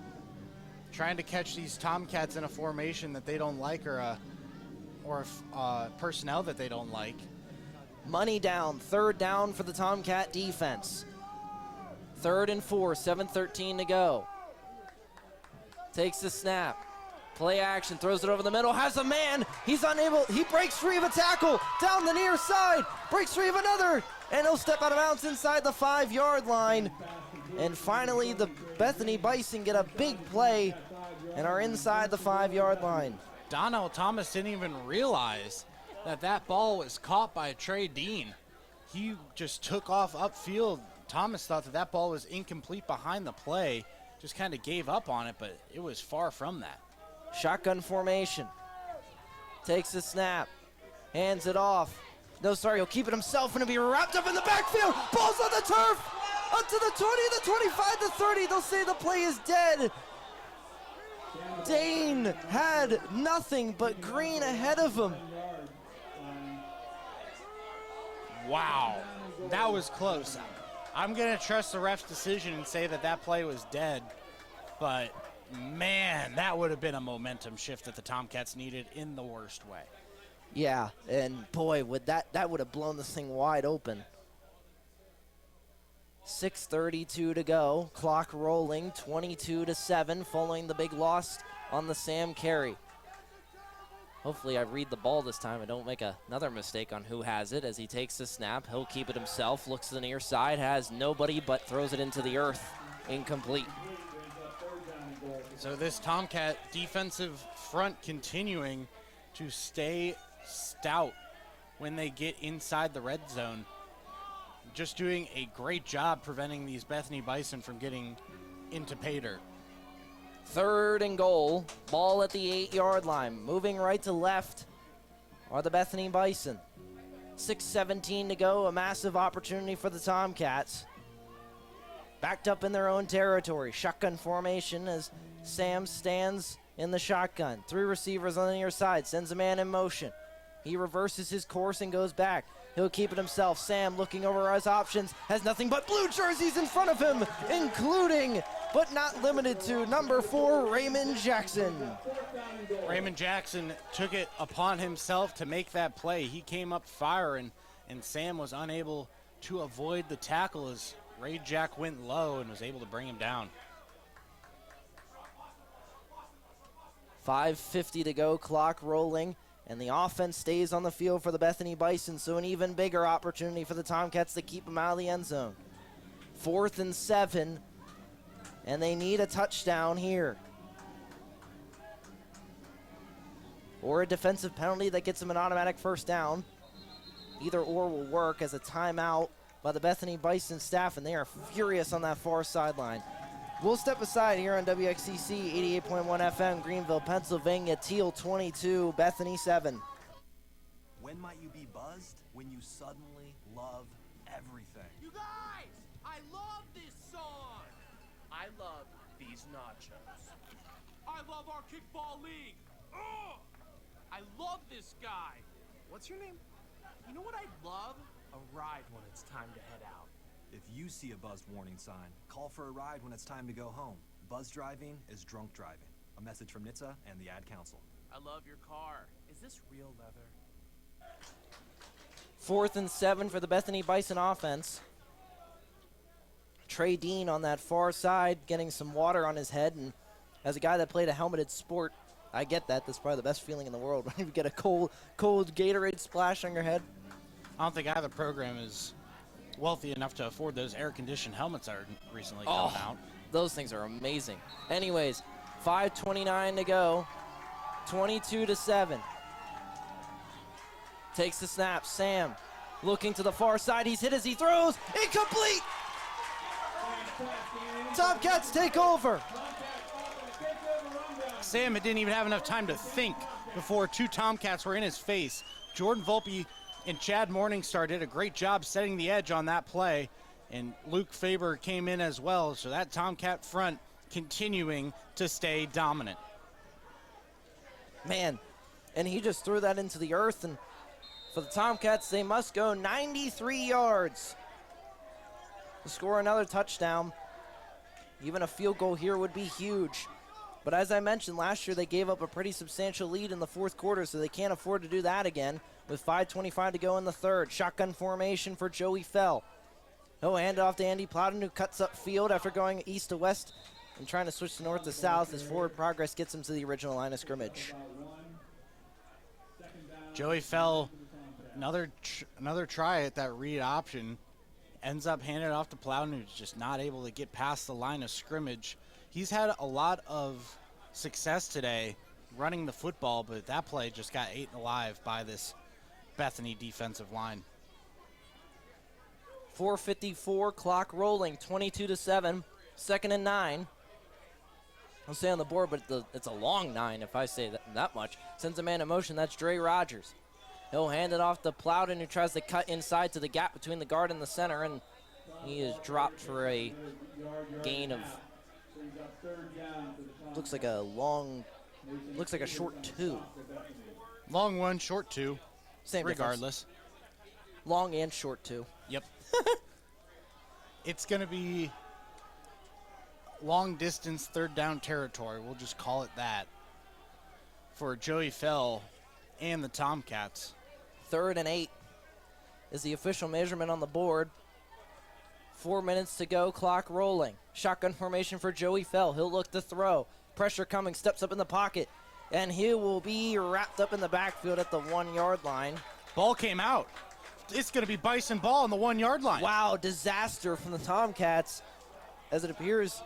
trying to catch these Tomcats in a formation that they don't like or personnel that they don't like. Money down, 3rd down for the Tomcat defense. 3rd and 4, 7:13 to go. Takes the snap. Play action, throws it over the middle, has a man. He's unable, he breaks free of a tackle down the near side, breaks free of another, and he'll step out of bounds inside the 5-yard line. And finally, the Bethany Bison get a big play and are inside the 5-yard line. Donnell Thomas didn't even realize that ball was caught by Trey Dean. He just took off upfield. Thomas thought that ball was incomplete behind the play, just kind of gave up on it, but it was far from that. Shotgun formation. Takes the snap. Hands it off. No, sorry, he'll keep it himself, and he'll be wrapped up in the backfield. Ball's on the turf. Up to the 20, the 25, the 30. They'll say the play is dead. Dane had nothing but green ahead of him. Wow, that was close. I'm going to trust the ref's decision and say that play was dead, but man, that would have been a momentum shift that the Tomcats needed in the worst way. Yeah, and boy, would that would have blown this thing wide open. 6:32 to go, clock rolling, 22-7, following the big loss on the Sam carry. Hopefully I read the ball this time and don't make another mistake on who has it as he takes the snap. He'll keep it himself, looks to the near side, has nobody but throws it into the earth. Incomplete. So this Tomcat defensive front continuing to stay stout when they get inside the red zone. Just doing a great job preventing these Bethany Bison from getting into pay dirt. 3rd and goal, ball at the 8-yard line. Moving right to left are the Bethany Bison. 6:17 to go, a massive opportunity for the Tomcats. Backed up in their own territory. Shotgun formation as Sam stands in the shotgun. 3 receivers on the near side, sends a man in motion. He reverses his course and goes back. He'll keep it himself. Sam looking over his options, has nothing but blue jerseys in front of him, including, but not limited to, number 4, Raymond Jackson. Raymond Jackson took it upon himself to make that play. He came up firing, and Sam was unable to avoid the tackle as Ray Jack went low and was able to bring him down. 5:50 to go, clock rolling, And the offense stays on the field for the Bethany Bison, so an even bigger opportunity for the Tomcats to keep them out of the end zone. 4th and 7, and they need a touchdown here. Or a defensive penalty that gets them an automatic first down. Either or will work as a timeout by the Bethany Bison staff, and they are furious on that far sideline. We'll step aside here on WXCC 88.1 FM, Greenville, Pennsylvania. Thiel 22, Bethany 7. When might you be buzzed? When you suddenly love everything. You guys, I love this song. I love these nachos. I love our kickball league. Ugh! I love this guy. What's your name? You know what I'd love? A ride when it's time to head out. If you see a buzzed warning sign, call for a ride when it's time to go home. Buzz driving is drunk driving. A message from NHTSA and the Ad Council. I love your car. Is this real leather? 4th and 7 for the Bethany Bison offense. Trey Dean on that far side getting some water on his head, and as a guy that played a helmeted sport, I get that. That's probably the best feeling in the world when you get a cold Gatorade splash on your head. I don't think either program is wealthy enough to afford those air-conditioned helmets that are recently coming out. Those things are amazing. Anyways, 5:29 to go, 22-7. Takes the snap. Sam looking to the far side. He's hit as he throws. Incomplete! Tomcats take over. Sam didn't even have enough time to think before two Tomcats were in his face. Jordan Volpe and Chad Morningstar did a great job setting the edge on that play, and Luke Faber came in as well, so that Tomcat front continuing to stay dominant. Man, and he just threw that into the earth, and for the Tomcats, they must go 93 yards to score another touchdown. Even a field goal here would be huge. But as I mentioned, last year they gave up a pretty substantial lead in the fourth quarter, so they can't afford to do that again with 5:25 to go in the third. Shotgun formation for Joey Fell. He'll hand it off to Andy Plowden, who cuts up field after going east to west and trying to switch to north to south. His forward progress gets him to the original line of scrimmage. Joey Fell, another try at that read option, ends up handing it off to Plowden, who's just not able to get past the line of scrimmage. He's had a lot of success today running the football, but that play just got eaten alive by this Bethany defensive line. 4:54, clock rolling, 22-7, 2nd and 9. I'll say on the board, but it's a long 9 if I say that much. Sends a man in motion, that's Dre Rogers. He'll hand it off to Plowden, who tries to cut inside to the gap between the guard and the center, and he is dropped for a gain of, looks like a short 2. Long 1, short 2. Same regardless. Difference. Long and short 2. Yep. It's going to be long distance third down territory. We'll just call it that for Joey Fell and the Tomcats. 3rd and 8 is the official measurement on the board. 4 minutes to go, clock rolling. Shotgun formation for Joey Fell. He'll look to throw. Pressure coming, steps up in the pocket, and he will be wrapped up in the backfield at the 1-yard line. Ball came out. It's going to be Bison ball on the 1-yard line. Wow, disaster from the Tomcats, as it appears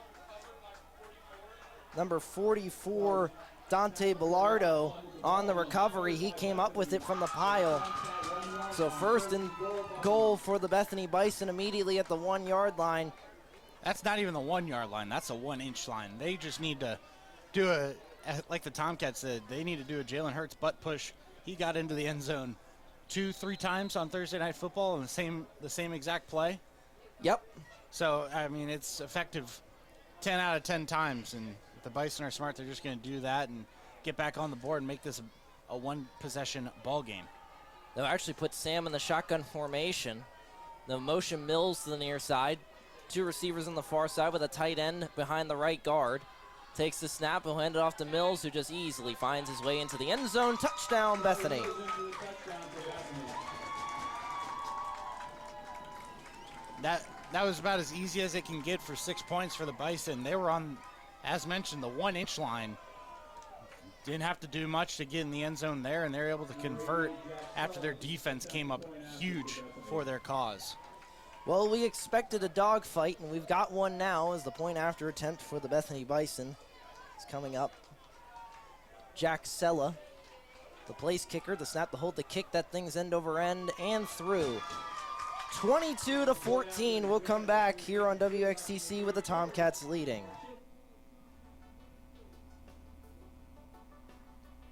number 44, Dante Bellardo, on the recovery. He came up with it from the pile. So 1st and goal for the Bethany Bison immediately at the 1-yard line. That's not even the 1-yard line. That's a 1-inch line. They just need to do like the Tomcats said, they need to do a Jalen Hurts butt push. He got into the end zone 2-3 times on Thursday Night Football in the same exact play. Yep. So, I mean, it's effective 10 out of 10 times, and if the Bison are smart, they're just going to do that and get back on the board and make this a one-possession ball game. They'll actually put Sam in the shotgun formation. The motion Mills to the near side. 2 receivers on the far side with a tight end behind the right guard. Takes the snap, he'll hand it off to Mills, who just easily finds his way into the end zone. Touchdown, Bethany. That was about as easy as it can get for 6 points for the Bison. They were on, as mentioned, the 1-inch line. didn't have to do much to get in the end zone there, and they're able to convert after their defense came up huge for their cause. Well, we expected a dogfight, and we've got one now as the point after attempt for the Bethany Bison is coming up. Jack Sella, the place kicker, the snap, the hold, the kick, that thing's end over end and through. 22-14, we'll come back here on WXTC with the Tomcats leading.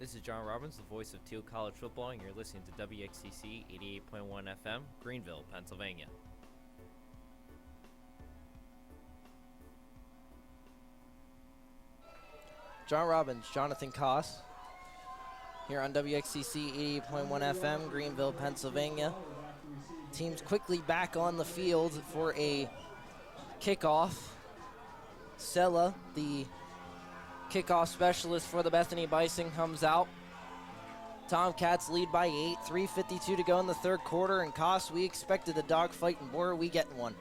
This is John Robbins, the voice of Thiel College football, and you're listening to WXTC 88.1 FM, Greenville, Pennsylvania. John Robbins, Jonathan Koss, here on WXCC 88.1 FM, Greenville, Pennsylvania. Teams quickly back on the field for a kickoff. Sella, the kickoff specialist for the Bethany Bison, comes out. Tomcats lead by 8, 3:52 to go in the third quarter, and Koss, we expected a dogfight, and boy, are we getting one.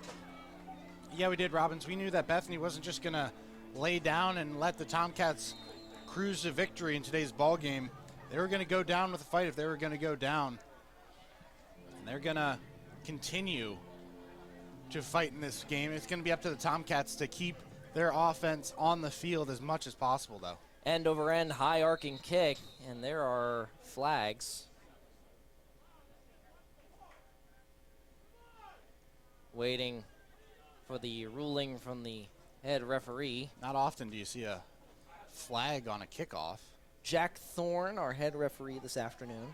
Yeah, we did, Robbins. We knew that Bethany wasn't just going to lay down and let the Tomcats cruise to victory in today's ball game. They were going to go down with a fight if they were going to go down. And they're going to continue to fight in this game. It's going to be up to the Tomcats to keep their offense on the field as much as possible, though. End over end, high arcing kick, and there are flags. Waiting for the ruling from the head referee. Not often do you see a flag on a kickoff. Jack Thorne, our head referee this afternoon.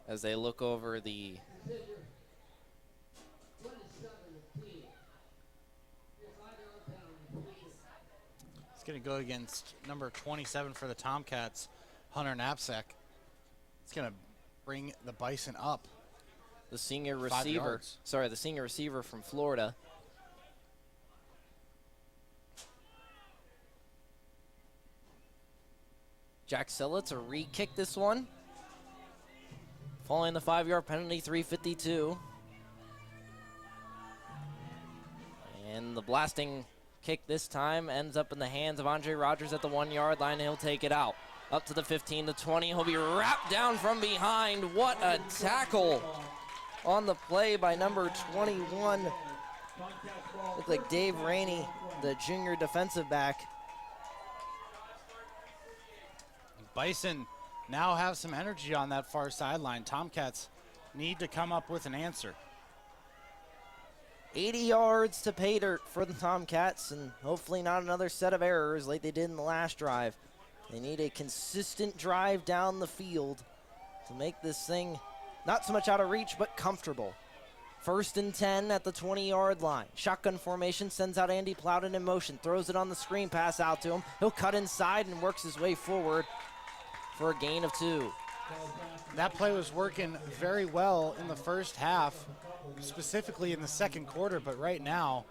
As they look over the It's going to go against number 27 for the Tomcats, Hunter Knapsack. It's going to bring the Bison up. The senior receiver, the senior receiver from Florida. Jack Sella to re-kick this one. Following the 5-yard penalty, 3:52. And the blasting kick this time ends up in the hands of Andre Rogers at the 1-yard line. He'll take it out. Up to the 15, the 20. He'll be wrapped down from behind. What a tackle on the play by number 21. Looked like Dave Rainey, the junior defensive back. Bison now have some energy on that far sideline. Tomcats need to come up with an answer. 80 yards to pay dirt for the Tomcats, and hopefully not another set of errors like they did in the last drive. They need a consistent drive down the field to make this thing not so much out of reach, but comfortable. 1st and 10 at the 20-yard line. Shotgun formation, sends out Andy Plowden in motion, throws it on the screen, pass out to him. He'll cut inside and works his way forward for a gain of 2. That play was working very well in the first half, specifically in the second quarter, but right now,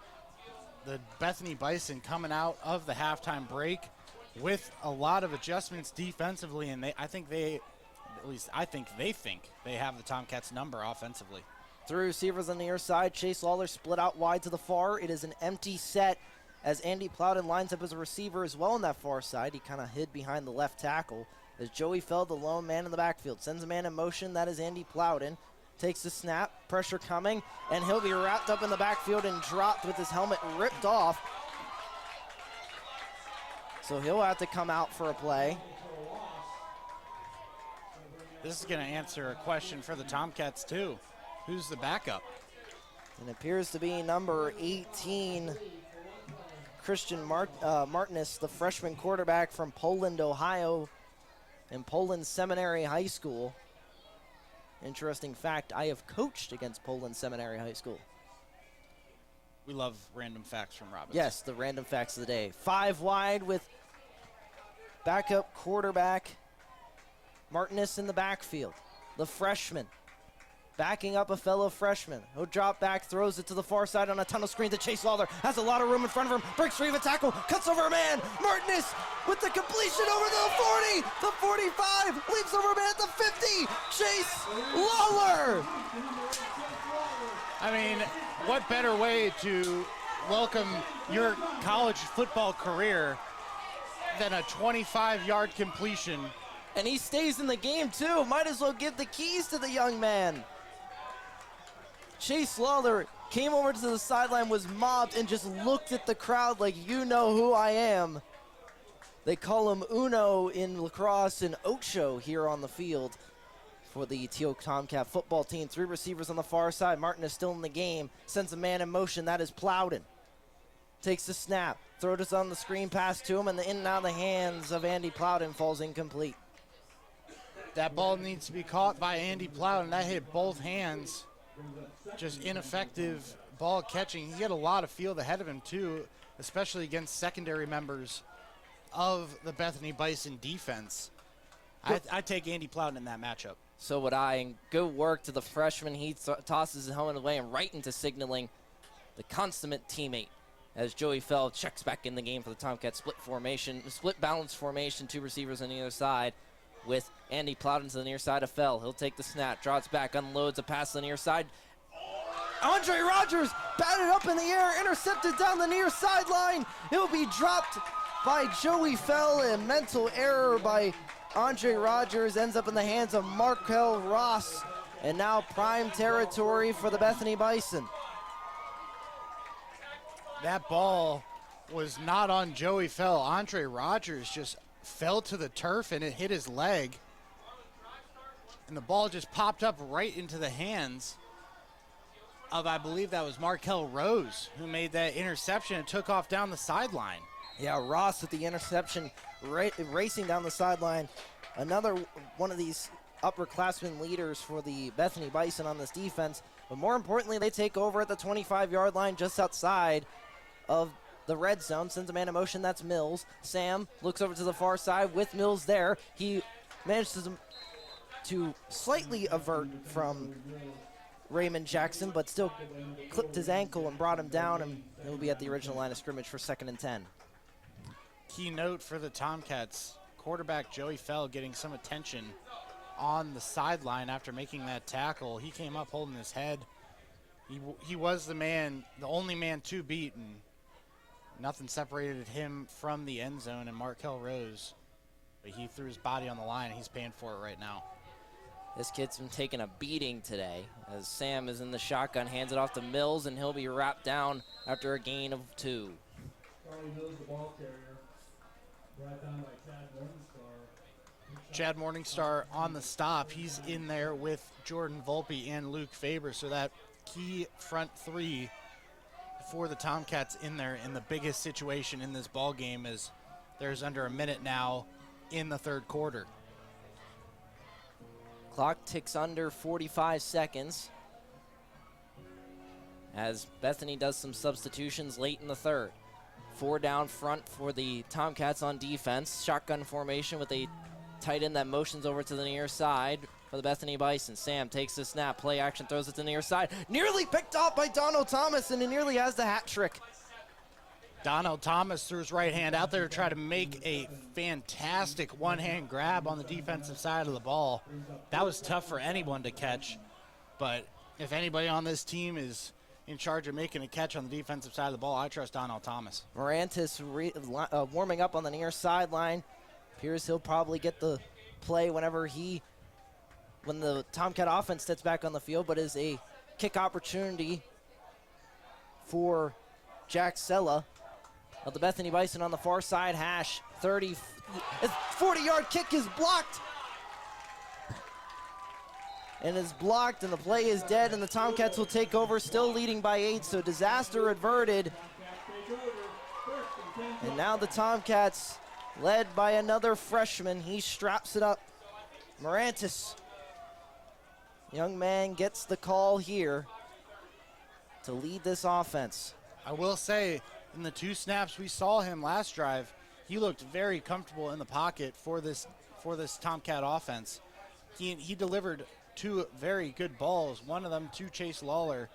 the Bethany Bison coming out of the halftime break with a lot of adjustments defensively, and I think they think they have the Tomcats number offensively. 3 receivers on the near side. Chase Lawler split out wide to the far. It is an empty set as Andy Plowden lines up as a receiver as well on that far side. He kind of hid behind the left tackle as Joey Feld, the lone man in the backfield, sends a man in motion. That is Andy Plowden. Takes the snap, pressure coming, and he'll be wrapped up in the backfield and dropped with his helmet ripped off. So he'll have to come out for a play. This is going to answer a question for the Tomcats, too. Who's the backup? It appears to be number 18, Christian Martinez, the freshman quarterback from Poland, Ohio, and Poland Seminary High School. Interesting fact, I have coached against Poland Seminary High School. We love random facts from Robbins. Yes, the random facts of the day. 5 wide with backup quarterback Martinez in the backfield. The freshman backing up a fellow freshman. He'll drop back, throws it to the far side on a tunnel screen to Chase Lawler. Has a lot of room in front of him. Breaks free of a tackle. Cuts over a man. Martinez with the completion over to the 40. The 45. Leaps over a man at the 50. Chase Lawler. I mean, what better way to welcome your college football career than a 25-yard completion. And he stays in the game, too. Might as well give the keys to the young man. Chase Lawler came over to the sideline, was mobbed, and just looked at the crowd like, you know who I am. They call him Uno in lacrosse and Ocho here on the field for the Thiel Tomcat football team. 3 receivers on the far side. Martin is still in the game. Sends a man in motion. That is Plowden. Takes the snap. Throws it on the screen pass to him, and the in and out of the hands of Andy Plowden falls incomplete. That ball needs to be caught by Andy Plowden. That hit both hands. Just ineffective ball catching. He had a lot of field ahead of him, too, especially against secondary members of the Bethany Bison defense. I'd take Andy Plowden in that matchup. So would I. And good work to the freshman. He tosses his helmet away and right into signaling the consummate teammate as Joey Fell checks back in the game for the Tomcat split balance formation, 2 receivers on either side with Andy Plowden to the near side of Fell. He'll take the snap, draws back, unloads a pass to the near side. Andre Rogers batted up in the air, intercepted down the near sideline. He'll be dropped by Joey Fell. A mental error by Andre Rogers ends up in the hands of Markel Ross, and now prime territory for the Bethany Bison. That ball was not on Joey Fell. Andre Rogers just fell to the turf and it hit his leg. And the ball just popped up right into the hands of, I believe that was Markel Rose, who made that interception and took off down the sideline. Yeah, Ross with the interception, racing down the sideline. Another one of these upperclassmen leaders for the Bethany Bison on this defense. But more importantly, they take over at the 25-yard line just outside of the red zone. Sends a man in motion, that's Mills. Sam looks over to the far side with Mills there. He manages to slightly avert from Raymond Jackson, but still clipped his ankle and brought him down, and he'll be at the original line of scrimmage for 2nd and 10. Key note for the Tomcats, quarterback Joey Fell getting some attention on the sideline after making that tackle. He came up holding his head. He was the only man to beat, and nothing separated him from the end zone and Markel Rose. But he threw his body on the line, and he's paying for it right now. This kid's been taking a beating today as Sam is in the shotgun, hands it off to Mills, and he'll be wrapped down after a gain of 2. Charlie Mills, the ball carrier, brought down by Chad Morningstar. Chad Morningstar on the stop. He's in there with Jordan Volpe and Luke Faber, so that key front 3 for the Tomcats in there in the biggest situation in this ball game is there's under a minute now in the 3rd quarter. Clock ticks under 45 seconds as Bethany does some substitutions late in the 3rd. 4 down front for the Tomcats on defense. Shotgun formation with a tight end that motions over to the near side for the Bethany Bison. Sam takes the snap, play action, throws it to the near side. Nearly picked off by Donald Thomas, and he nearly has the hat trick. Donald Thomas threw his right hand out there to try to make a fantastic one-hand grab on the defensive side of the ball. That was tough for anyone to catch, but if anybody on this team is in charge of making a catch on the defensive side of the ball, I trust Donald Thomas. Morantis warming up on the near sideline. Appears he'll probably get the play when the Tomcat offense steps back on the field, but is a kick opportunity for Jack Sella of the Bethany Bison on the far side hash. 40-yard kick is blocked. And is blocked, and the play is dead, and the Tomcats will take over, still leading by 8, so disaster averted. And now the Tomcats, led by another freshman, he straps it up. Morantis, young man, gets the call here to lead this offense. I will say, in the 2 snaps we saw him last drive, he looked very comfortable in the pocket for this Tomcat offense. He delivered 2 very good balls, one of them to Chase Lawler,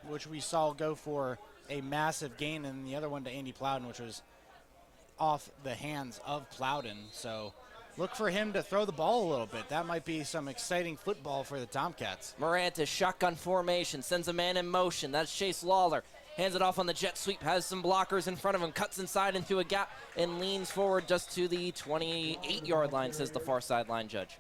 which we saw go for a massive gain, and the other one to Andy Plowden, which was off the hands of Plowden. So look for him to throw the ball a little bit. That might be some exciting football for the Tomcats. Morantis, shotgun formation, sends a man in motion. That's Chase Lawler. hands it off on the jet sweep, has some blockers in front of him, cuts inside into a gap, and leans forward just to the 28-yard line, says the far sideline judge.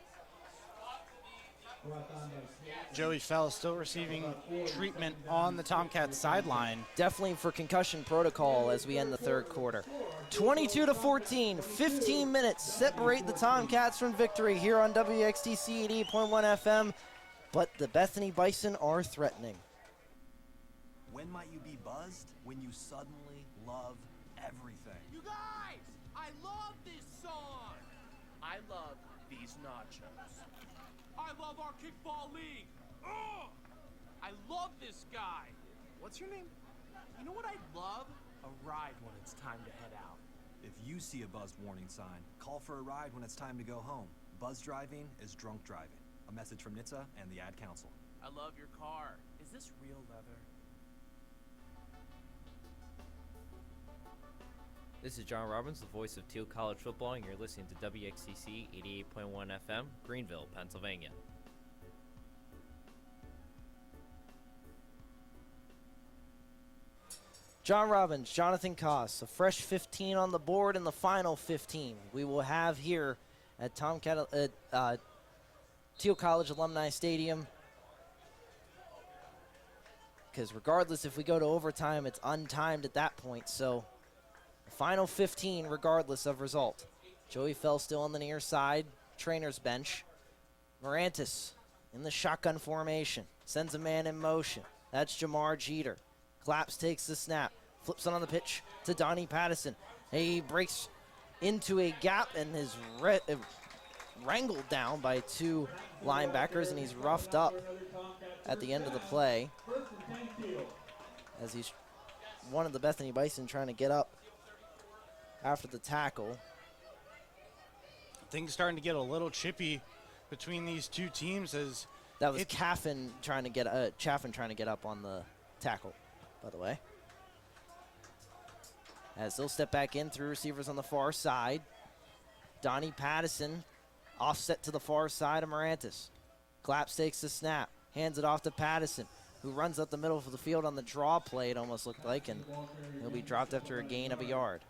Joey Fell still receiving treatment on the Tomcats sideline. Definitely for concussion protocol as we end the third quarter. 22-14, 15 minutes separate the Tomcats from victory here on WXTC 88.1 FM, but the Bethany Bison are threatening. When might you be buzzed? When you suddenly love everything. You guys, I love this song. I love these nachos. I love our kickball league. Ugh! I love this guy. What's your name? You know what I'd love? A ride when it's time to head out. If you see a buzzed warning sign, call for a ride when it's time to go home. Buzz driving is drunk driving. A message from NHTSA and the Ad Council. I love your car. Is this real leather? This is John Robbins, the voice of Thiel College football, and you're listening to WXCC 88.1 FM, Greenville, Pennsylvania. John Robbins, Jonathan Koss, a fresh 15 on the board in the final 15 we will have here at Thiel College Alumni Stadium. Because regardless if we go to overtime, it's untimed at that point, so final 15 regardless of result. Joey Fell still on the near side, trainer's bench. Morantis in the shotgun formation, sends a man in motion. That's Jamar Jeter. Claps takes the snap, flips it on the pitch to Donnie Pattison. He breaks into a gap and is wrangled down by two linebackers, and he's roughed up at the end of the play as he's one of the Bethany Bison trying to get up after the tackle. Things starting to get a little chippy between these two teams as that was Chaffin trying to get up on the tackle, by the way. As they'll step back in, through receivers on the far side. Donnie Pattison offset to the far side of Morantis. Claps takes the snap, hands it off to Pattison, who runs up the middle of the field on the draw play, it almost looked like, and he'll be dropped after a gain of a yard.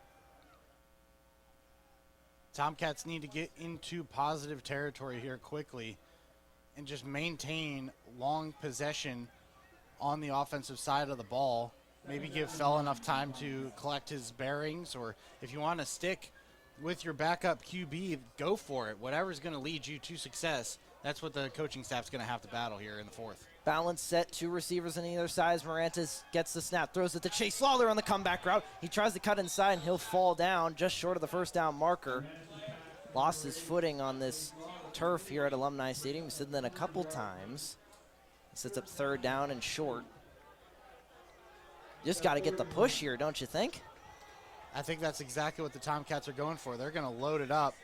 Tomcats need to get into positive territory here quickly and just maintain long possession on the offensive side of the ball. Maybe give Fell enough time to collect his bearings, or if you want to stick with your backup QB, go for it. Whatever's going to lead you to success, that's what the coaching staff's going to have to battle here in the fourth. Balance set, two receivers on either side. Morantis gets the snap, throws it to Chase Lawler on the comeback route. He tries to cut inside, and he'll fall down just short of the first down marker. Lost his footing on this turf here at Alumni Stadium. He's sitting in a couple times. He sets up third down and short. Just got to get the push here, don't you think? I think that's exactly what the Tomcats are going for. They're going to load it up,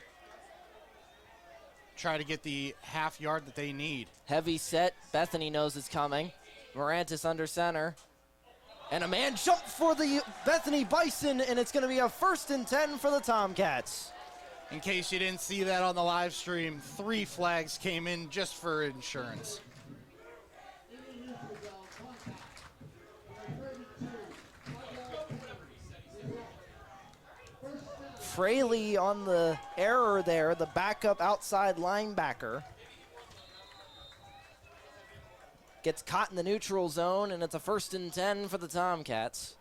try to get the half yard that they need. Heavy set. Bethany knows it's coming. Morantis under center. And a man jumped for the Bethany Bison, and it's going to be a 1st and 10 for the Tomcats. In case you didn't see that on the live stream, 3 flags came in just for insurance. Fraley on the error there, the backup outside linebacker. Gets caught in the neutral zone, and it's a 1st and 10 for the Tomcats.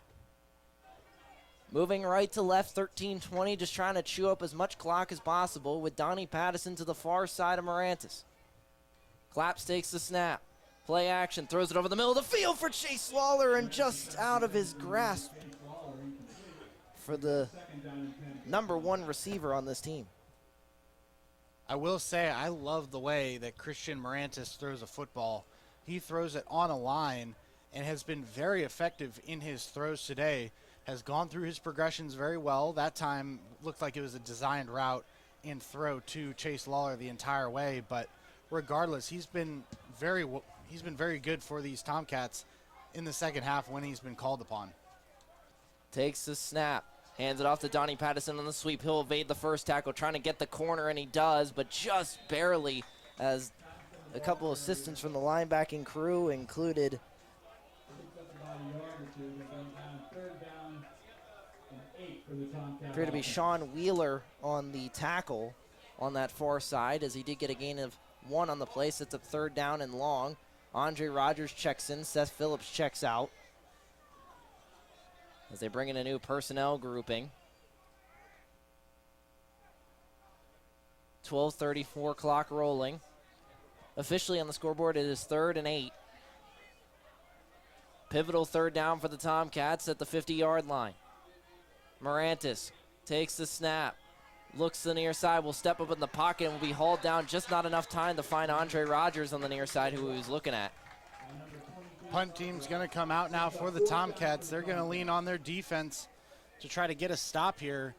Moving right to left, 13-20, just trying to chew up as much clock as possible with Donnie Pattison to the far side of Morantis. Claps takes the snap. Play action, throws it over the middle of the field for Chase Lawler, and just out of his grasp for the #1 receiver on this team. I will say I love the way that Christian Morantis throws a football. He throws it on a line and has been very effective in his throws today. Has gone through his progressions very well. That time looked like it was a designed route and throw to Chase Lawler the entire way. But regardless, he's been very good for these Tomcats in the second half when he's been called upon. Takes the snap. Hands it off to Donnie Pattison on the sweep. He'll evade the first tackle, trying to get the corner, and he does, but just barely, as a couple assistants from the linebacking crew included Appeared to be Sean Wheeler on the tackle on that far side, as he did get a gain of 1 on the play. Sets up 3rd down and long. Andre Rogers checks in. Seth Phillips checks out as they bring in a new personnel grouping. 12:34 clock rolling. Officially on the scoreboard, it is 3rd and 8. Pivotal 3rd down for the Tomcats at the 50-yard line. Morantis takes the snap, looks to the near side, will step up in the pocket and will be hauled down. Just not enough time to find Andre Rogers on the near side, who he was looking at. Punt team's going to come out now for the Tomcats. They're going to lean on their defense to try to get a stop here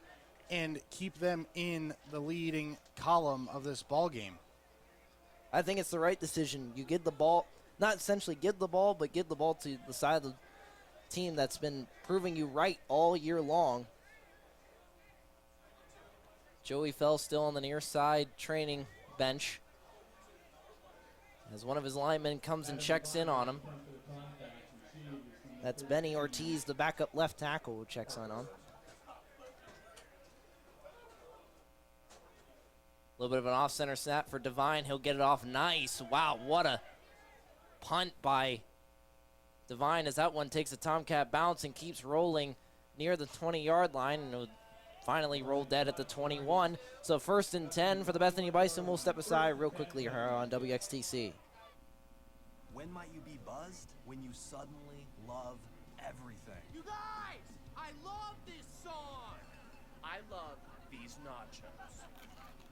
and keep them in the leading column of this ball game. I think it's the right decision. You give the ball, not essentially give the ball, but give the ball to the side of the team that's been proving you right all year long. Joey Fell still on the near side training bench as one of his linemen comes and checks in on him. That's Benny Ortiz, the backup left tackle, who checks in on him. A little bit of an off-center snap for Devine. He'll get it off. Nice. Wow, what a punt by Devine, as that one takes a Tomcat bounce and keeps rolling near the 20-yard line, and it'll finally roll dead at the 21. So 1st and 10 for the Bethany Bison. We'll step aside real quickly here on WXTC. When might you be buzzed? When you suddenly love everything. You guys, I love this song. I love these nachos.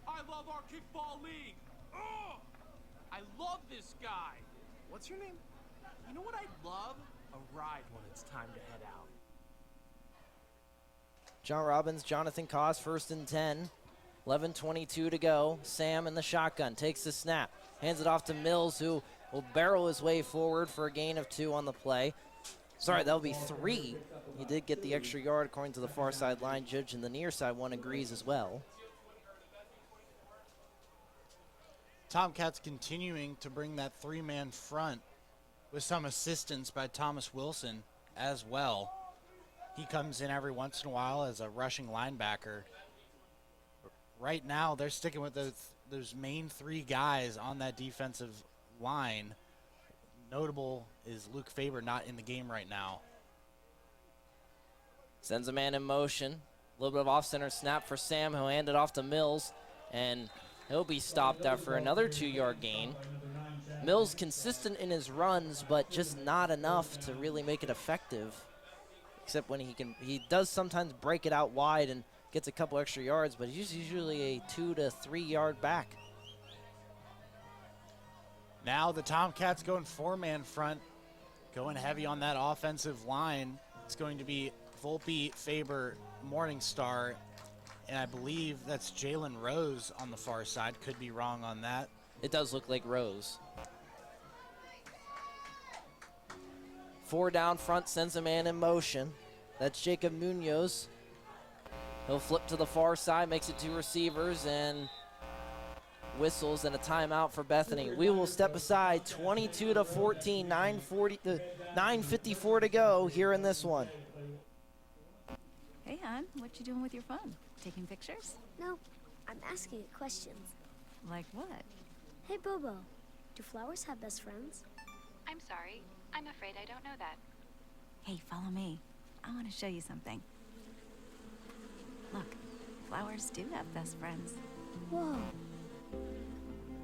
I love our kickball league. Ugh! I love this guy. What's your name? You know what I love? A ride when it's time to head out. John Robbins, Jonathan Koss, 1st and 10. 11:22 to go. Sam in the shotgun takes the snap, hands it off to Mills, who will barrel his way forward for a gain of 2 on the play. Sorry, that'll be 3. He did get the extra yard according to the far side line judge, and the near side one agrees as well. Tomcats continuing to bring that 3-man front with some assistance by Thomas Wilson as well. He comes in every once in a while as a rushing linebacker. Right now, they're sticking with those main 3 guys on that defensive line. Notable is Luke Faber not in the game right now. Sends a man in motion. A little bit of off-center snap for Sam, who'll hand it off to Mills, and he'll be stopped after another 2-yard gain. Mills consistent in his runs, but just not enough to really make it effective. Except when he does sometimes break it out wide and gets a couple extra yards, but he's usually a 2 to 3 yard back. Now the Tomcats going 4-man front, going heavy on that offensive line. It's going to be Volpe, Faber, Morningstar, and I believe that's Jalen Rose on the far side. Could be wrong on that. It does look like Rose. 4 down front, sends a man in motion. That's Jacob Munoz. He'll flip to the far side, makes it 2 receivers, and whistles and a timeout for Bethany. We will step aside. 22 to 14, 9:54 to go here in this one. Hey, hon, what you doing with your phone? Taking pictures? No, I'm asking it questions. Like what? Hey, Bobo, do flowers have best friends? I'm sorry. I'm afraid I don't know that. Hey, follow me. I want to show you something. Look, flowers do have best friends. Whoa.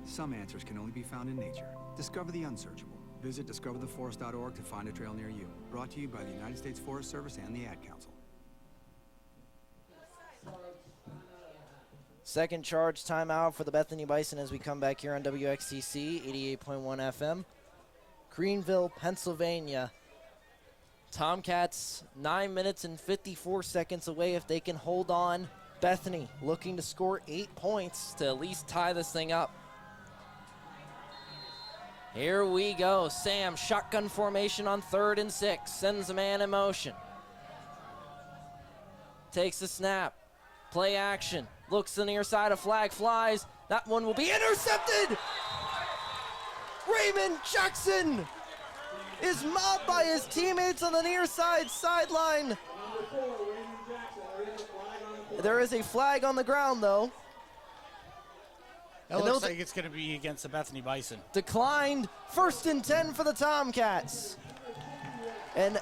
Some answers can only be found in nature. Discover the unsearchable. Visit discovertheforest.org to find a trail near you. Brought to you by the United States Forest Service and the Ad Council. Second charge timeout for the Bethany Bison as we come back here on WXTC 88.1 FM. Greenville, Pennsylvania. Tomcats 9 minutes and 54 seconds away if they can hold on. Bethany looking to score 8 points to at least tie this thing up. Here we go. Sam, shotgun formation on 3rd and 6. Sends a man in motion. Takes the snap. Play action. Looks to the near side. A flag flies. That one will be intercepted. Raymond Jackson is mobbed by his teammates on the near side sideline. There is a flag on the ground, though. It looks like it's going to be against the Bethany Bison. Declined. 1st and 10 for the Tomcats. And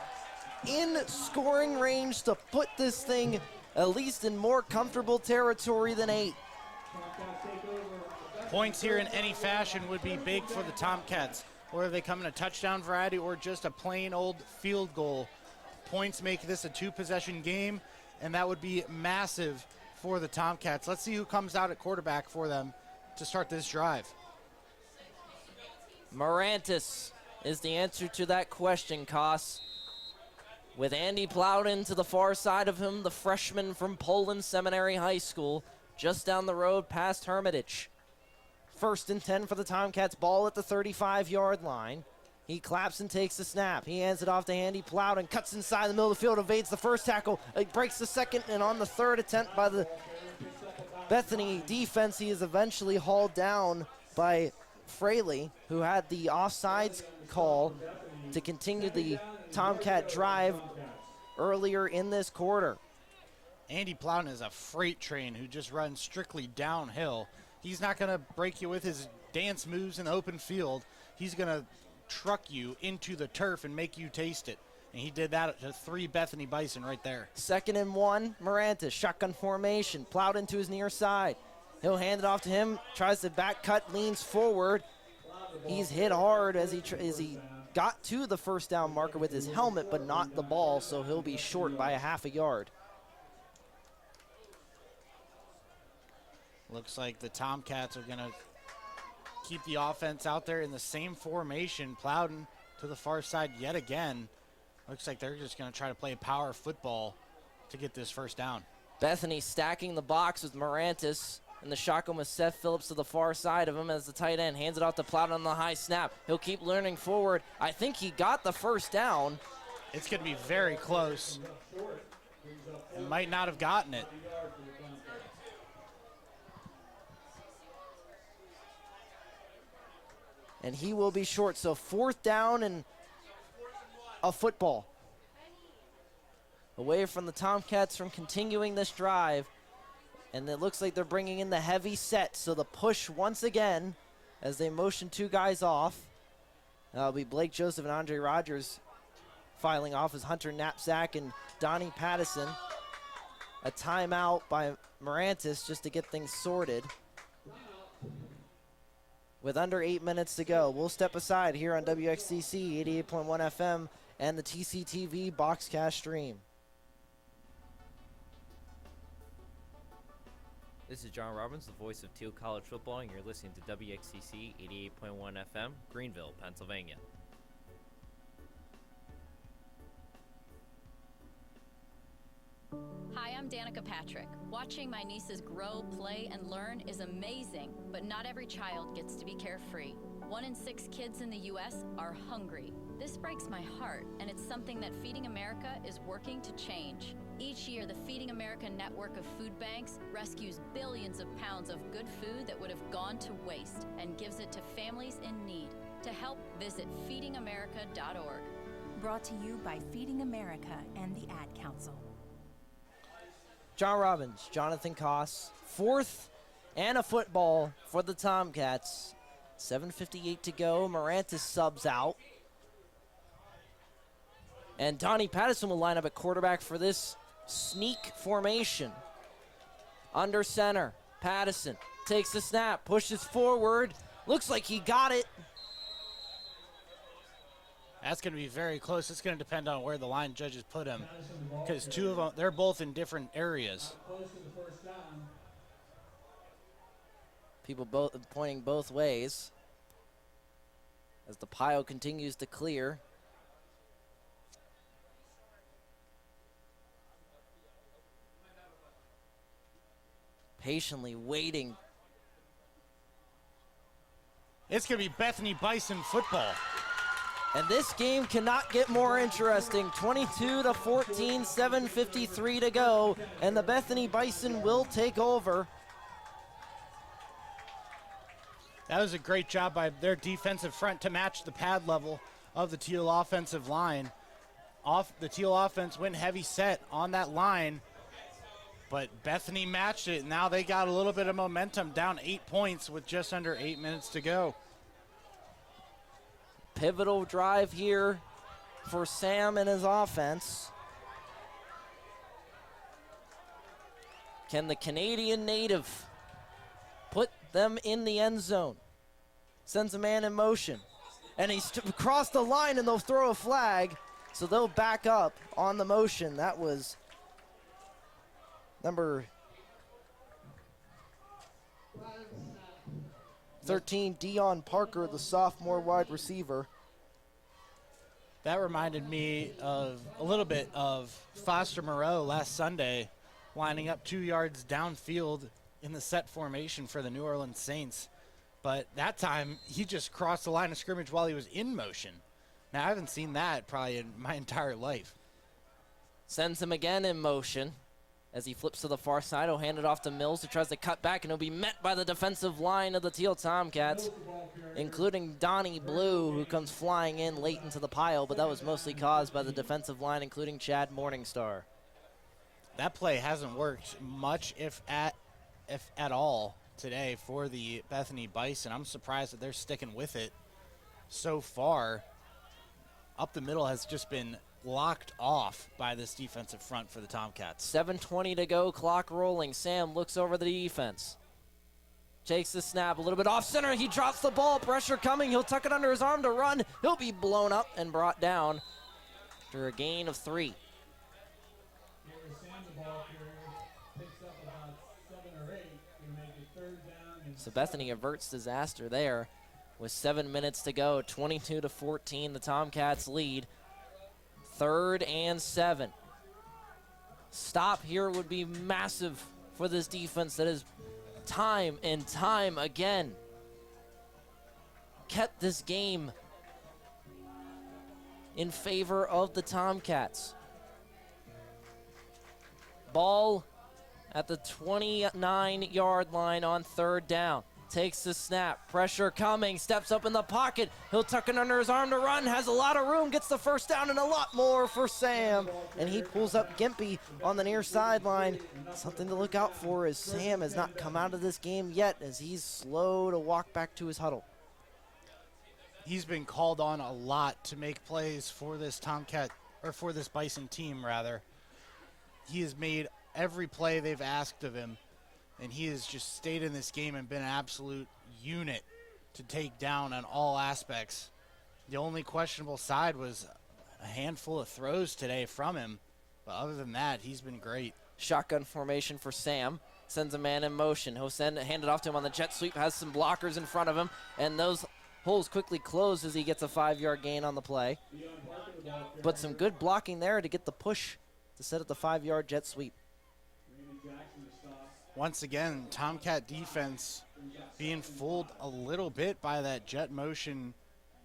in scoring range to put this thing at least in more comfortable territory than 8. Points here in any fashion would be big for the Tomcats, whether they come in a touchdown variety or just a plain old field goal. Points make this a 2-possession game, and that would be massive for the Tomcats. Let's see who comes out at quarterback for them to start this drive. Morantis is the answer to that question, Koss. With Andy Plowden to the far side of him, the freshman from Poland Seminary High School, just down the road past Hermitage. 1st and 10 for the Tomcats, ball at the 35-yard line. He claps and takes the snap. He hands it off to Andy Plowden, cuts inside the middle of the field, evades the first tackle, breaks the second, and on the third attempt by the Bethany defense, he is eventually hauled down by Fraley, who had the offsides call to continue the Tomcat drive earlier in this quarter. Andy Plowden is a freight train who just runs strictly downhill. He's not going to break you with his dance moves in the open field. He's going to truck you into the turf and make you taste it. And he did that to 3 Bethany Bison right there. 2nd and 1, Morantis, shotgun formation, plowed into his near side. He'll hand it off to him, tries to back cut, leans forward. He's hit hard as he got to the first down marker with his helmet, but not the ball, so he'll be short by a half a yard. Looks like the Tomcats are going to keep the offense out there in the same formation. Plowden to the far side yet again. Looks like they're just going to try to play power football to get this first down. Bethany stacking the box with Morantis, and the shotgun with Seth Phillips to the far side of him as the tight end hands it off to Plowden on the high snap. He'll keep learning forward. I think he got the first down. It's going to be very close. He might not have gotten it. And he will be short, so 4th down and a football. Away from the Tomcats from continuing this drive. And it looks like they're bringing in the heavy set, so the push once again as they motion 2 guys off. That'll be Blake Joseph and Andre Rogers filing off as Hunter Knapsack and Donnie Pattison. A timeout by Morantis just to get things sorted. With under 8 minutes to go, we'll step aside here on WXCC 88.1 FM and the TCTV Boxcast stream. This is John Robbins, the voice of Thiel College football, and you're listening to WXCC 88.1 FM, Greenville, Pennsylvania. Hi, I'm Danica Patrick. Watching my nieces grow, play, and learn is amazing, but not every child gets to be carefree. 1 in 6 kids in the U.S. are hungry. This breaks my heart, and it's something that Feeding America is working to change. Each year, the Feeding America network of food banks rescues billions of pounds of good food that would have gone to waste and gives it to families in need. To help, visit feedingamerica.org. Brought to you by Feeding America and the Ad Council. John Robbins, Jonathan Koss, 4th and a football for the Tomcats. 7:58 to go. Morantis subs out. And Donnie Pattison will line up at quarterback for this sneak formation. Under center, Pattison takes the snap, pushes forward. Looks like he got it. That's going to be very close. It's going to depend on where the line judges put him, because 2 of them, they're both in different areas. People both pointing both ways as the pile continues to clear. Patiently waiting. It's going to be Bethany Bison football. And this game cannot get more interesting. 22-14, 7:53 to go, and the Bethany Bison will take over. That was a great job by their defensive front to match the pad level of the Thiel offensive line. The Thiel offense went heavy set on that line, But Bethany matched it. Now they got a little bit of momentum, down 8 points with just under 8 minutes to go. Pivotal drive here for Sam and his offense. Can the Canadian native put them in the end zone? Sends a man in motion. And he's crossed the line, and they'll throw a flag. So they'll back up on the motion. That was number 13, Dion Parker, the sophomore wide receiver. That reminded me of a little bit of Foster Moreau last Sunday, lining up 2 yards downfield in the set formation for the New Orleans Saints. But that time, he just crossed the line of scrimmage while he was in motion. Now, I haven't seen that probably in my entire life. Sends him again in motion. As he flips to the far side, he'll hand it off to Mills, who tries to cut back, and he'll be met by the defensive line of the Thiel Tomcats, including Donnie Blue, who comes flying in late into the pile, but that was mostly caused by the defensive line, including Chad Morningstar. That play hasn't worked much, if at all, today for the Bethany Bison. I'm surprised that they're sticking with it so far. Up the middle has just been locked off by this defensive front for the Tomcats. 7:20 to go, clock rolling. Sam looks over the defense. Takes the snap, a little bit off center. He drops the ball, pressure coming. He'll tuck it under his arm to run. He'll be blown up and brought down after a gain of 3. So Bethany averts disaster there with 7 minutes to go. 22-14, the Tomcats lead. 3rd and 7. Stop here would be massive for this defense that has time and time again kept this game in favor of the Tomcats. Ball at the 29-yard line on 3rd down. Takes the snap, pressure coming, steps up in the pocket. He'll tuck it under his arm to run, has a lot of room, gets the first down and a lot more for Sam. And he pulls up Gimpy on the near sideline. Something to look out for as Sam has not come out of this game yet, as he's slow to walk back to his huddle. He's been called on a lot to make plays for this Tomcat, or for this Bison team, rather. He has made every play they've asked of him, and he has just stayed in this game and been an absolute unit to take down on all aspects. The only questionable side was a handful of throws today from him, but other than that, he's been great. Shotgun formation for Sam. Sends a man in motion. He'll hand it off to him on the jet sweep, has some blockers in front of him, and those holes quickly close as he gets a 5-yard gain on the play. But some good blocking there to get the push to set up the 5-yard jet sweep. Once again, Tomcat defense being fooled a little bit by that jet motion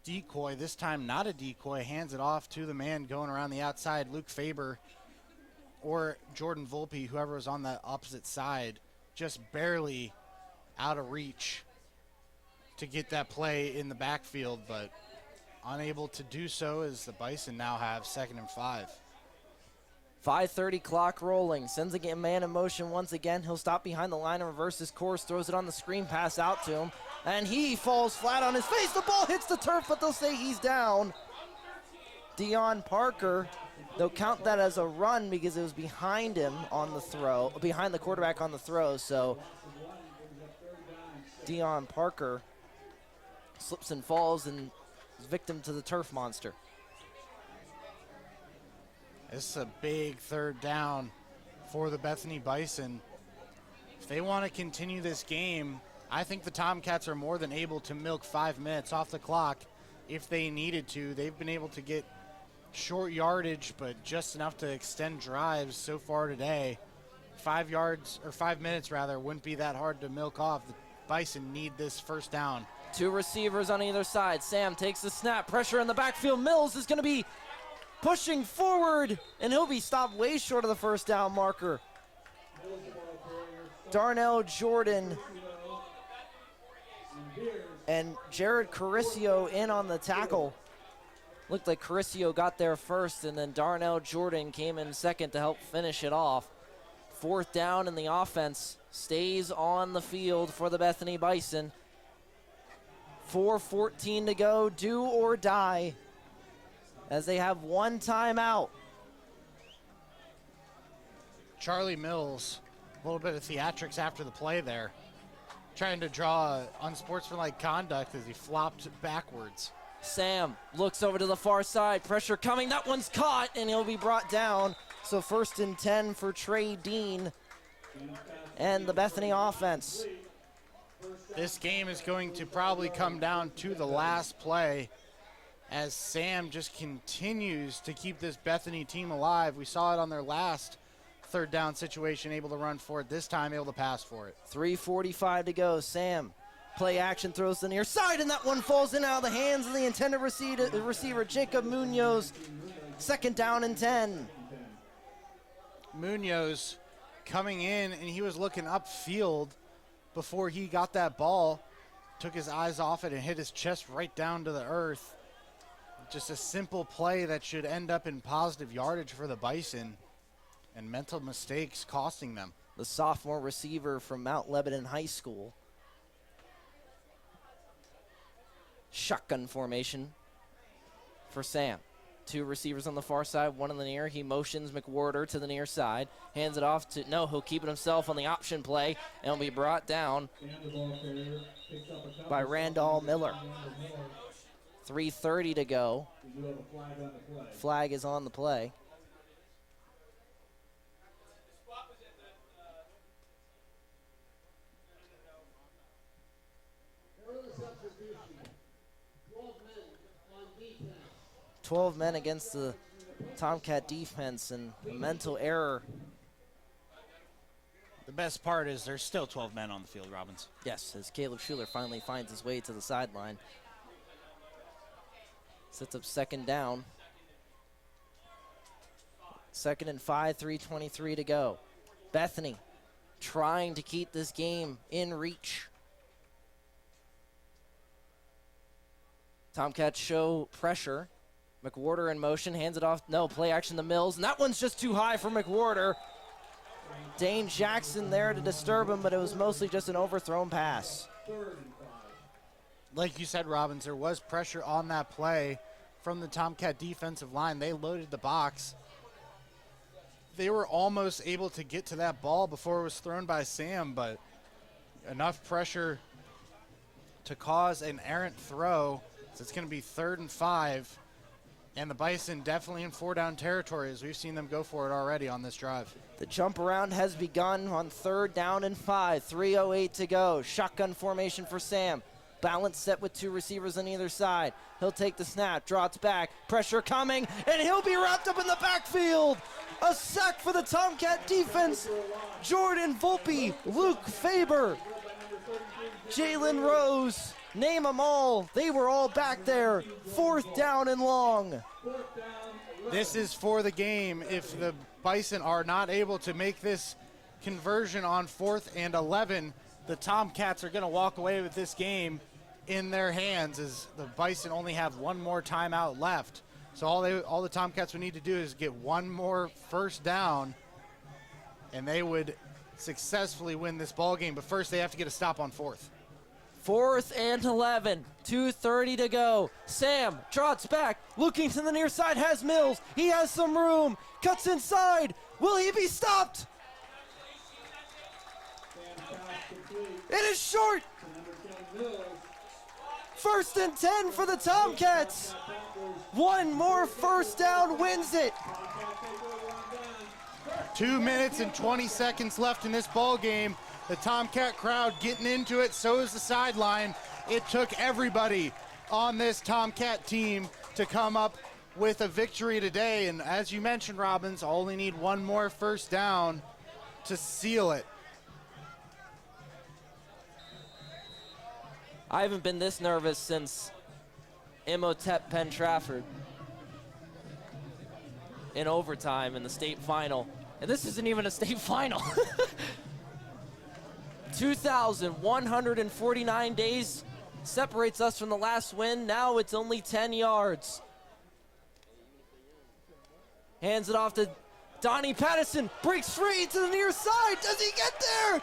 decoy. This time not a decoy, hands it off to the man going around the outside, Luke Faber or Jordan Volpe, whoever was on the opposite side, just barely out of reach to get that play in the backfield, but unable to do so as the Bison now have 2nd and 5. 5:30 clock rolling. Sends a man in motion once again. He'll stop behind the line and reverse his course. Throws it on the screen pass out to him. And he falls flat on his face. The ball hits the turf, but they'll say he's down. Dion Parker, they'll count that as a run because it was behind him on the throw, behind the quarterback on the throw. So Dion Parker slips and falls and is victim to the turf monster. This is a big 3rd down for the Bethany Bison. If they want to continue this game, I think the Tomcats are more than able to milk 5 minutes off the clock if they needed to. They've been able to get short yardage, but just enough to extend drives so far today. 5 minutes wouldn't be that hard to milk off. The Bison need this 1st down. 2 receivers on either side. Sam takes the snap. Pressure in the backfield. Mills is going to be pushing forward, and he'll be stopped way short of the 1st down marker. Darnell Jordan and Jared Carissio in on the tackle. Looked like Carissio got there first, and then Darnell Jordan came in second to help finish it off. 4th down, and the offense stays on the field for the Bethany Bison. 4:14 to go, do or die, as they have one timeout. Charlie Mills, a little bit of theatrics after the play there, trying to draw unsportsmanlike conduct as he flopped backwards. Sam looks over to the far side, pressure coming, that one's caught, and he'll be brought down. So 1st and 10 for Trey Dean and the Bethany offense. This game is going to probably come down to the last play as Sam just continues to keep this Bethany team alive. We saw it on their last 3rd down situation, able to run for it. This time able to pass for it. 3:45 to go. Sam, play action, throws to the near side, and that one falls in out of the hands of the intended receiver, Jacob Munoz. 2nd down and 10. Munoz coming in, and he was looking upfield before he got that ball. Took his eyes off it and hit his chest right down to the earth. Just a simple play that should end up in positive yardage for the Bison, and mental mistakes costing them. The sophomore receiver from Mount Lebanon High School. Shotgun formation for Sam. 2 receivers on the far side, 1 on the near. He motions McWhorter to the near side. Hands it off to, no, he'll keep it himself on the option play, and will be brought down by Randall Miller. 3:30 to go. Flag is on the play. "12 men against the Tomcat defense, and a mental error." The best part is there's still 12 men on the field, Robbins. Yes, as Caleb Schuler finally finds his way to the sideline. Sets up 2nd down. 2nd and 5, 3:23 to go. Bethany trying to keep this game in reach. Tomcats show pressure. McWhorter in motion, hands it off. No, play action to Mills, and that one's just too high for McWhorter. Dane Jackson there to disturb him, but it was mostly just an overthrown pass. Like you said, Robbins, there was pressure on that play from the Tomcat defensive line. They loaded the box. They were almost able to get to that ball before it was thrown by Sam, but enough pressure to cause an errant throw. So it's going to be 3rd and 5. And the Bison definitely in 4-down territory, as we've seen them go for it already on this drive. The jump around has begun on 3rd down and 5. 3:08 to go. Shotgun formation for Sam. Balance set with 2 receivers on either side. He'll take the snap, drops back, pressure coming, and he'll be wrapped up in the backfield. A sack for the Tomcat defense. Jordan Volpe, Luke Faber, Jalen Rose. Name them all. They were all back there. 4th down and long. This is for the game. If the Bison are not able to make this conversion on 4th and 11, the Tomcats are going to walk away with this game in their hands, as the Bison only have 1 more timeout left. So all the Tomcats would need to do is get 1 more 1st down, and they would successfully win this ball game. But first, they have to get a stop on 4th. 4th and 11, 2:30 to go. Sam trots back, looking to the near side, has Mills. He has some room, cuts inside. Will he be stopped? It is short. 1st and 10 for the Tomcats. 1 more 1st down wins it. 2 minutes and 20 seconds left in this ball game. The Tomcat crowd getting into it, so is the sideline. It took everybody on this Tomcat team to come up with a victory today. And as you mentioned, Robbins, only need 1 more 1st down to seal it. I haven't been this nervous since Imhotep Penn Trafford in overtime in the state final. And this isn't even a state final. 2,149 days separates us from the last win. Now it's only 10 yards. Hands it off to Donnie Patterson breaks free to the near side. Does he get there?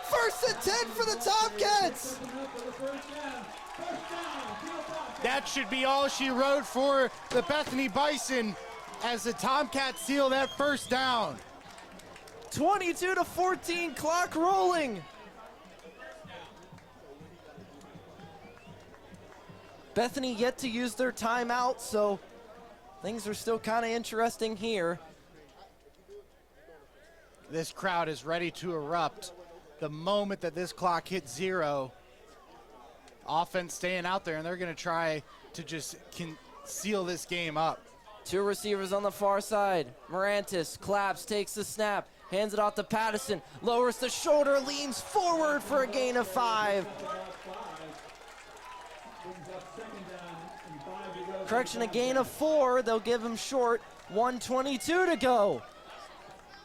1st and 10 for the Tomcats. That should be all she wrote for the Bethany Bison as the Tomcats seal that first down. 22-14, clock rolling. Bethany yet to use their timeout, so things are still kind of interesting here. This crowd is ready to erupt the moment that this clock hits 0. Offense staying out there, and they're going to try to just seal this game up. 2 receivers on the far side. Morantis claps, takes the snap, hands it off to Patterson, lowers the shoulder, leans forward for a gain of 5. Correction, a gain of 4. They'll give him short. 1:22 to go.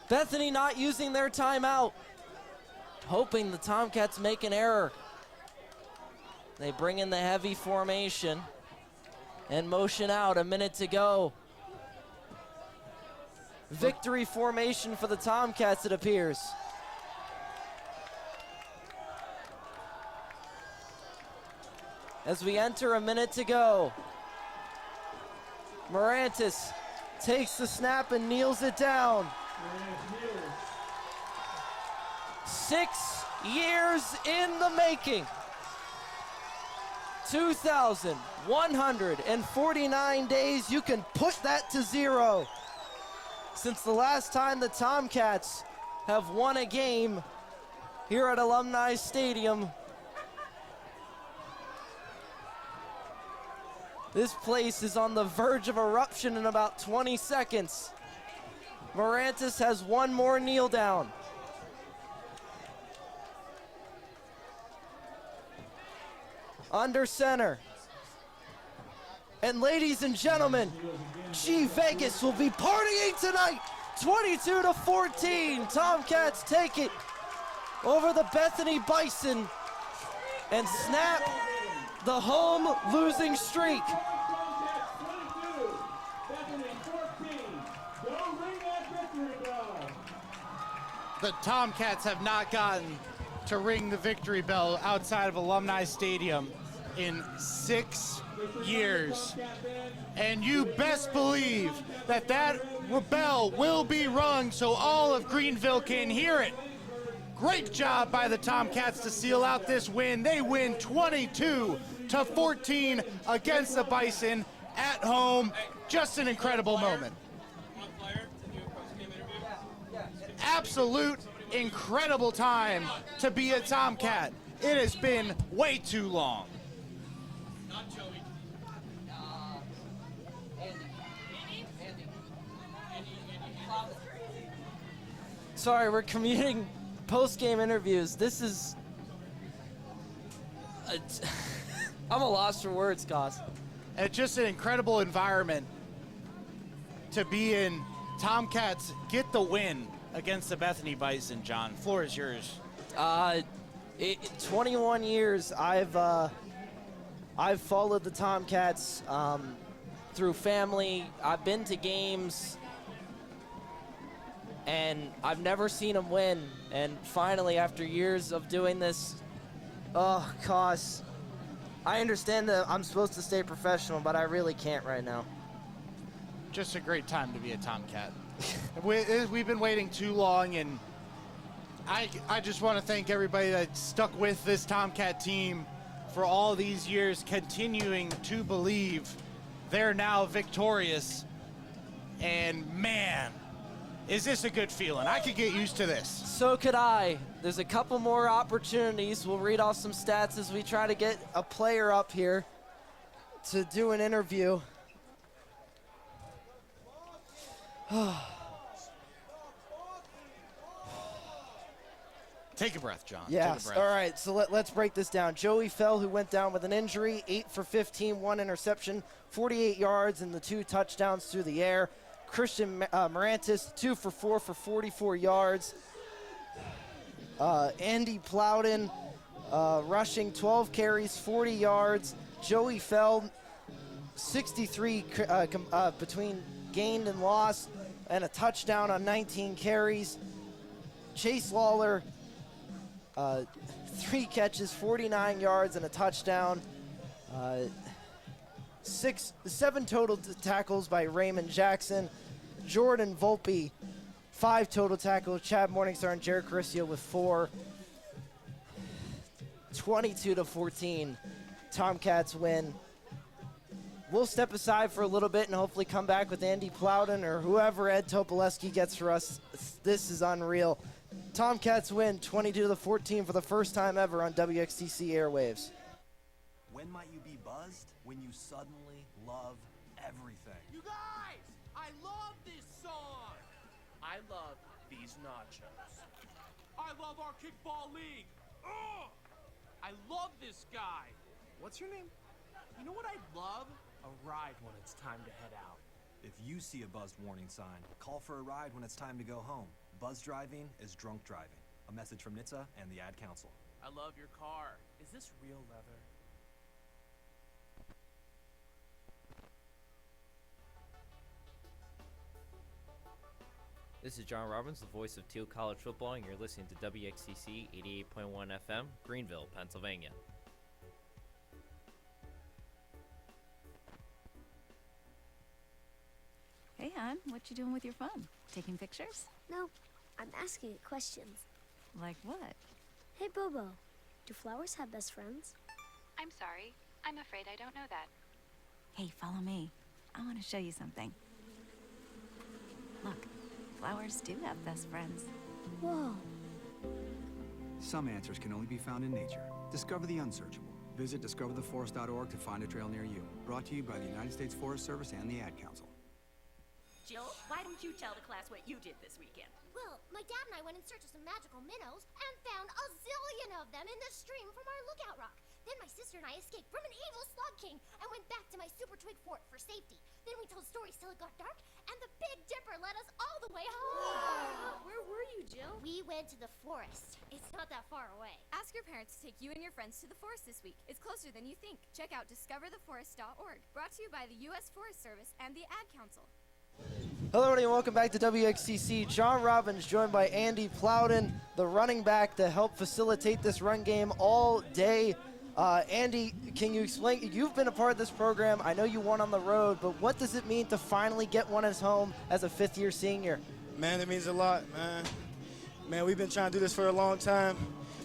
Bethany not using their timeout, hoping the Tomcats make an error. They bring in the heavy formation and motion out. A minute to go. Victory formation for the Tomcats, it appears. As we enter a minute to go. Morantis takes the snap and kneels it down. 6 years in the making. 2,149 days. You can put that to 0. Since the last time the Tomcats have won a game here at Alumni Stadium. This place is on the verge of eruption in about 20 seconds. Morantis has one more kneel down. Under center. And ladies and gentlemen, G Vegas will be partying tonight. 22-14. Tomcats take it over the Bethany Bison and snap the home losing streak. The Tomcats have not gotten to ring the victory bell outside of Alumni Stadium in 6 years. And you best believe that that bell will be rung so all of Greenville can hear it. Great job by the Tomcats to seal out this win. They win 22-14 against the Bison at home. Just an incredible moment. Absolute incredible time to be a Tomcat. It has been way too long. Sorry, we're commuting post-game interviews. This is... I'm a loss for words, Goss. It's just an incredible environment to be in. Tomcats get the win against the Bethany Bison, John. Floor is yours. 21 years I've followed the Tomcats through family. I've been to games, and I've never seen them win. And finally, after years of doing this, Koss, I understand that I'm supposed to stay professional, but I really can't right now. Just a great time to be a Tomcat. We've been waiting too long, and I just want to thank everybody that stuck with this Tomcat team for all these years, continuing to believe they're now victorious. And man, is this a good feeling? I could get used to this. So could I. There's a couple more opportunities. We'll read off some stats as we try to get a player up here to do an interview. Take a breath, John. Yes. Take a breath. All right, so let's break this down. Joey Fell, who went down with an injury, 8 for 15, 1 interception, 48 yards, and the 2 touchdowns through the air. Christian Morantis, 2 for 4 for 44 yards. Andy Plowden rushing 12 carries, 40 yards. Joey Fell, 63 between gained and lost. and a touchdown on 19 carries. Chase Lawler, 3 catches, 49 yards, and a touchdown. 7 total tackles by Raymond Jackson. Jordan Volpe, 5 total tackles. Chad Morningstar and Jared Carissio with 4. 22-14, Tomcats win. We'll step aside for a little bit and hopefully come back with Andy Plowden or whoever Ed Topoleski gets for us. This is unreal. Tomcats win 22-14 for the first time ever on WXTC airwaves. When might you be buzzed? When you suddenly love everything. You guys, I love this song. I love these nachos. I love our kickball league. Ugh! I love this guy. What's your name? You know what I'd love? A ride when it's time to head out. If you see a buzzed warning sign, call for a ride when it's time to go home. Buzz driving is drunk driving. A message from NHTSA and the Ad Council. I love your car. Is this real leather? This is John Robbins, the voice of Thiel College football, and you're listening to WXCC 88.1 FM, Greenville, Pennsylvania. Hey, hon, what you doing with your phone? Taking pictures? No, I'm asking it questions. Like what? Hey, Bobo, do flowers have best friends? I'm sorry. I'm afraid I don't know that. Hey, follow me. I want to show you something. Look, flowers do have best friends. Whoa. Some answers can only be found in nature. Discover the unsearchable. Visit discovertheforest.org to find a trail near you. Brought to you by the United States Forest Service and the Ad Council. Jill, why don't you tell the class what you did this weekend? Well, my dad and I went in search of some magical minnows and found a zillion of them in the stream from our lookout rock. Then my sister and I escaped from an evil slug king and went back to my super twig fort for safety. Then we told stories till it got dark, and the Big Dipper led us all the way home. Where were you, Jill? We went to the forest. It's not that far away. Ask your parents to take you and your friends to the forest this week. It's closer than you think. Check out discovertheforest.org. Brought to you by the U.S. Forest Service and the Ad Council. Hello, everybody, and welcome back to WXCC. John Robbins joined by Andy Plowden, the running back, to help facilitate this run game all day. Andy, can you explain? You've been a part of this program. I know you won on the road, but what does it mean to finally get one at home as a fifth-year senior? Man, it means a lot, man. Man, we've been trying to do this for a long time.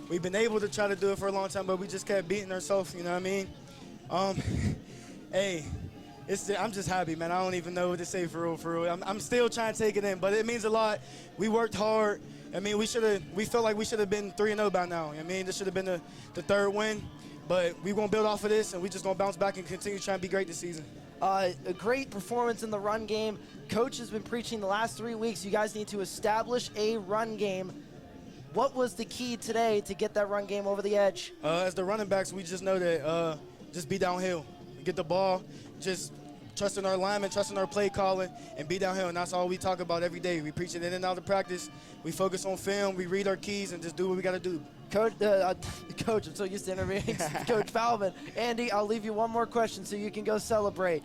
We've been able to try to do it for a long time, but we just kept beating ourselves, you know what I mean? Hey, I'm just happy, man. I don't even know what to say for real. I'm still trying to take it in, but it means a lot. We worked hard. I mean, we felt like we should have been 3-0 by now. I mean, this should have been the third win. But we're going to build off of this, and we're just going to bounce back and continue trying to be great this season. A great performance in the run game. Coach has been preaching the last 3 weeks, you guys need to establish a run game. What was the key today to get that run game over the edge? As the running backs, we just know that just be downhill. Get the ball, just trusting our linemen, trusting our play calling, and be downhill. And that's all we talk about every day. We preach it in and out of practice. We focus on film. We read our keys and just do what we got to do. Coach, I'm so used to interviewing Coach Falvin. Andy, I'll leave you one more question so you can go celebrate.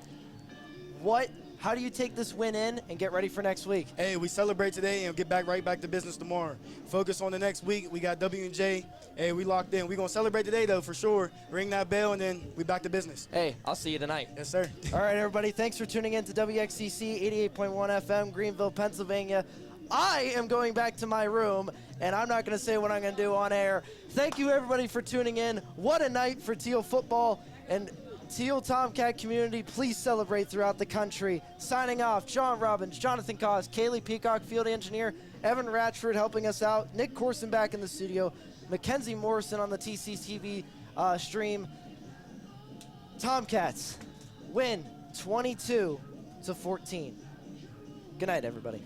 How do you take this win in and get ready for next week? Hey, we celebrate today and get right back to business tomorrow. Focus on the next week. We got W&J. Hey, we locked in. We're going to celebrate today, though, for sure. Ring that bell, and then we back to business. Hey, I'll see you tonight. Yes, sir. All right, everybody. Thanks for tuning in to WXCC 88.1 FM, Greenville, Pennsylvania. I am going back to my room, and I'm not going to say what I'm going to do on air. Thank you, everybody, for tuning in. What a night for Thiel football. And Thiel Tomcat community, please celebrate throughout the country. Signing off, John Robbins, Jonathan Koss, Kaylee Peacock, field engineer, Evan Ratchford helping us out, Nick Corson back in the studio, Mackenzie Morrison on the TCTV stream. Tomcats win 22-14. Good night, everybody.